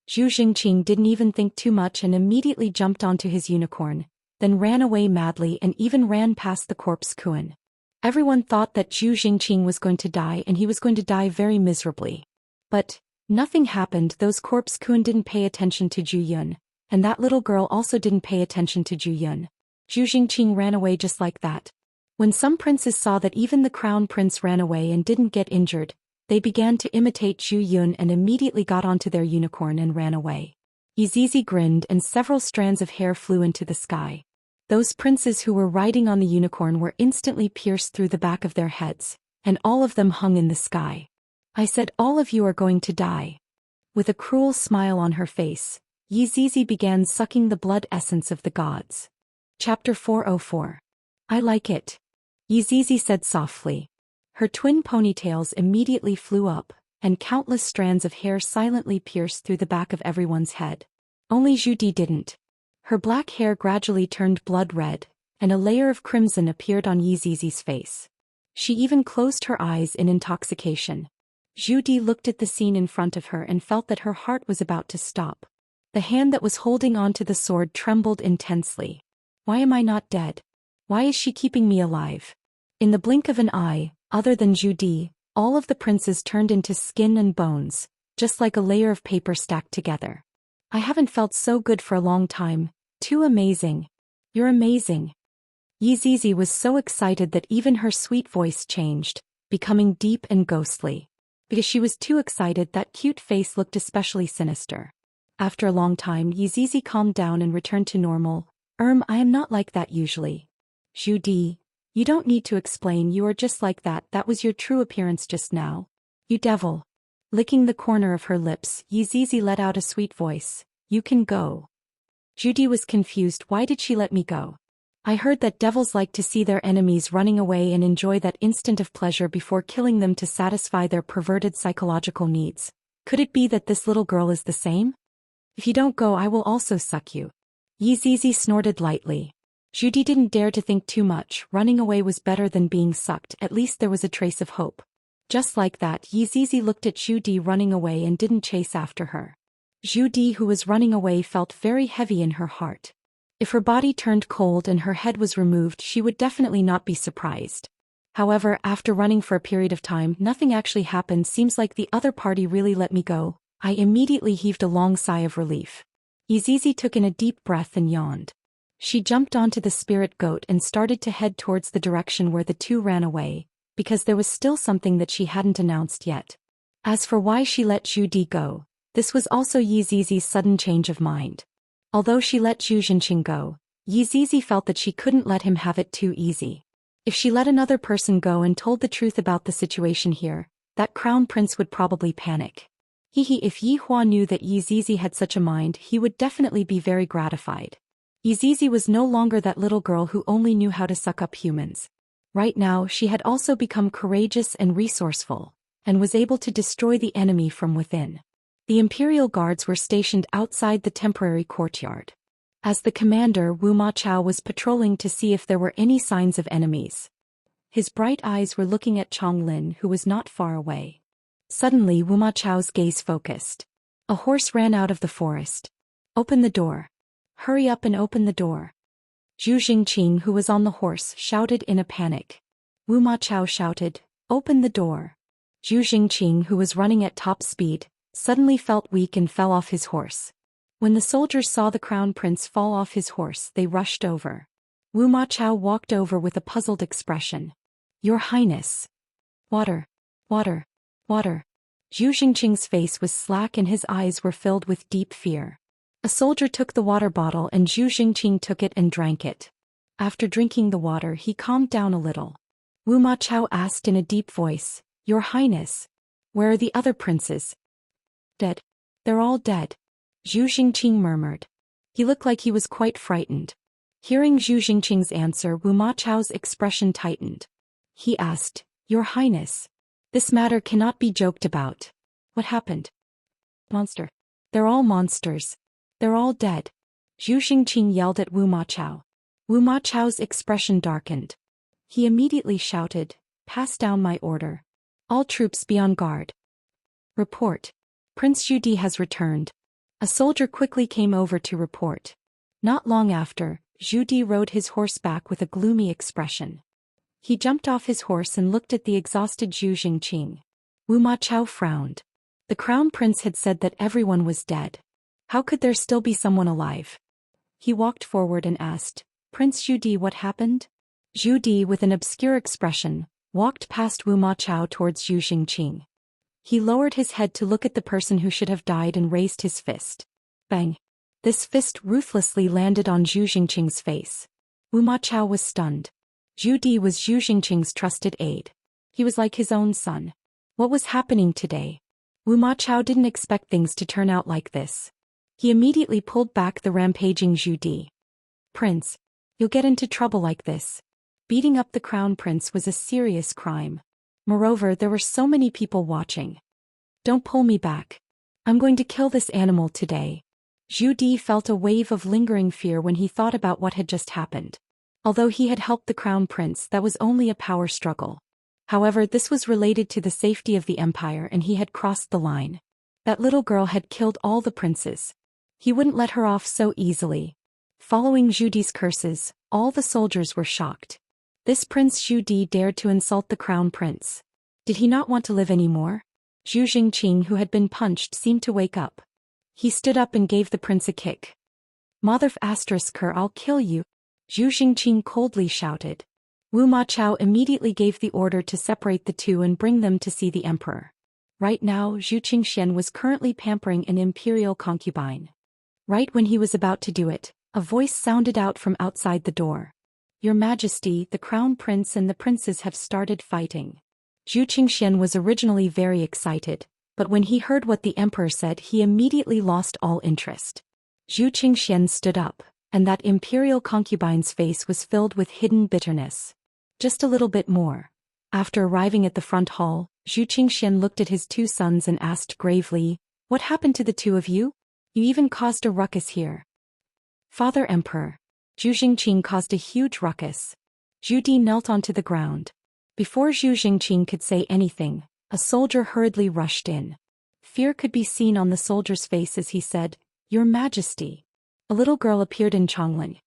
Zhu Xianxing didn't even think too much and immediately jumped onto his unicorn, then ran away madly and even ran past the corpse kuan. Everyone thought that Zhu Xianxing was going to die, and he was going to die very miserably. But nothing happened. Those corpse kuan didn't pay attention to Zhu Yun, and that little girl also didn't pay attention to Zhu Yun. Zhu Xianxing ran away just like that. When some princes saw that even the crown prince ran away and didn't get injured, they began to imitate Zhu Yun and immediately got onto their unicorn and ran away. Yizizi grinned, and several strands of hair flew into the sky. Those princes who were riding on the unicorn were instantly pierced through the back of their heads, and all of them hung in the sky. I said, all of you are going to die. With a cruel smile on her face, Yizizi began sucking the blood essence of the gods. Chapter 404. I like it. Yizizi said softly. Her twin ponytails immediately flew up, and countless strands of hair silently pierced through the back of everyone's head. Only Zhu Di didn't. Her black hair gradually turned blood red, and a layer of crimson appeared on Yizizi's face. She even closed her eyes in intoxication. Zhu Di looked at the scene in front of her and felt that her heart was about to stop. The hand that was holding onto the sword trembled intensely. Why am I not dead? Why is she keeping me alive? In the blink of an eye, other than Zhu Di, all of the princes turned into skin and bones, just like a layer of paper stacked together. I haven't felt so good for a long time. Too amazing. You're amazing. Yizizi was so excited that even her sweet voice changed, becoming deep and ghostly. Because she was too excited, that cute face looked especially sinister. After a long time, Yizizi calmed down and returned to normal. I am not like that usually. Zhu Di, you don't need to explain, you are just like that. That was your true appearance just now. You devil. Licking the corner of her lips, Yizizi let out a sweet voice. You can go. Zhu Di was confused. Why did she let me go? I heard that devils like to see their enemies running away and enjoy that instant of pleasure before killing them to satisfy their perverted psychological needs. Could it be that this little girl is the same? If you don't go, I will also suck you. Yizizi snorted lightly. Zhu Di didn't dare to think too much. Running away was better than being sucked. At least there was a trace of hope. Just like that, Yizizi looked at Zhu Di running away and didn't chase after her. Zhu Di, who was running away, felt very heavy in her heart. If her body turned cold and her head was removed, she would definitely not be surprised. However, after running for a period of time, nothing actually happened. Seems like the other party really let me go. I immediately heaved a long sigh of relief. Yizizi took in a deep breath and yawned. She jumped onto the spirit goat and started to head towards the direction where the two ran away, because there was still something that she hadn't announced yet. As for why she let Zhu Di go, this was also Yizizi's sudden change of mind. Although she let Zhu Xian go, Yizizi felt that she couldn't let him have it too easy. If she let another person go and told the truth about the situation here, that crown prince would probably panic. If Yi Hua knew that Yizizi had such a mind, he would definitely be very gratified. Yizizi was no longer that little girl who only knew how to suck up humans. Right now, she had also become courageous and resourceful, and was able to destroy the enemy from within. The Imperial Guards were stationed outside the temporary courtyard. As the commander, Wu Ma Chao was patrolling to see if there were any signs of enemies. His bright eyes were looking at Chong Lin, who was not far away. Suddenly, Wu Ma Chao's gaze focused. A horse ran out of the forest. Open the door. Hurry up and open the door. Zhu Jingqing, who was on the horse, shouted in a panic. Wu Ma Chao shouted, open the door. Zhu Jingqing, who was running at top speed, suddenly felt weak and fell off his horse. When the soldiers saw the crown prince fall off his horse, they rushed over. Wu Ma Chao walked over with a puzzled expression. Your Highness. Water. Water. Water. Zhu Jingqing's face was slack and his eyes were filled with deep fear. A soldier took the water bottle and Zhu Jingqing took it and drank it. After drinking the water, he calmed down a little. Wu Ma Chao asked in a deep voice, Your Highness. Where are the other princes? Dead. They're all dead. Zhu Jingqing murmured. He looked like he was quite frightened. Hearing Zhu Jingqing's answer, Wu Ma Chao's expression tightened. He asked, Your Highness. This matter cannot be joked about. What happened? Monster. They're all monsters. They're all dead. Zhu Jingqing yelled at Wu Ma Chao. Wu Ma Chao's expression darkened. He immediately shouted, Pass down my order. All troops be on guard. Report. Prince Zhu Di has returned. A soldier quickly came over to report. Not long after, Zhu Di rode his horse back with a gloomy expression. He jumped off his horse and looked at the exhausted Zhu Jingqing. Wu Ma Chao frowned. The crown prince had said that everyone was dead. How could there still be someone alive? He walked forward and asked, Prince Zhu Di, what happened? Zhu Di, with an obscure expression, walked past Wu Ma Chao towards Zhu Jingqing. He lowered his head to look at the person who should have died and raised his fist. Bang! This fist ruthlessly landed on Zhu Jingqing's face. Wu Ma Chao was stunned. Zhu Di was Zhu Jingqing's trusted aide. He was like his own son. What was happening today? Wu Ma Chao didn't expect things to turn out like this. He immediately pulled back the rampaging Zhu Di. Prince, you'll get into trouble like this. Beating up the crown prince was a serious crime. Moreover, there were so many people watching. Don't pull me back. I'm going to kill this animal today. Zhu Di felt a wave of lingering fear when he thought about what had just happened. Although he had helped the crown prince, that was only a power struggle. However, this was related to the safety of the empire and he had crossed the line. That little girl had killed all the princes. He wouldn't let her off so easily. Following Zhu Di's curses, all the soldiers were shocked. This Prince Zhu Di dared to insult the crown prince. Did he not want to live anymore? Zhu Xingqing, who had been punched, seemed to wake up. He stood up and gave the prince a kick. Mother **her, I'll kill you, Zhu Xingqing coldly shouted. Wu Ma Chao immediately gave the order to separate the two and bring them to see the emperor. Right now, Zhu Xian was currently pampering an imperial concubine. Right when he was about to do it, a voice sounded out from outside the door. Your Majesty, the crown prince and the princes have started fighting. Zhu Xian was originally very excited, but when he heard what the emperor said, he immediately lost all interest. Zhu Xian stood up, and that imperial concubine's face was filled with hidden bitterness. Just a little bit more. After arriving at the front hall, Zhu Xian looked at his two sons and asked gravely, What happened to the two of you? You even caused a ruckus here. Father Emperor. Zhu Xingqing caused a huge ruckus. Zhu Di knelt onto the ground. Before Zhu Xingqing could say anything, a soldier hurriedly rushed in. Fear could be seen on the soldier's face as he said, Your Majesty. A little girl appeared in Chongling.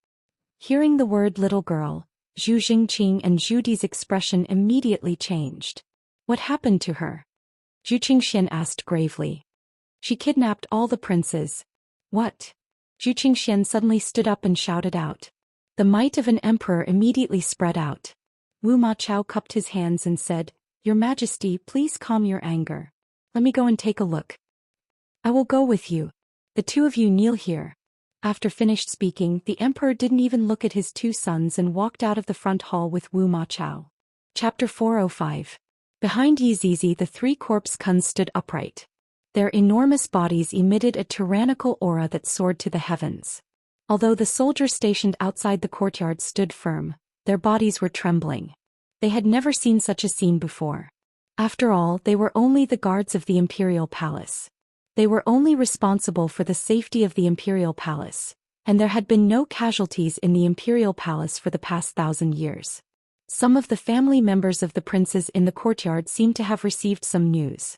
Hearing the word little girl, Zhu Xingqing and Zhu Di's expression immediately changed. What happened to her? Zhu Xian asked gravely. She kidnapped all the princes. What? Zhu Xian suddenly stood up and shouted out. The might of an emperor immediately spread out. Wu Ma Chao cupped his hands and said, Your Majesty, please calm your anger. Let me go and take a look. I will go with you. The two of you kneel here. After finished speaking, the emperor didn't even look at his two sons and walked out of the front hall with Wu Ma Chao. Chapter 405. Behind Yi Zizi, the three corpse Kuns stood upright. Their enormous bodies emitted a tyrannical aura that soared to the heavens. Although the soldiers stationed outside the courtyard stood firm, their bodies were trembling. They had never seen such a scene before. After all, they were only the guards of the imperial palace. They were only responsible for the safety of the imperial palace, and there had been no casualties in the imperial palace for the past 1,000 years. Some of the family members of the princes in the courtyard seemed to have received some news.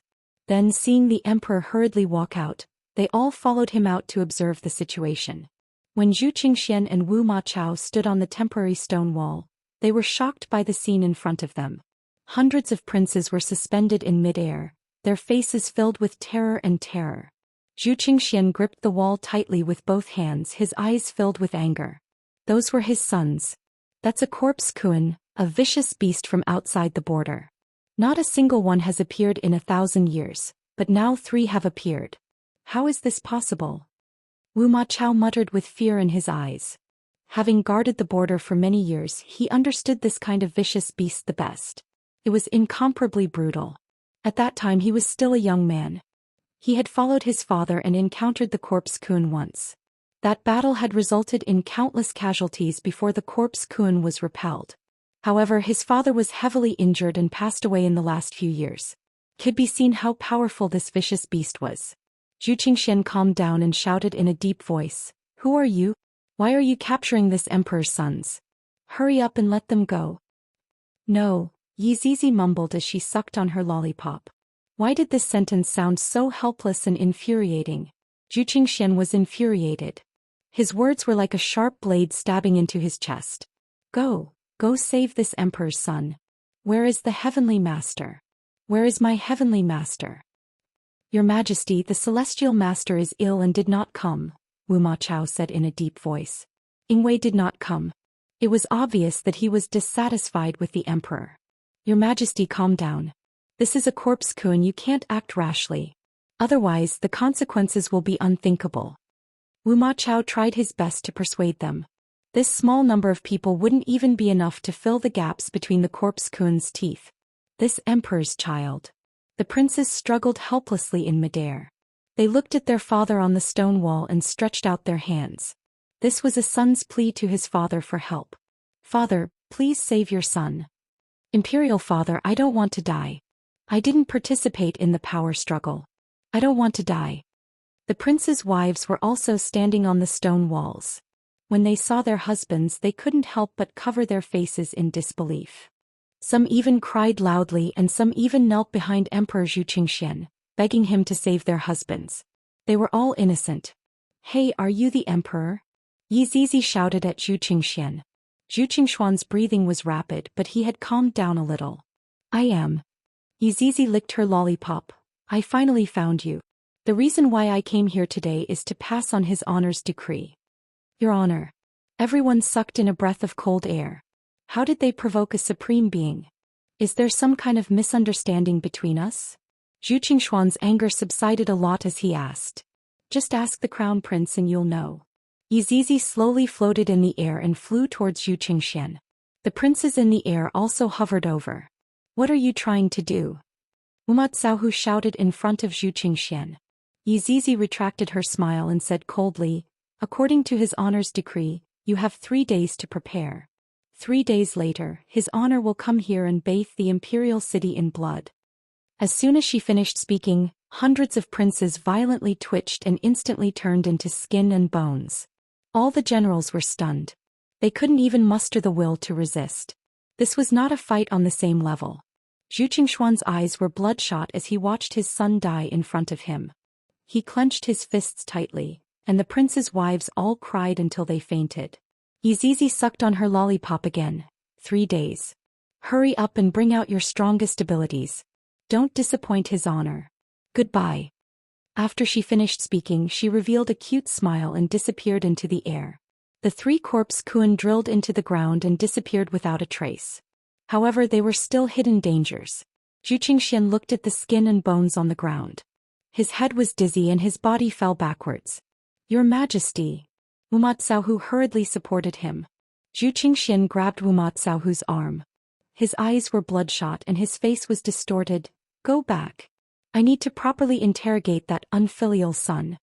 Then, seeing the emperor hurriedly walk out, they all followed him out to observe the situation. When Zhu Xian and Wu Ma Chao stood on the temporary stone wall, they were shocked by the scene in front of them. Hundreds of princes were suspended in mid-air, their faces filled with terror and terror. Zhu Xian gripped the wall tightly with both hands, his eyes filled with anger. Those were his sons. That's a corpse Kun, a vicious beast from outside the border. Not a single one has appeared in 1,000 years, but now 3 have appeared. How is this possible? Wu Ma Chao muttered with fear in his eyes. Having guarded the border for many years, he understood this kind of vicious beast the best. It was incomparably brutal. At that time he was still a young man. He had followed his father and encountered the corpse Kun once. That battle had resulted in countless casualties before the corpse Kun was repelled. However, his father was heavily injured and passed away in the last few years. Could be seen how powerful this vicious beast was. Zhu Xian calmed down and shouted in a deep voice, Who are you? Why are you capturing this emperor's sons? Hurry up and let them go. No, Yi Zizi mumbled as she sucked on her lollipop. Why did this sentence sound so helpless and infuriating? Zhu Xian was infuriated. His words were like a sharp blade stabbing into his chest. Go save this emperor's son. Where is the heavenly master? Where is my heavenly master? Your Majesty, the celestial master is ill and did not come, Wu Ma Chao said in a deep voice. Ingwei did not come. It was obvious that he was dissatisfied with the emperor. Your Majesty, calm down. This is a corpse Kun, you can't act rashly. Otherwise, the consequences will be unthinkable. Wu Ma Chao tried his best to persuade them. This small number of people wouldn't even be enough to fill the gaps between the corpse Kun's teeth. This emperor's child. The princes struggled helplessly in midair. They looked at their father on the stone wall and stretched out their hands. This was a son's plea to his father for help. Father, please save your son. Imperial father, I don't want to die. I didn't participate in the power struggle. I don't want to die. The princes' wives were also standing on the stone walls. When they saw their husbands, they couldn't help but cover their faces in disbelief. Some even cried loudly and some even knelt behind Emperor Zhou Xian, begging him to save their husbands. They were all innocent. "Hey, are you the emperor?" Yi Zizi shouted at Zhou Xian. Zhou Qingshuan's breathing was rapid, but he had calmed down a little. "I am." Yi Zizi licked her lollipop. "I finally found you. The reason why I came here today is to pass on His Honor's decree." "Your Honor." Everyone sucked in a breath of cold air. How did they provoke a supreme being? Is there some kind of misunderstanding between us? Zhou Qingshuan's anger subsided a lot as he asked. "Just ask the crown prince and you'll know." Yi Zizi slowly floated in the air and flew towards Zhou Qingshuan. The princes in the air also hovered over. "What are you trying to do?" Wumatsao shouted in front of Zhou Qingshuan. Yi Zizi retracted her smile and said coldly, "According to His Honor's decree, you have 3 days to prepare. 3 days later, His Honor will come here and bathe the imperial city in blood." As soon as she finished speaking, hundreds of princes violently twitched and instantly turned into skin and bones. All the generals were stunned. They couldn't even muster the will to resist. This was not a fight on the same level. Zhou Qingshuan's eyes were bloodshot as he watched his son die in front of him. He clenched his fists tightly, and the princes' wives all cried until they fainted. Yi Zizi sucked on her lollipop again. 3 days. Hurry up and bring out your strongest abilities. Don't disappoint His Honor. Goodbye. After she finished speaking, she revealed a cute smile and disappeared into the air. The 3 corpse Kuan drilled into the ground and disappeared without a trace. However, they were still hidden dangers. Zhou Qingshuan looked at the skin and bones on the ground. His head was dizzy and his body fell backwards. "Your Majesty." Wumatsao hurriedly supported him. Zhou Qingshuan grabbed Wumatsao's arm. His eyes were bloodshot and his face was distorted. "Go back. I need to properly interrogate that unfilial son."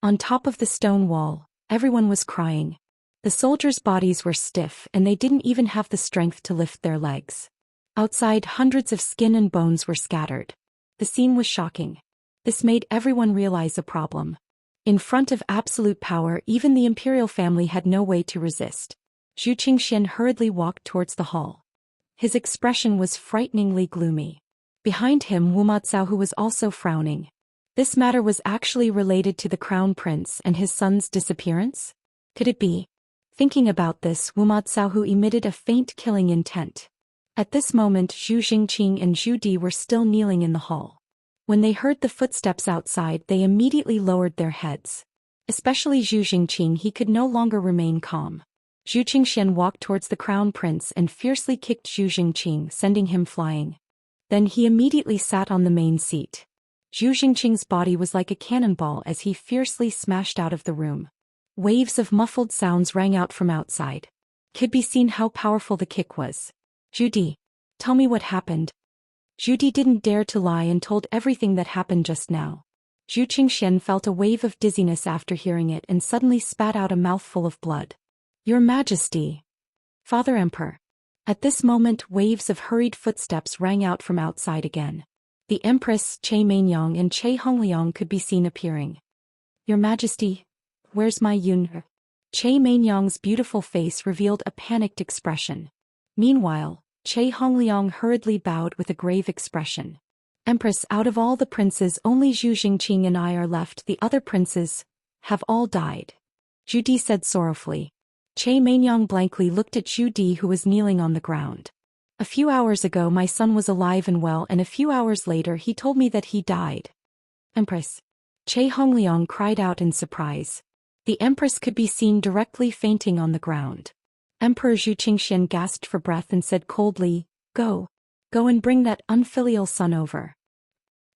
On top of the stone wall, everyone was crying. The soldiers' bodies were stiff and they didn't even have the strength to lift their legs. Outside, hundreds of skin and bones were scattered. The scene was shocking. This made everyone realize a problem. In front of absolute power, even the imperial family had no way to resist. Zhou Qingshuan hurriedly walked towards the hall. His expression was frighteningly gloomy. Behind him, Wumatsao was also frowning. This matter was actually related to the crown prince and his son's disappearance? Could it be? Thinking about this, Wumatsao emitted a faint killing intent. At this moment, Zhu Jingqing and Zhu Di were still kneeling in the hall. When they heard the footsteps outside, they immediately lowered their heads. Especially Zhu Jingqing, he could no longer remain calm. Zhu Qingshuan walked towards the crown prince and fiercely kicked Zhu Jingqing, sending him flying. Then he immediately sat on the main seat. Zhu Jingqing's body was like a cannonball as he fiercely smashed out of the room. Waves of muffled sounds rang out from outside. Could be seen how powerful the kick was. "Zhu Di, tell me what happened." Zhu Di didn't dare to lie and told everything that happened just now. Zhu Qingshuan felt a wave of dizziness after hearing it and suddenly spat out a mouthful of blood. "Your Majesty." "Father Emperor." At this moment, waves of hurried footsteps rang out from outside again. The Empress, Che Mainyang and Che Hongliang could be seen appearing. "Your Majesty, where's my Yun?" Che Mainyang's beautiful face revealed a panicked expression. Meanwhile, Che Hongliang hurriedly bowed with a grave expression. "Empress, out of all the princes, only Zhu Jingqing and I are left. The other princes have all died," Zhu Di said sorrowfully. Che Mainyang blankly looked at Zhu Di, who was kneeling on the ground. "A few hours ago my son was alive and well, and a few hours later he told me that he died." "Empress." Che Hongliang cried out in surprise. The Empress could be seen directly fainting on the ground. Emperor Zhu Qingshuan gasped for breath and said coldly, Go and bring that unfilial son over."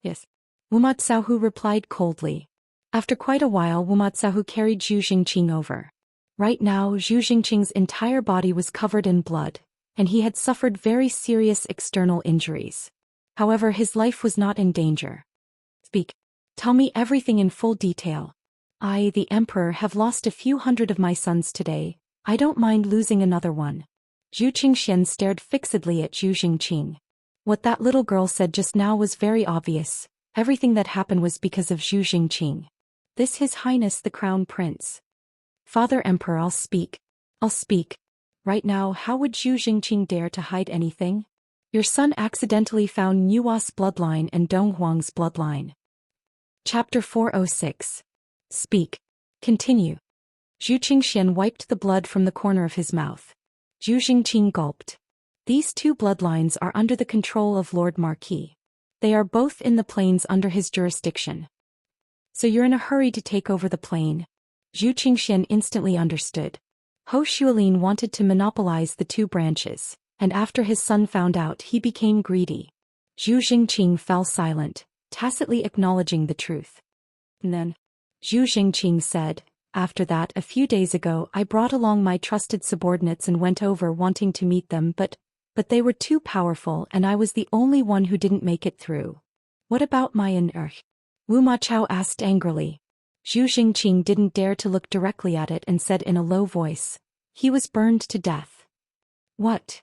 "Yes." Wumatsao replied coldly. After quite a while, Wumatsao carried Zhu Jingqing over. Right now, Zhu Jingqing's entire body was covered in blood, and he had suffered very serious external injuries. However, his life was not in danger. "Speak. Tell me everything in full detail. I, the Emperor, have lost a few hundred of my sons today. I don't mind losing another one." Zhu Qingshuan stared fixedly at Zhu Jingqing. What that little girl said just now was very obvious. Everything that happened was because of Zhu Jingqing. This His Highness the Crown Prince. Father Emperor, I'll speak. I'll speak. Right now, how would Zhu Jingqing dare to hide anything? Your son accidentally found Nua's bloodline and Donghuang's bloodline. Chapter 406. Speak. Continue. Zhu Xian wiped the blood from the corner of his mouth. Zhu Jingqing gulped. These two bloodlines are under the control of Lord Marquis. They are both in the plains under his jurisdiction. So you're in a hurry to take over the plain? Zhu Xian instantly understood. Ho Xuelin wanted to monopolize the two branches, and after his son found out, he became greedy. Zhu Jingqing fell silent, tacitly acknowledging the truth. And then, Zhu Jingqing said, after that, a few days ago, I brought along my trusted subordinates and went over wanting to meet them, but they were too powerful and I was the only one who didn't make it through. What about my Immerse? Wu Ma Chao asked angrily. Zhu Jingqing didn't dare to look directly at it and said in a low voice, he was burned to death. What?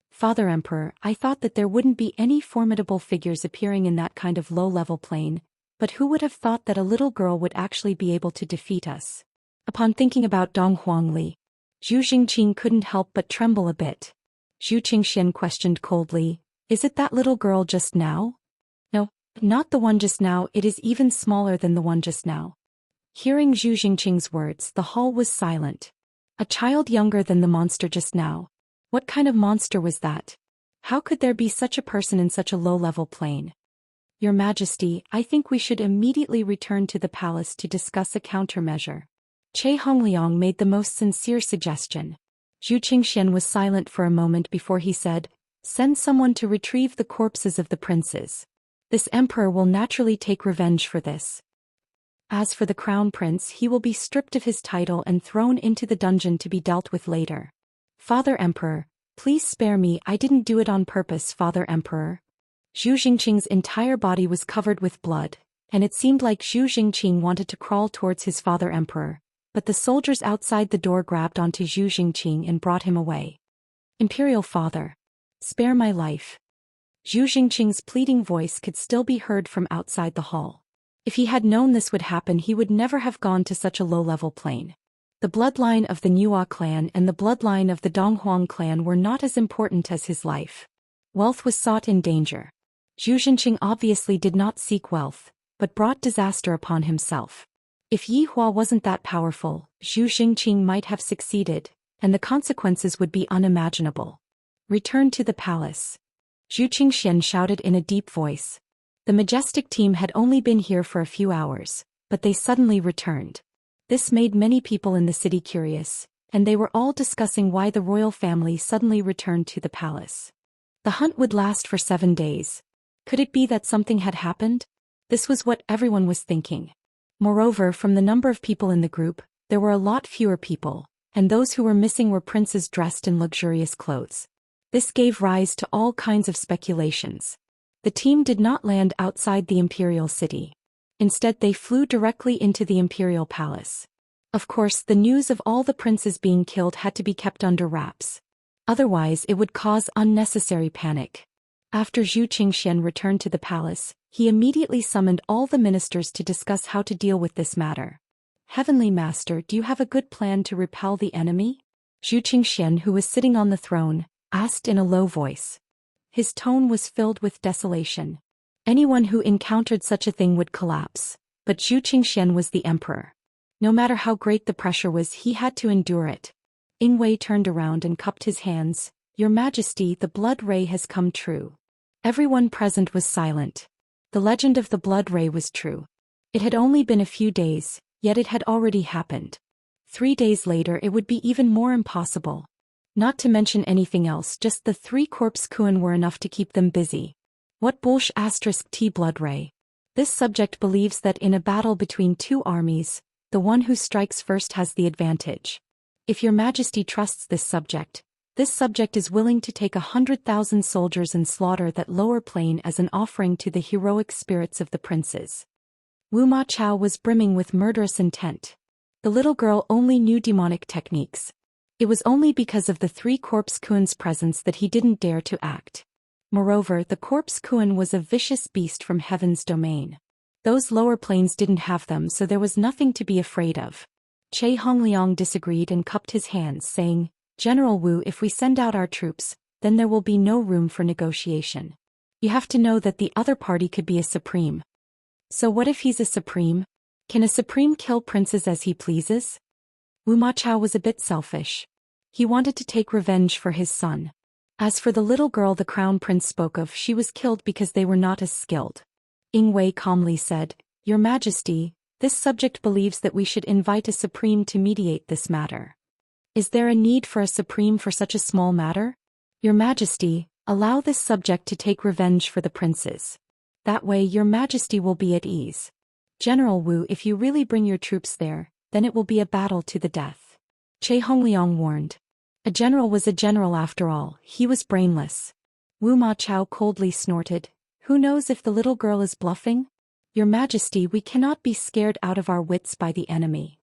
Father Emperor, I thought that there wouldn't be any formidable figures appearing in that kind of low-level plane, but who would have thought that a little girl would actually be able to defeat us? Upon thinking about Donghuang Li, Zhu Jingqing couldn't help but tremble a bit. Zhu Xian questioned coldly, is it that little girl just now? No, not the one just now, it is even smaller than the one just now. Hearing Zhu Jingqing's words, the hall was silent. A child younger than the monster just now. What kind of monster was that? How could there be such a person in such a low-level plane? Your Majesty, I think we should immediately return to the palace to discuss a countermeasure. Che Hongliang made the most sincere suggestion. Zhu Xian was silent for a moment before he said, send someone to retrieve the corpses of the princes. This emperor will naturally take revenge for this. As for the crown prince, he will be stripped of his title and thrown into the dungeon to be dealt with later. Father Emperor, please spare me, I didn't do it on purpose, Father Emperor. Zhu Jingqing's entire body was covered with blood, and it seemed like Zhu Jingqing wanted to crawl towards his father Emperor, but the soldiers outside the door grabbed onto Zhu Jingqing and brought him away. Imperial Father, spare my life. Zhu Jingqing's pleading voice could still be heard from outside the hall. If he had known this would happen, he would never have gone to such a low-level plane. The bloodline of the Nua clan and the bloodline of the Donghuang clan were not as important as his life. Wealth was sought in danger. Zhu Jingqing obviously did not seek wealth, but brought disaster upon himself. If Yi Hua wasn't that powerful, Zhu Jingqing might have succeeded, and the consequences would be unimaginable. Return to the palace. Zhu Xian shouted in a deep voice. The majestic team had only been here for a few hours, but they suddenly returned. This made many people in the city curious, and they were all discussing why the royal family suddenly returned to the palace. The hunt would last for 7 days. Could it be that something had happened? This was what everyone was thinking. Moreover, from the number of people in the group, there were a lot fewer people, and those who were missing were princes dressed in luxurious clothes. This gave rise to all kinds of speculations. The team did not land outside the imperial city. Instead, they flew directly into the imperial palace. Of course, the news of all the princes being killed had to be kept under wraps. Otherwise, it would cause unnecessary panic. After Zhu Xian returned to the palace, he immediately summoned all the ministers to discuss how to deal with this matter. Heavenly Master, do you have a good plan to repel the enemy? Zhu Xian, who was sitting on the throne, asked in a low voice. His tone was filled with desolation. Anyone who encountered such a thing would collapse, but Zhu Xian was the emperor. No matter how great the pressure was, he had to endure it. Ingwei turned around and cupped his hands. Your Majesty, the blood ray has come true. Everyone present was silent. The legend of the blood ray was true. It had only been a few days, yet it had already happened. 3 days later it would be even more impossible. Not to mention anything else, just the 3 corpse Kuan were enough to keep them busy. What bullsh *T blood ray? This subject believes that in a battle between 2 armies, the one who strikes first has the advantage. If your Majesty trusts this subject is willing to take 100,000 soldiers and slaughter that lower plane as an offering to the heroic spirits of the princes. Wu Ma Chao was brimming with murderous intent. The little girl only knew demonic techniques. It was only because of the 3 corpse Kuan's presence that he didn't dare to act. Moreover, the corpse Kuan was a vicious beast from heaven's domain. Those lower planes didn't have them, so there was nothing to be afraid of. Che Hongliang disagreed and cupped his hands, saying, General Wu, if we send out our troops, then there will be no room for negotiation. You have to know that the other party could be a supreme. So what if he's a supreme? Can a supreme kill princes as he pleases? Wu Machao was a bit selfish. He wanted to take revenge for his son. As for the little girl the crown prince spoke of, she was killed because they were not as skilled. Ying Wei calmly said, Your Majesty, this subject believes that we should invite a supreme to mediate this matter. Is there a need for a supreme for such a small matter? Your Majesty, allow this subject to take revenge for the princes. That way Your Majesty will be at ease. General Wu, if you really bring your troops there, then it will be a battle to the death. Che Hongliang warned. A general was a general after all, he was brainless. Wu Machao coldly snorted, Who knows if the little girl is bluffing? Your Majesty, we cannot be scared out of our wits by the enemy.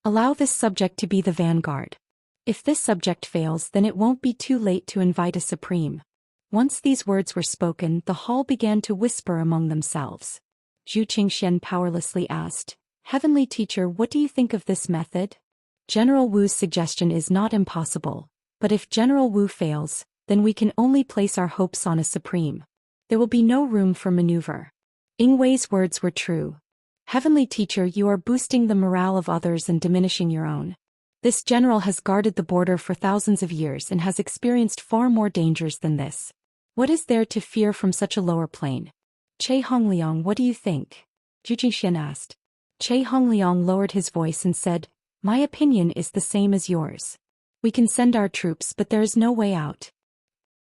Allow this subject to be the vanguard. If this subject fails, then it won't be too late to invite a supreme. Once these words were spoken, the hall began to whisper among themselves. Zhu Xian powerlessly asked, Heavenly Teacher, what do you think of this method? General Wu's suggestion is not impossible, but if General Wu fails, then we can only place our hopes on a supreme. There will be no room for maneuver. Ying Wei's words were true. Heavenly Teacher, you are boosting the morale of others and diminishing your own. This general has guarded the border for thousands of years and has experienced far more dangers than this. What is there to fear from such a lower plane? Che Hongliang, what do you think? Zhu Xian asked. Che Hongliang lowered his voice and said, My opinion is the same as yours. We can send our troops, but there is no way out.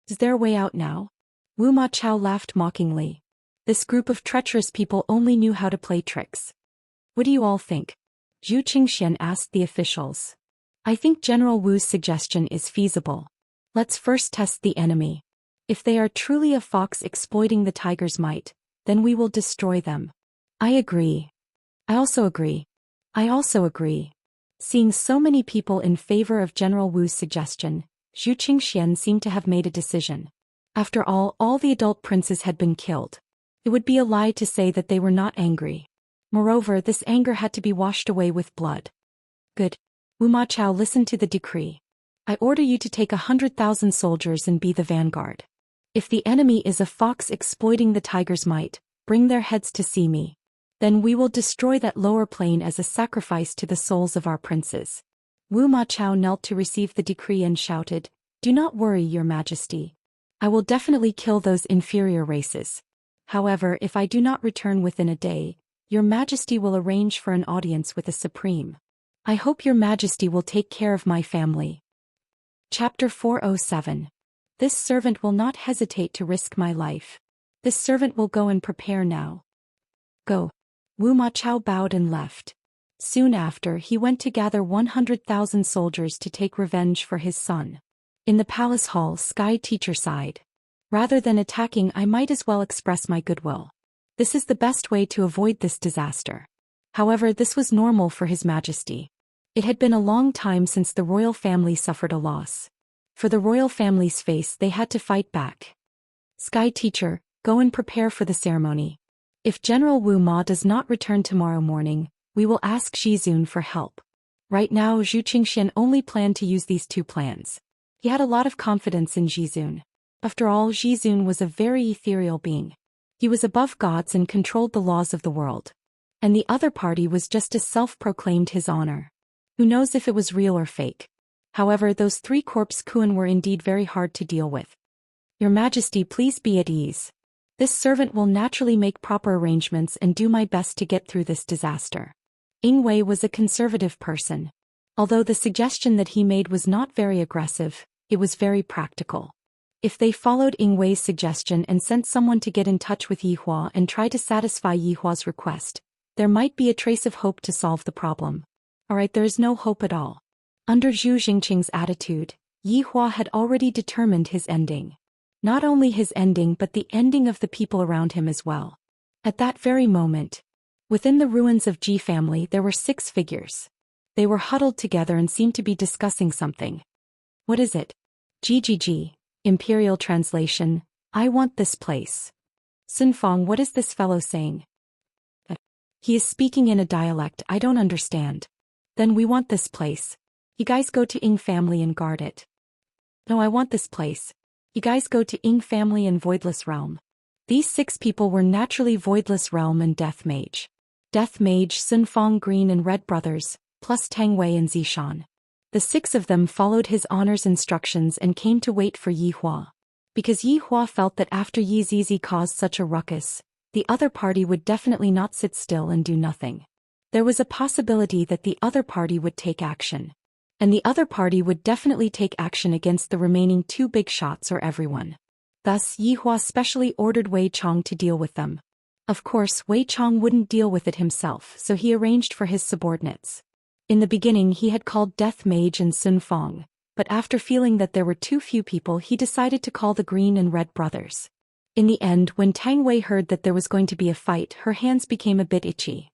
Is there a way out now? Wu Machao laughed mockingly. This group of treacherous people only knew how to play tricks. What do you all think? Zhu Xian asked the officials. I think General Wu's suggestion is feasible. Let's first test the enemy. If they are truly a fox exploiting the tiger's might, then we will destroy them. I agree. I also agree. I also agree. Seeing so many people in favor of General Wu's suggestion, Zhu Xian seemed to have made a decision. After all the adult princes had been killed. It would be a lie to say that they were not angry. Moreover, this anger had to be washed away with blood. Good. Wu Machao, listen to the decree. I order you to take 100,000 soldiers and be the vanguard. If the enemy is a fox exploiting the tiger's might, bring their heads to see me. Then we will destroy that lower plane as a sacrifice to the souls of our princes. Wu Machao knelt to receive the decree and shouted, Do not worry, Your Majesty. I will definitely kill those inferior races. However, if I do not return within a day, Your Majesty will arrange for an audience with a supreme. I hope Your Majesty will take care of my family. Chapter 407. This servant will not hesitate to risk my life. This servant will go and prepare now. Go. Wu Machao bowed and left. Soon after, he went to gather 100,000 soldiers to take revenge for his son. In the palace hall, Sky Teacher sighed. Rather than attacking, I might as well express my goodwill. This is the best way to avoid this disaster. However, this was normal for His Majesty. It had been a long time since the royal family suffered a loss. For the royal family's face, they had to fight back. Sky Teacher, go and prepare for the ceremony. If General Wu Ma does not return tomorrow morning, we will ask Zhizun for help. Right now, Zhu Xian only planned to use these two plans. He had a lot of confidence in Zhizun. After all, Zhizun was a very ethereal being. He was above gods and controlled the laws of the world. And the other party was just as self-proclaimed his honor. Who knows if it was real or fake? However, those three corpse Kuan were indeed very hard to deal with. Your Majesty, please be at ease. This servant will naturally make proper arrangements and do my best to get through this disaster. Ying Wei was a conservative person. Although the suggestion that he made was not very aggressive, it was very practical. If they followed Ying Wei's suggestion and sent someone to get in touch with Yihua and try to satisfy Yihua's request, there might be a trace of hope to solve the problem. Alright, there is no hope at all. Under Zhu Jingqing's attitude, Yihua had already determined his ending. Not only his ending but the ending of the people around him as well. At that very moment, within the ruins of Ji family there were 6 figures. They were huddled together and seemed to be discussing something. What is it? GGG, Imperial Translation, I want this place. Sun Fong, what is this fellow saying? He is speaking in a dialect I don't understand. Then we want this place. You guys go to Ing family and guard it. No, I want this place. You guys go to Ing family and Voidless Realm. These 6 people were naturally Voidless Realm and Death Mage. Death Mage, Sun Fong Green and Red brothers, plus Tang Wei and Zishan. The 6 of them followed his honor's instructions and came to wait for Yi Hua. Because Yi Hua felt that after Yi Zizi caused such a ruckus, the other party would definitely not sit still and do nothing. There was a possibility that the other party would take action. And the other party would definitely take action against the remaining 2 big shots or everyone. Thus, Yi Hua specially ordered Wei Chong to deal with them. Of course, Wei Chong wouldn't deal with it himself, so he arranged for his subordinates. In the beginning he had called Death Mage and Sun Fong, but after feeling that there were too few people he decided to call the Green and Red brothers. In the end, when Tang Wei heard that there was going to be a fight, her hands became a bit itchy.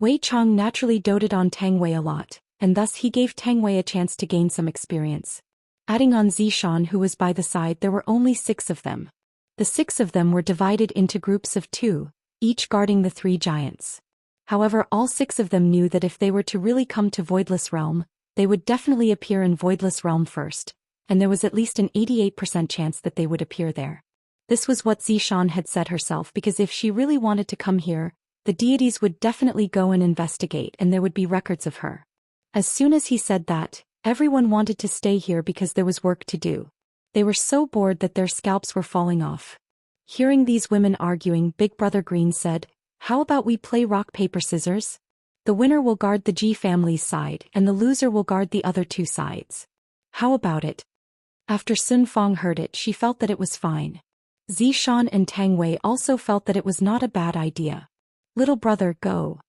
Wei Chong naturally doted on Tang Wei a lot, and thus he gave Tang Wei a chance to gain some experience. Adding on Zishan, who was by the side, there were only 6 of them. The 6 of them were divided into groups of 2, each guarding the 3 giants. However, all 6 of them knew that if they were to really come to Voidless Realm, they would definitely appear in Voidless Realm first, and there was at least an 88% chance that they would appear there. This was what Zishan had said herself, because if she really wanted to come here, the deities would definitely go and investigate and there would be records of her. As soon as he said that, everyone wanted to stay here because there was work to do. They were so bored that their scalps were falling off. Hearing these women arguing, Big Brother Green said, "How about we play rock paper scissors? The winner will guard the G family's side and the loser will guard the other 2 sides. How about it?" After Sun Fong heard it, she felt that it was fine. Zishan and Tang Wei also felt that it was not a bad idea. "Little brother, go."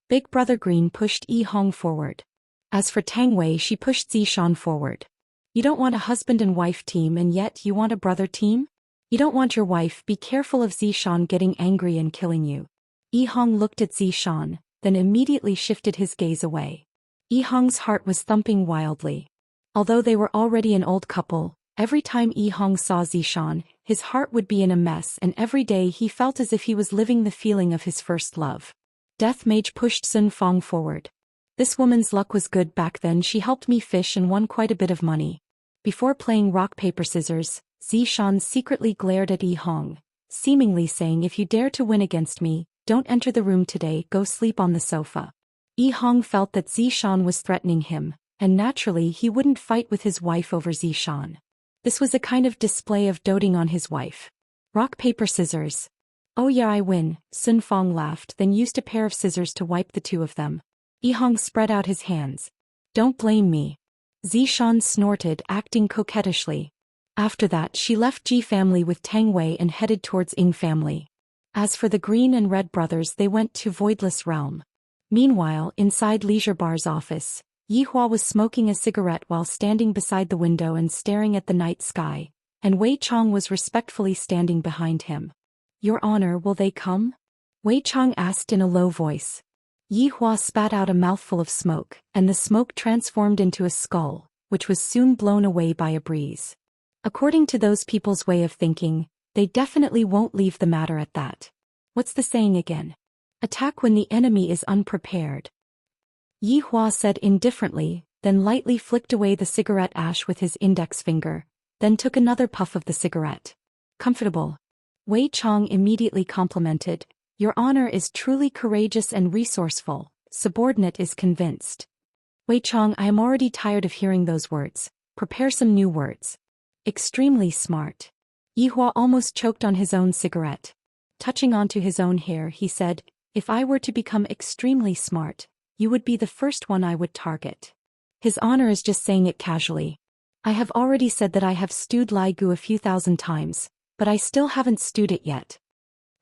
Big Brother Green pushed Yi Hong forward. As for Tang Wei, she pushed Zishan forward. "You don't want a husband and wife team and yet you want a brother team? You don't want your wife, be careful of Zishan getting angry and killing you." Yi Hong looked at Zishan, then immediately shifted his gaze away. Yi Hong's heart was thumping wildly. Although they were already an old couple, every time Yi Hong saw Zishan, his heart would be in a mess, and every day he felt as if he was living the feeling of his first love. Death Mage pushed Sun Fong forward. "This woman's luck was good back then, she helped me fish and won quite a bit of money." Before playing rock paper scissors, Zishan secretly glared at Yi Hong, seemingly saying, "If you dare to win against me, don't enter the room today, go sleep on the sofa." Yi Hong felt that Zishan was threatening him, and naturally he wouldn't fight with his wife over Zishan. This was a kind of display of doting on his wife. "Rock paper scissors." "Oh yeah, I win," Sun Fong laughed, then used a pair of scissors to wipe the 2 of them. Yi Hong spread out his hands. "Don't blame me." Zishan snorted, acting coquettishly. After that she left Ji family with Tang Wei and headed towards Ing family. As for the Green and Red brothers, they went to Voidless Realm. Meanwhile, inside Leisure Bar's office, Yi Hua was smoking a cigarette while standing beside the window and staring at the night sky, and Wei Chong was respectfully standing behind him. "Your Honor, will they come?" Wei Chong asked in a low voice. Yi Hua spat out a mouthful of smoke, and the smoke transformed into a skull, which was soon blown away by a breeze. According to those people's way of thinking, they definitely won't leave the matter at that. What's the saying again? Attack when the enemy is unprepared. Yi Hua said indifferently, then lightly flicked away the cigarette ash with his index finger, then took another puff of the cigarette. "Comfortable." Wei Chong immediately complimented, "Your Honor is truly courageous and resourceful." Subordinate is convinced. "Wei Chong, I am already tired of hearing those words. Prepare some new words." "Extremely smart." Yi Hua almost choked on his own cigarette. Touching onto his own hair, he said, "If I were to become extremely smart, you would be the first one I would target." His Honor is just saying it casually. "I have already said that I have stewed Lai Gu a few thousand times, but I still haven't stewed it yet."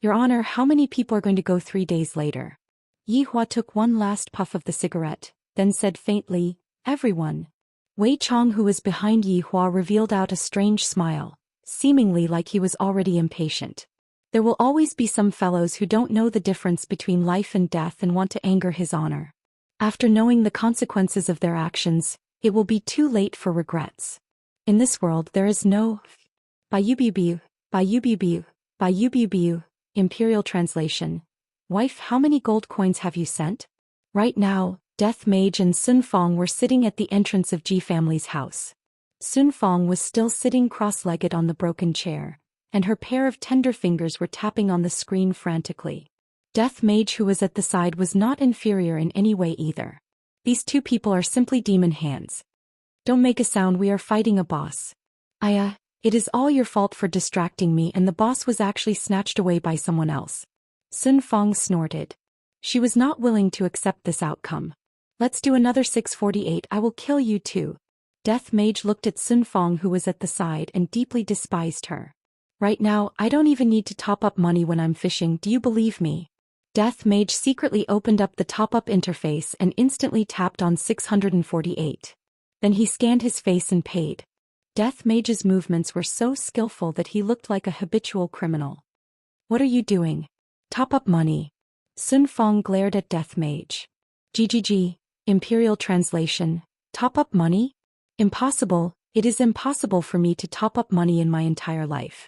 "Your Honor, how many people are going to go 3 days later?" Yi Hua took one last puff of the cigarette, then said faintly, "Everyone." Wei Chong, who was behind Yi Hua, revealed out a strange smile, seemingly like he was already impatient. There will always be some fellows who don't know the difference between life and death and want to anger His Honor. After knowing the consequences of their actions, it will be too late for regrets. In this world there is no Bayubibu, Bayubibu, Bayubibu. Imperial translation. Wife, how many gold coins have you sent? Right now, Death Mage and Sun Fong were sitting at the entrance of Ji family's house. Sun Fong was still sitting cross-legged on the broken chair, and her pair of tender fingers were tapping on the screen frantically. Death Mage, who was at the side, was not inferior in any way either. These two people are simply demon hands. Don't make a sound, we are fighting a boss. It is all your fault for distracting me, and the boss was actually snatched away by someone else. Sun Fong snorted. She was not willing to accept this outcome. Let's do another 648, I will kill you too. Death Mage looked at Sun Fong, who was at the side, and deeply despised her. Right now, I don't even need to top up money when I'm fishing, do you believe me? Death Mage secretly opened up the top-up interface and instantly tapped on 648. Then he scanned his face and paid. Death Mage's movements were so skillful that he looked like a habitual criminal. What are you doing? Top up money. Sun Fong glared at Death Mage. GGG, Imperial Translation, top up money? Impossible, it is impossible for me to top up money in my entire life.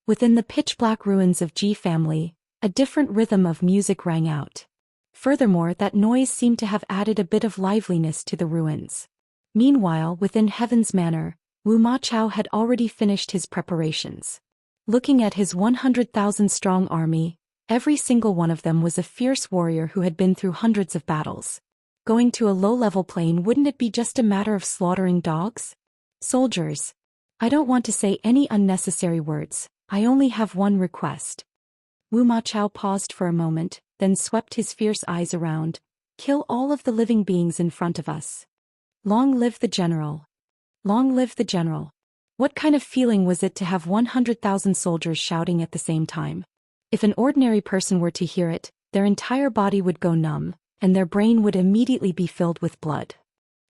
Within the pitch-black ruins of Ji family, a different rhythm of music rang out. Furthermore, that noise seemed to have added a bit of liveliness to the ruins. Meanwhile, within Heaven's Manor, Wu Ma Chao had already finished his preparations. Looking at his 100,000-strong army, every single one of them was a fierce warrior who had been through hundreds of battles. Going to a low-level plane, wouldn't it be just a matter of slaughtering dogs? Soldiers. I don't want to say any unnecessary words, I only have one request. Wu Ma Chao paused for a moment, then swept his fierce eyes around. Kill all of the living beings in front of us. Long live the general. Long live the general. What kind of feeling was it to have 100,000 soldiers shouting at the same time? If an ordinary person were to hear it, their entire body would go numb, and their brain would immediately be filled with blood.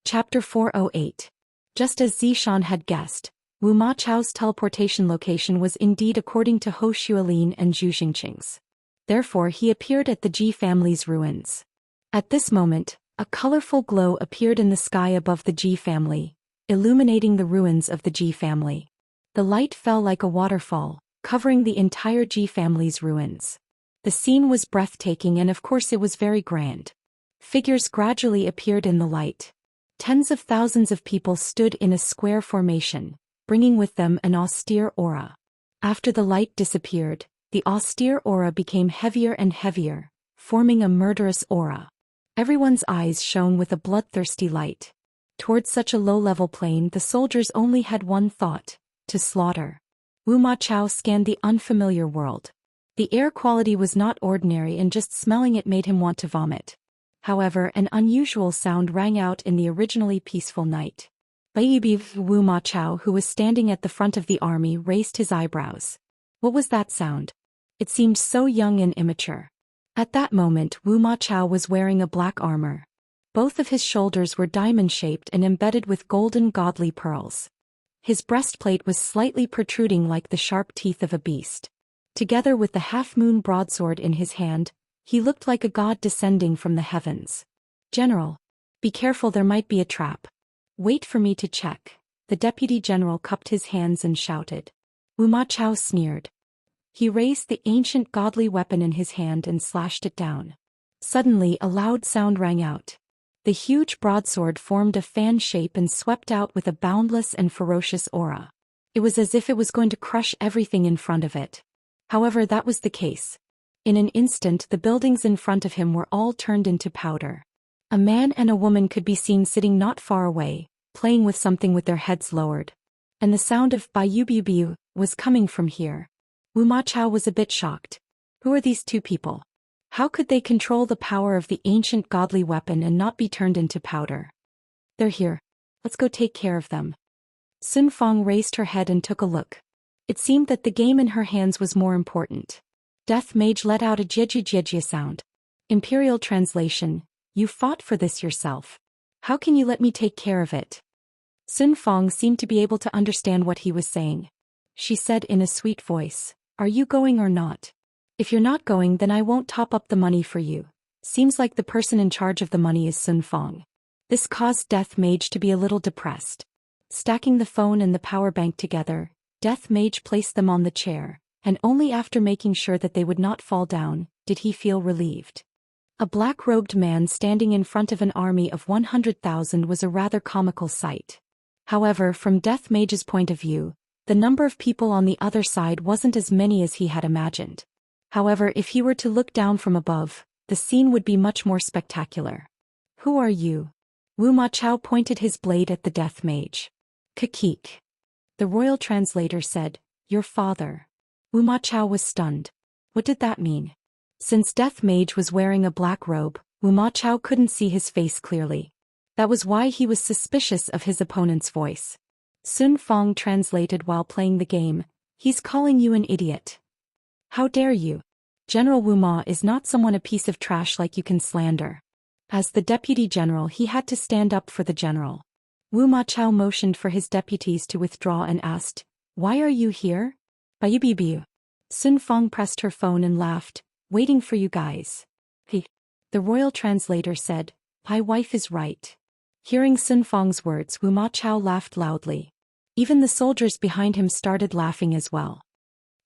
Chapter 408. Just as Zhou Xian had guessed, Wu Ma Chao's teleportation location was indeed according to Ho Xuelin and Zhu Xingqing's. Therefore he appeared at the Ji family's ruins. At this moment, a colorful glow appeared in the sky above the Ji family, illuminating the ruins of the Ji family. The light fell like a waterfall, covering the entire Ji family's ruins. The scene was breathtaking, and of course it was very grand. Figures gradually appeared in the light. Tens of thousands of people stood in a square formation, bringing with them an austere aura. After the light disappeared, the austere aura became heavier and heavier, forming a murderous aura. Everyone's eyes shone with a bloodthirsty light. Towards such a low-level plane, the soldiers only had one thought: to slaughter. Wu Ma Chao scanned the unfamiliar world. The air quality was not ordinary, and just smelling it made him want to vomit. However, an unusual sound rang out in the originally peaceful night. Wu Ma Chao, who was standing at the front of the army, raised his eyebrows. What was that sound? It seemed so young and immature. At that moment, Wu Ma Chao was wearing a black armor. Both of his shoulders were diamond-shaped and embedded with golden godly pearls. His breastplate was slightly protruding like the sharp teeth of a beast. Together with the half-moon broadsword in his hand, he looked like a god descending from the heavens. General, be careful, there might be a trap. Wait for me to check. The deputy general cupped his hands and shouted. Wu Ma Chao sneered. He raised the ancient godly weapon in his hand and slashed it down. Suddenly a loud sound rang out. The huge broadsword formed a fan shape and swept out with a boundless and ferocious aura. It was as if it was going to crush everything in front of it. However, that was the case. In an instant, the buildings in front of him were all turned into powder. A man and a woman could be seen sitting not far away, playing with something with their heads lowered. And the sound of "biu-biu-biu" was coming from here. Wu Ma Chao was a bit shocked. Who are these two people? How could they control the power of the ancient godly weapon and not be turned into powder? They're here. Let's go take care of them. Sun Fong raised her head and took a look. It seemed that the game in her hands was more important. Death Mage let out a jeju sound. Imperial Translation: You fought for this yourself. How can you let me take care of it? Sun Fong seemed to be able to understand what he was saying. She said in a sweet voice, Are you going or not? If you're not going, then I won't top up the money for you. Seems like the person in charge of the money is Sun Fong. This caused Death Mage to be a little depressed. Stacking the phone and the power bank together, Death Mage placed them on the chair, and only after making sure that they would not fall down, did he feel relieved. A black-robed man standing in front of an army of 100,000 was a rather comical sight. However, from Death Mage's point of view, the number of people on the other side wasn't as many as he had imagined. However, if he were to look down from above, the scene would be much more spectacular. "Who are you?" Wu Ma Chao pointed his blade at the Death Mage. "Kakik." The royal translator said, "Your father." Wu Ma Chao was stunned. What did that mean? Since Death Mage was wearing a black robe, Wu Ma Chao couldn't see his face clearly. That was why he was suspicious of his opponent's voice. Sun Fong translated while playing the game, "He's calling you an idiot." "How dare you? General Wu Ma is not someone a piece of trash like you can slander." As the deputy general, he had to stand up for the general. Wu Ma Chao motioned for his deputies to withdraw and asked, "Why are you here?" "Bayubibu." Sun Fong pressed her phone and laughed, "Waiting for you guys." "He." The royal translator said, "My wife is right." Hearing Sun Fong's words, Wu Ma Chao laughed loudly. Even the soldiers behind him started laughing as well.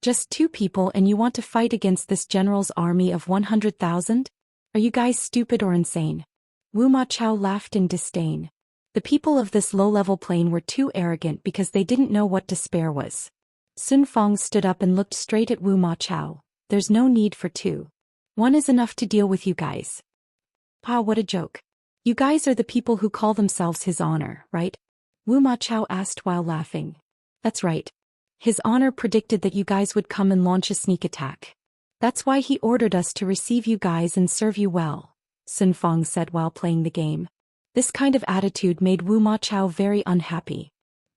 "Just 2 people and you want to fight against this general's army of 100,000? Are you guys stupid or insane?" Wu Ma Chao laughed in disdain. The people of this low-level plane were too arrogant because they didn't know what despair was. Sun Fong stood up and looked straight at Wu Ma Chao. "There's no need for 2. 1 is enough to deal with you guys." "Pa, what a joke. You guys are the people who call themselves His Honor, right?" Wu Ma Chao asked while laughing. "That's right. His Honor predicted that you guys would come and launch a sneak attack. That's why he ordered us to receive you guys and serve you well," Sun Fong said while playing the game. This kind of attitude made Wu Ma Chao very unhappy.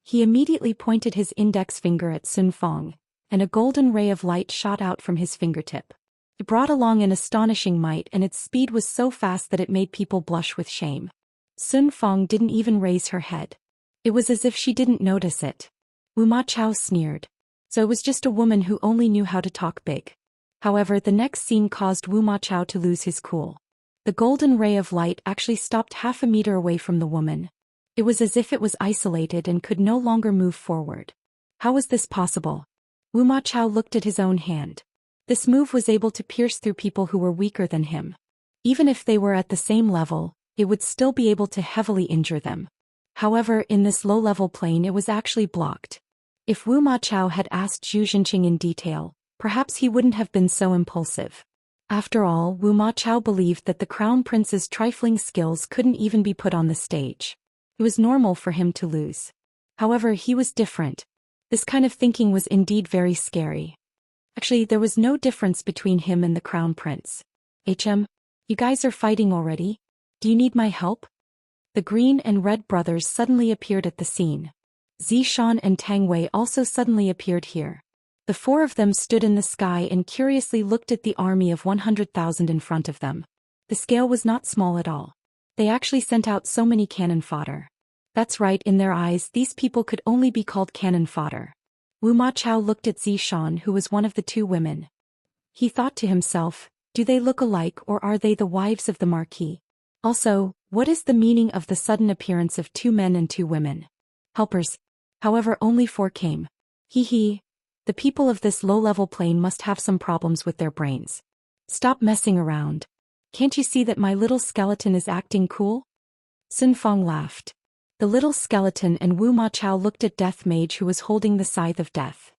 He immediately pointed his index finger at Sun Fong, and a golden ray of light shot out from his fingertip. It brought along an astonishing might, and its speed was so fast that it made people blush with shame. Sun Fong didn't even raise her head. It was as if she didn't notice it. Wu Ma Chao sneered. So it was just a woman who only knew how to talk big. However, the next scene caused Wu Ma Chao to lose his cool. The golden ray of light actually stopped half a meter away from the woman. It was as if it was isolated and could no longer move forward. How was this possible? Wu Ma Chao looked at his own hand. This move was able to pierce through people who were weaker than him. Even if they were at the same level, it would still be able to heavily injure them. However, in this low-level plane it was actually blocked. If Wu Ma Chao had asked Zhu Xian in detail, perhaps he wouldn't have been so impulsive. After all, Wu Ma Chao believed that the Crown Prince's trifling skills couldn't even be put on the stage. It was normal for him to lose. However, he was different. This kind of thinking was indeed very scary. Actually, there was no difference between him and the Crown Prince. You guys are fighting already? Do you need my help?" The green and red brothers suddenly appeared at the scene. Xian and Tang Wei also suddenly appeared here. The 4 of them stood in the sky and curiously looked at the army of 100,000 in front of them. The scale was not small at all. They actually sent out so many cannon fodder. That's right, in their eyes these people could only be called cannon fodder. Wu Ma Chao looked at Xian, who was one of the 2 women. He thought to himself, do they look alike or are they the wives of the Marquis? Also, what is the meaning of the sudden appearance of 2 men and 2 women? Helpers. However, only 4 came. Hee. The people of this low-level plane must have some problems with their brains. Stop messing around. Can't you see that my little skeleton is acting cool? Sun Fong laughed. The little skeleton and Wu Ma Chao looked at Death Mage, who was holding the scythe of death.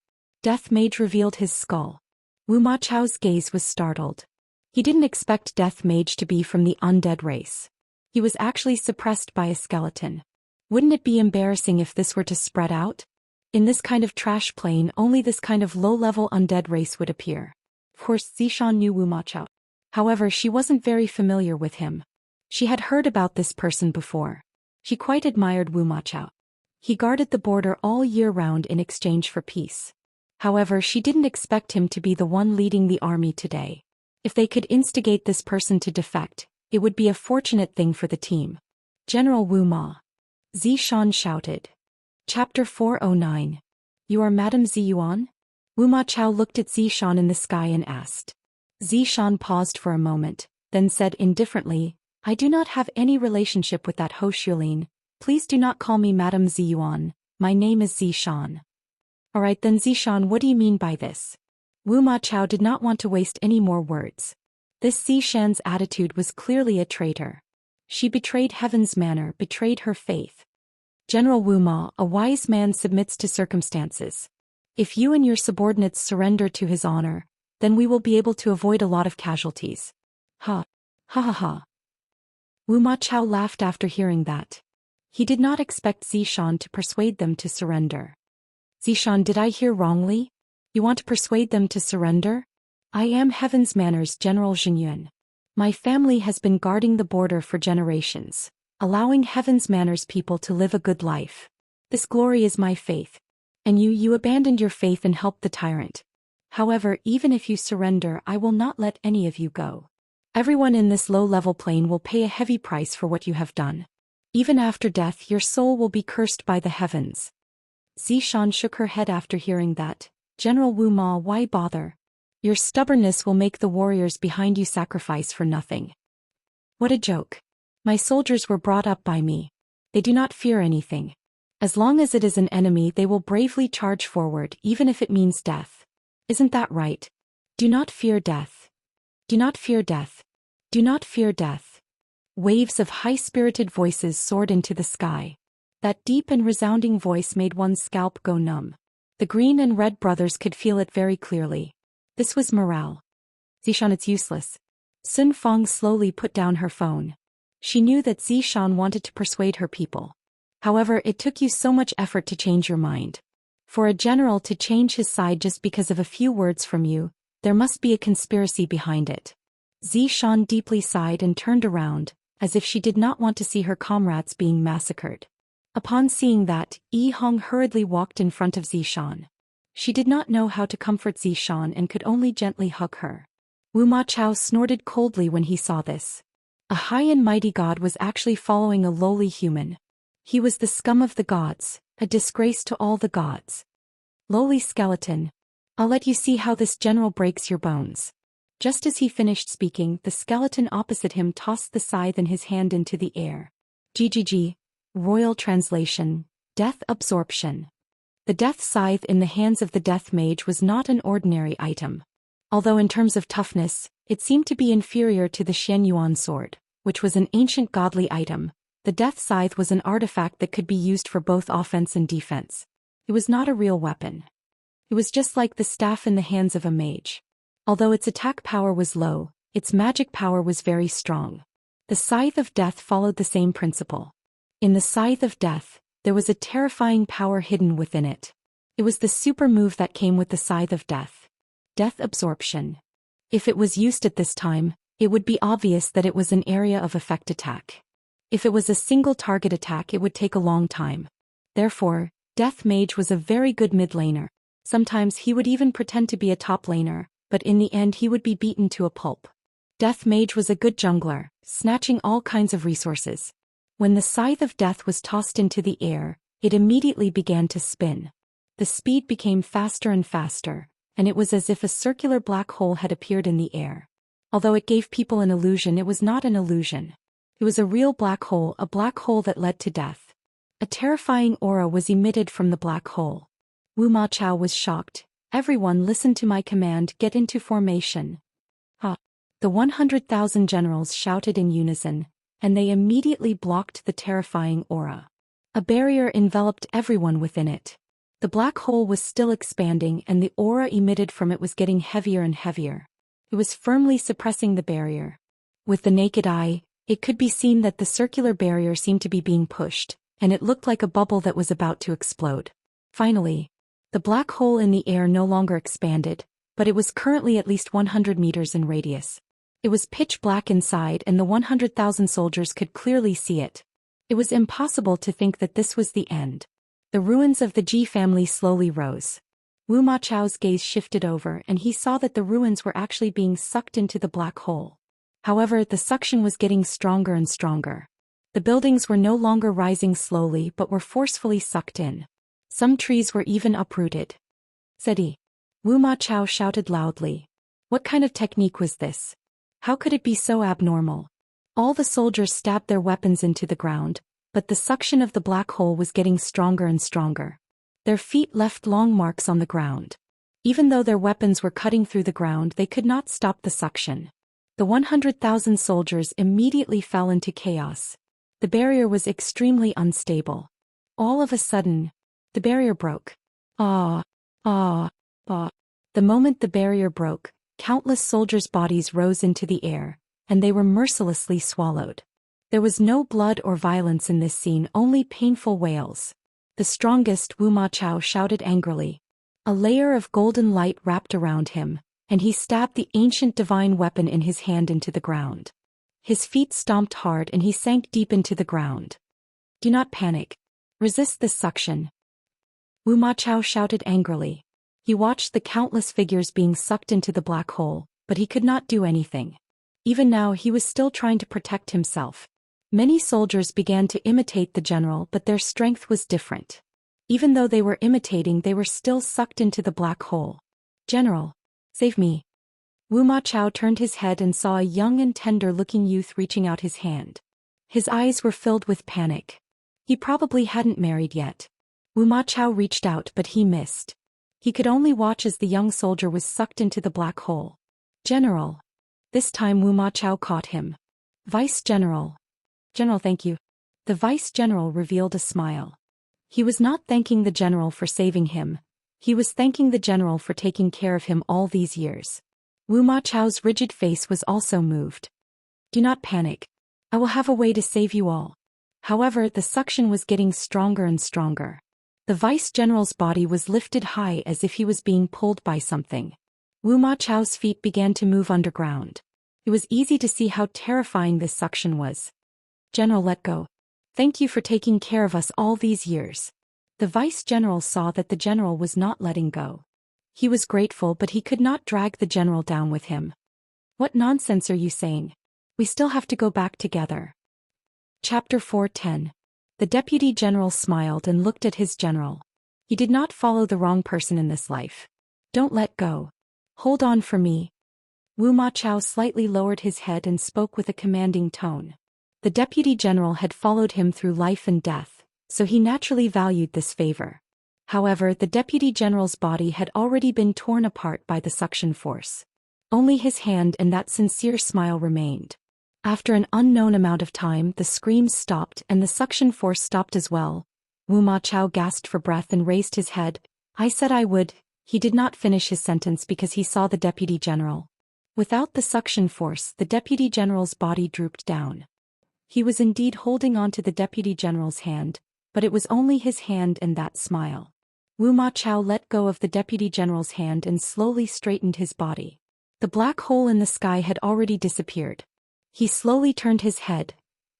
Death Mage revealed his skull. Wu Ma Chao's gaze was startled. He didn't expect Death Mage to be from the undead race. He was actually suppressed by a skeleton. Wouldn't it be embarrassing if this were to spread out? In this kind of trash plane, only this kind of low-level undead race would appear. Of course, Zishan knew Wu Ma Chao. However, she wasn't very familiar with him. She had heard about this person before. She quite admired Wu Ma Chao. He guarded the border all year round in exchange for peace. However, she didn't expect him to be the one leading the army today. If they could instigate this person to defect, it would be a fortunate thing for the team. General Wu Ma. Zishan shouted. Chapter 409. You are Madame Ziyuan? Wu Ma Chao looked at Zishan in the sky and asked. Zishan paused for a moment, then said indifferently, I do not have any relationship with that Ho Shulin. Please do not call me Madame Ziyuan. My name is Zishan. Alright then Zishan, what do you mean by this? Wu Ma Chao did not want to waste any more words. This Zhou Xian's attitude was clearly a traitor. She betrayed heaven's manner, betrayed her faith. General Wu Ma, a wise man submits to circumstances. If you and your subordinates surrender to his honor, then we will be able to avoid a lot of casualties. Ha. Ha ha ha. Wu Ma Chao laughed after hearing that. He did not expect Zhou Xian to persuade them to surrender. Zhou Xian, did I hear wrongly? You want to persuade them to surrender? I am Heaven's Manor's General Zhou Xian. My family has been guarding the border for generations, allowing Heaven's Manor's people to live a good life. This glory is my faith. And you abandoned your faith and helped the tyrant. However, even if you surrender, I will not let any of you go. Everyone in this low-level plane will pay a heavy price for what you have done. Even after death, your soul will be cursed by the heavens. Zhou Xian shook her head after hearing that. General Wu Ma, why bother? Your stubbornness will make the warriors behind you sacrifice for nothing. What a joke. My soldiers were brought up by me. They do not fear anything. As long as it is an enemy, they will bravely charge forward, even if it means death. Isn't that right? Do not fear death. Do not fear death. Do not fear death. Waves of high-spirited voices soared into the sky. That deep and resounding voice made one's scalp go numb. The green and red brothers could feel it very clearly. This was morale. Zhou Xian, it's useless. Sun Fang slowly put down her phone. She knew that Zhou Xian wanted to persuade her people. However, it took you so much effort to change your mind. For a general to change his side just because of a few words from you, there must be a conspiracy behind it. Zhou Xian deeply sighed and turned around, as if she did not want to see her comrades being massacred. Upon seeing that, Yi Hong hurriedly walked in front of Zhou Xian. She did not know how to comfort Zhou Xian and could only gently hug her. Wu Ma Chao snorted coldly when he saw this. A high and mighty god was actually following a lowly human. He was the scum of the gods, a disgrace to all the gods. Lowly skeleton. I'll let you see how this general breaks your bones. Just as he finished speaking, the skeleton opposite him tossed the scythe in his hand into the air. GGG. Royal Translation. Death Absorption. The death scythe in the hands of the death mage was not an ordinary item. Although in terms of toughness, it seemed to be inferior to the Xianyuan sword, which was an ancient godly item. The death scythe was an artifact that could be used for both offense and defense. It was not a real weapon. It was just like the staff in the hands of a mage. Although its attack power was low, its magic power was very strong. The scythe of death followed the same principle. In the scythe of death, there was a terrifying power hidden within it. It was the super move that came with the scythe of death. Death absorption. If it was used at this time, it would be obvious that it was an area of effect attack. If it was a single target attack, it would take a long time. Therefore, Death Mage was a very good mid laner. Sometimes he would even pretend to be a top laner, but in the end he would be beaten to a pulp. Death Mage was a good jungler, snatching all kinds of resources. When the scythe of death was tossed into the air, it immediately began to spin. The speed became faster and faster, and it was as if a circular black hole had appeared in the air. Although it gave people an illusion, it was not an illusion. It was a real black hole that led to death. A terrifying aura was emitted from the black hole. Wu Ma Chao was shocked. Everyone listen to my command, get into formation. Ha! The 100,000 generals shouted in unison, and they immediately blocked the terrifying aura. A barrier enveloped everyone within it. The black hole was still expanding and the aura emitted from it was getting heavier and heavier. It was firmly suppressing the barrier. With the naked eye, it could be seen that the circular barrier seemed to be being pushed, and it looked like a bubble that was about to explode. Finally, the black hole in the air no longer expanded, but it was currently at least 100 meters in radius. It was pitch black inside and the 100,000 soldiers could clearly see it. It was impossible to think that this was the end. The ruins of the Ji family slowly rose. Wu Ma Chao's gaze shifted over and he saw that the ruins were actually being sucked into the black hole. However, the suction was getting stronger and stronger. The buildings were no longer rising slowly but were forcefully sucked in. Some trees were even uprooted. Zedi. Wu Ma Chao shouted loudly. What kind of technique was this? How could it be so abnormal? All the soldiers stabbed their weapons into the ground, but the suction of the black hole was getting stronger and stronger. Their feet left long marks on the ground. Even though their weapons were cutting through the ground, they could not stop the suction. The 100,000 soldiers immediately fell into chaos. The barrier was extremely unstable. All of a sudden, the barrier broke. Ah, ah, ah. The moment the barrier broke, countless soldiers' bodies rose into the air, and they were mercilessly swallowed. There was no blood or violence in this scene, only painful wails. The strongest, Wu Ma Chao, shouted angrily. A layer of golden light wrapped around him, and he stabbed the ancient divine weapon in his hand into the ground. His feet stomped hard and he sank deep into the ground. Do not panic. Resist this suction. Wu Ma Chao shouted angrily. He watched the countless figures being sucked into the black hole, but he could not do anything. Even now he was still trying to protect himself. Many soldiers began to imitate the general, but their strength was different. Even though they were imitating, they were still sucked into the black hole. General, save me. Wu Ma Chao turned his head and saw a young and tender-looking youth reaching out his hand. His eyes were filled with panic. He probably hadn't married yet. Wu Ma Chao reached out, but he missed. He could only watch as the young soldier was sucked into the black hole. General. This time Wu Ma Chao caught him. Vice General. General, thank you. The Vice General revealed a smile. He was not thanking the general for saving him. He was thanking the general for taking care of him all these years. Wu Ma Chao's rigid face was also moved. Do not panic. I will have a way to save you all. However, the suction was getting stronger and stronger. The Vice General's body was lifted high as if he was being pulled by something. Wu Ma Chao's feet began to move underground. It was easy to see how terrifying this suction was. General, let go. Thank you for taking care of us all these years. The Vice General saw that the general was not letting go. He was grateful, but he could not drag the general down with him. What nonsense are you saying? We still have to go back together. Chapter 4:10. The Deputy General smiled and looked at his general. He did not follow the wrong person in this life. Don't let go. Hold on for me. Wu Ma Chao slightly lowered his head and spoke with a commanding tone. The Deputy General had followed him through life and death, so he naturally valued this favor. However, the Deputy General's body had already been torn apart by the suction force. Only his hand and that sincere smile remained. After an unknown amount of time, the screams stopped and the suction force stopped as well. Wu Ma Chao gasped for breath and raised his head. I said I would. He did not finish his sentence because he saw the Deputy General. Without the suction force, the Deputy General's body drooped down. He was indeed holding on to the Deputy General's hand, but it was only his hand and that smile. Wu Ma Chao let go of the Deputy General's hand and slowly straightened his body. The black hole in the sky had already disappeared. He slowly turned his head.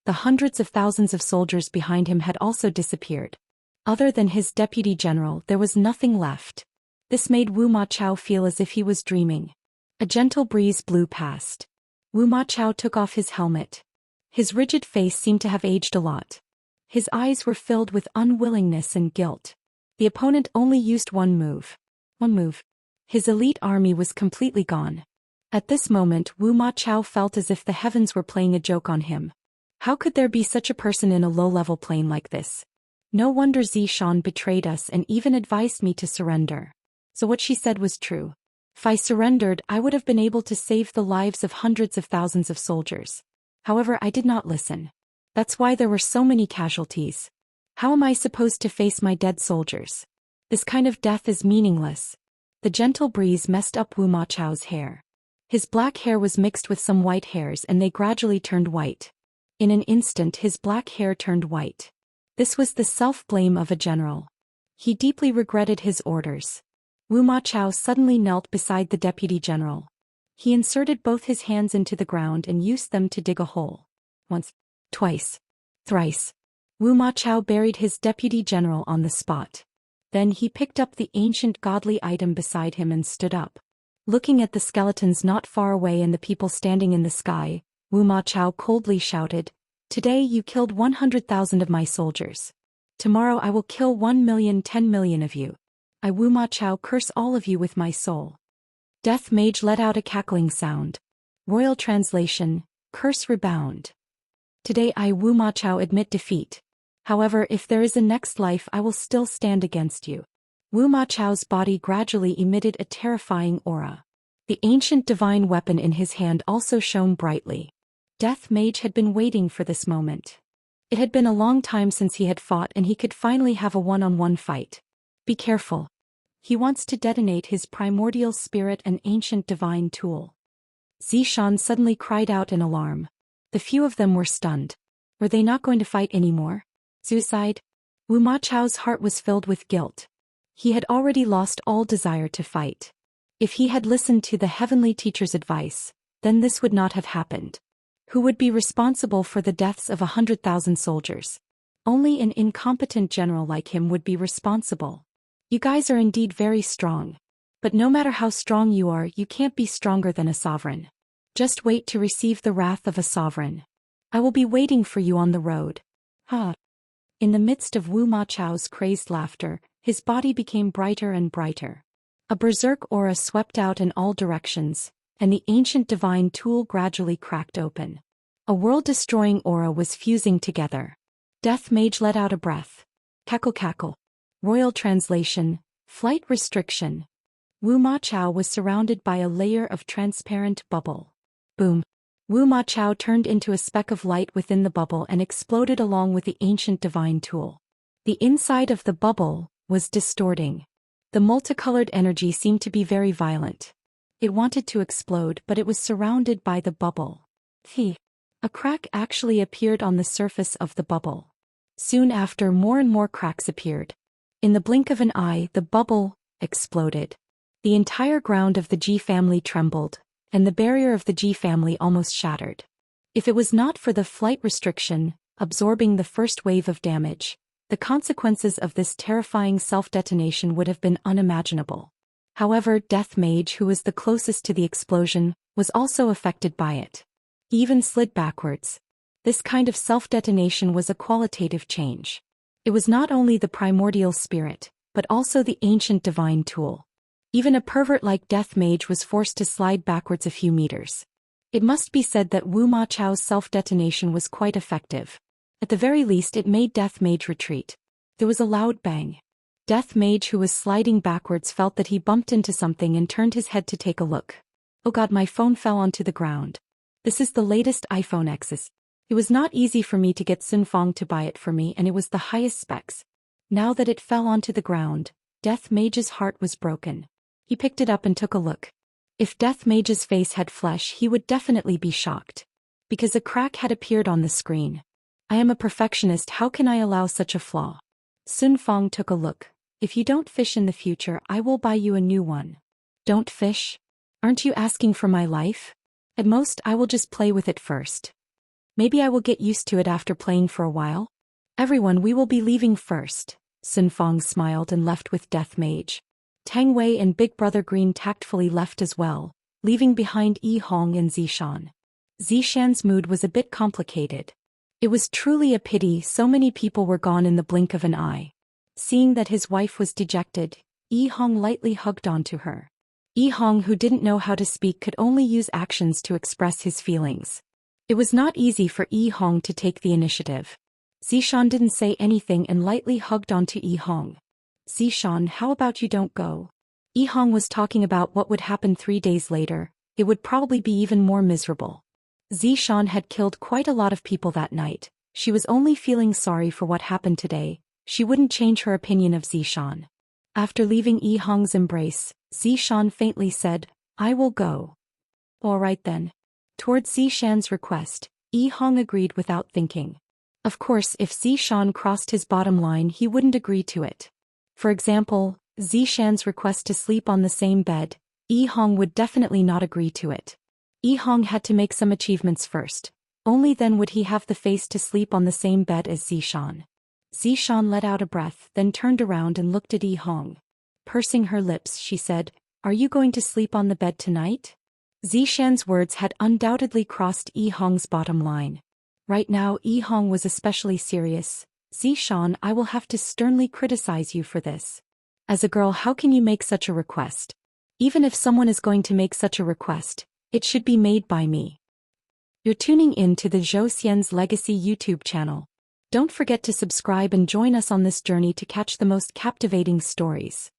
The hundreds of thousands of soldiers behind him had also disappeared. Other than his Deputy General, there was nothing left. This made Wu Ma Chao feel as if he was dreaming. A gentle breeze blew past. Wu Ma Chao took off his helmet. His rigid face seemed to have aged a lot. His eyes were filled with unwillingness and guilt. The opponent only used one move. His elite army was completely gone. At this moment, Wu Ma Chao felt as if the heavens were playing a joke on him. How could there be such a person in a low-level plane like this? No wonder Zhou Xian betrayed us and even advised me to surrender. So what she said was true. If I surrendered, I would have been able to save the lives of hundreds of thousands of soldiers. However, I did not listen. That's why there were so many casualties. How am I supposed to face my dead soldiers? This kind of death is meaningless. The gentle breeze messed up Wu Ma Chao's hair. His black hair was mixed with some white hairs and they gradually turned white. In an instant his black hair turned white. This was the self-blame of a general. He deeply regretted his orders. Wu Ma Chao suddenly knelt beside the Deputy General. He inserted both his hands into the ground and used them to dig a hole. Once, twice, thrice. Wu Ma Chao buried his Deputy General on the spot. Then he picked up the ancient godly item beside him and stood up. Looking at the skeletons not far away and the people standing in the sky, Wu Ma Chao coldly shouted, "Today you killed 100,000 of my soldiers. Tomorrow I will kill 1,000,000, 10,000,000 of you. I Wu Ma Chao curse all of you with my soul." Death Mage let out a cackling sound. Royal translation, curse rebound. Today I Wu Ma Chao admit defeat. However, if there is a next life I will still stand against you. Wu Ma Chao's body gradually emitted a terrifying aura. The ancient divine weapon in his hand also shone brightly. Death Mage had been waiting for this moment. It had been a long time since he had fought and he could finally have a one-on-one fight. Be careful. He wants to detonate his primordial spirit and ancient divine tool. Xian suddenly cried out in alarm. The few of them were stunned. Were they not going to fight anymore? Zhu sighed. Wu Ma Chao's heart was filled with guilt. He had already lost all desire to fight. If he had listened to the heavenly teacher's advice, then this would not have happened. Who would be responsible for the deaths of 100,000 soldiers? Only an incompetent general like him would be responsible. You guys are indeed very strong. But no matter how strong you are, you can't be stronger than a sovereign. Just wait to receive the wrath of a sovereign. I will be waiting for you on the road. Ha! In the midst of Wu Ma Chao's crazed laughter, his body became brighter and brighter. A berserk aura swept out in all directions, and the ancient divine tool gradually cracked open. A world-destroying aura was fusing together. Death Mage let out a breath. Cackle cackle. Royal translation, flight restriction. Wu Ma Chao was surrounded by a layer of transparent bubble. Boom. Wu Ma Chao turned into a speck of light within the bubble and exploded along with the ancient divine tool. The inside of the bubble was distorting. The multicolored energy seemed to be very violent. It wanted to explode, but it was surrounded by the bubble. A crack actually appeared on the surface of the bubble. Soon after, more and more cracks appeared. In the blink of an eye, the bubble exploded. The entire ground of the Ji family trembled, and the barrier of the Ji family almost shattered. If it was not for the flight restriction, absorbing the first wave of damage, the consequences of this terrifying self-detonation would have been unimaginable. However, Death Mage, who was the closest to the explosion, was also affected by it. He even slid backwards. This kind of self-detonation was a qualitative change. It was not only the primordial spirit, but also the ancient divine tool. Even a pervert like Death Mage was forced to slide backwards a few meters. It must be said that Wu Ma Chao's self-detonation was quite effective. At the very least, it made Death Mage retreat. There was a loud bang. Death Mage, who was sliding backwards, felt that he bumped into something and turned his head to take a look. Oh God, my phone fell onto the ground. This is the latest iPhone X's. It was not easy for me to get Sun Fong to buy it for me, and it was the highest specs. Now that it fell onto the ground, Death Mage's heart was broken. He picked it up and took a look. If Death Mage's face had flesh, he would definitely be shocked. Because a crack had appeared on the screen. I am a perfectionist, how can I allow such a flaw? Sun Fong took a look. If you don't fish in the future, I will buy you a new one. Don't fish? Aren't you asking for my life? At most, I will just play with it first. Maybe I will get used to it after playing for a while. Everyone, we will be leaving first. Sun Fong smiled and left with Death Mage. Tang Wei and Big Brother Green tactfully left as well, leaving behind Yi Hong and Zishan. Zishan's mood was a bit complicated. It was truly a pity so many people were gone in the blink of an eye. Seeing that his wife was dejected, Yi Hong lightly hugged onto her. Yi Hong, who didn't know how to speak, could only use actions to express his feelings. It was not easy for Yi Hong to take the initiative. Zishan didn't say anything and lightly hugged onto Yi Hong. Zishan, how about you don't go? Yi Hong was talking about what would happen 3 days later. It would probably be even more miserable. Zishan had killed quite a lot of people that night. She was only feeling sorry for what happened today. She wouldn't change her opinion of Zishan. After leaving Yi Hong's embrace, Zishan faintly said, I will go. All right then. Towards Zishan's request, Yi Hong agreed without thinking. Of course, if Zishan crossed his bottom line, he wouldn't agree to it. For example, Zishan's request to sleep on the same bed, Yi Hong would definitely not agree to it. Yi Hong had to make some achievements first. Only then would he have the face to sleep on the same bed as Zishan. Zishan let out a breath, then turned around and looked at Yi Hong. Pursing her lips, she said, Are you going to sleep on the bed tonight? Zishan's words had undoubtedly crossed Yi Hong's bottom line. Right now, Yi Hong was especially serious. Zishan, I will have to sternly criticize you for this. As a girl, how can you make such a request? Even if someone is going to make such a request, it should be made by me. You're tuning in to the Zhou Xian's Legacy YouTube channel. Don't forget to subscribe and join us on this journey to catch the most captivating stories.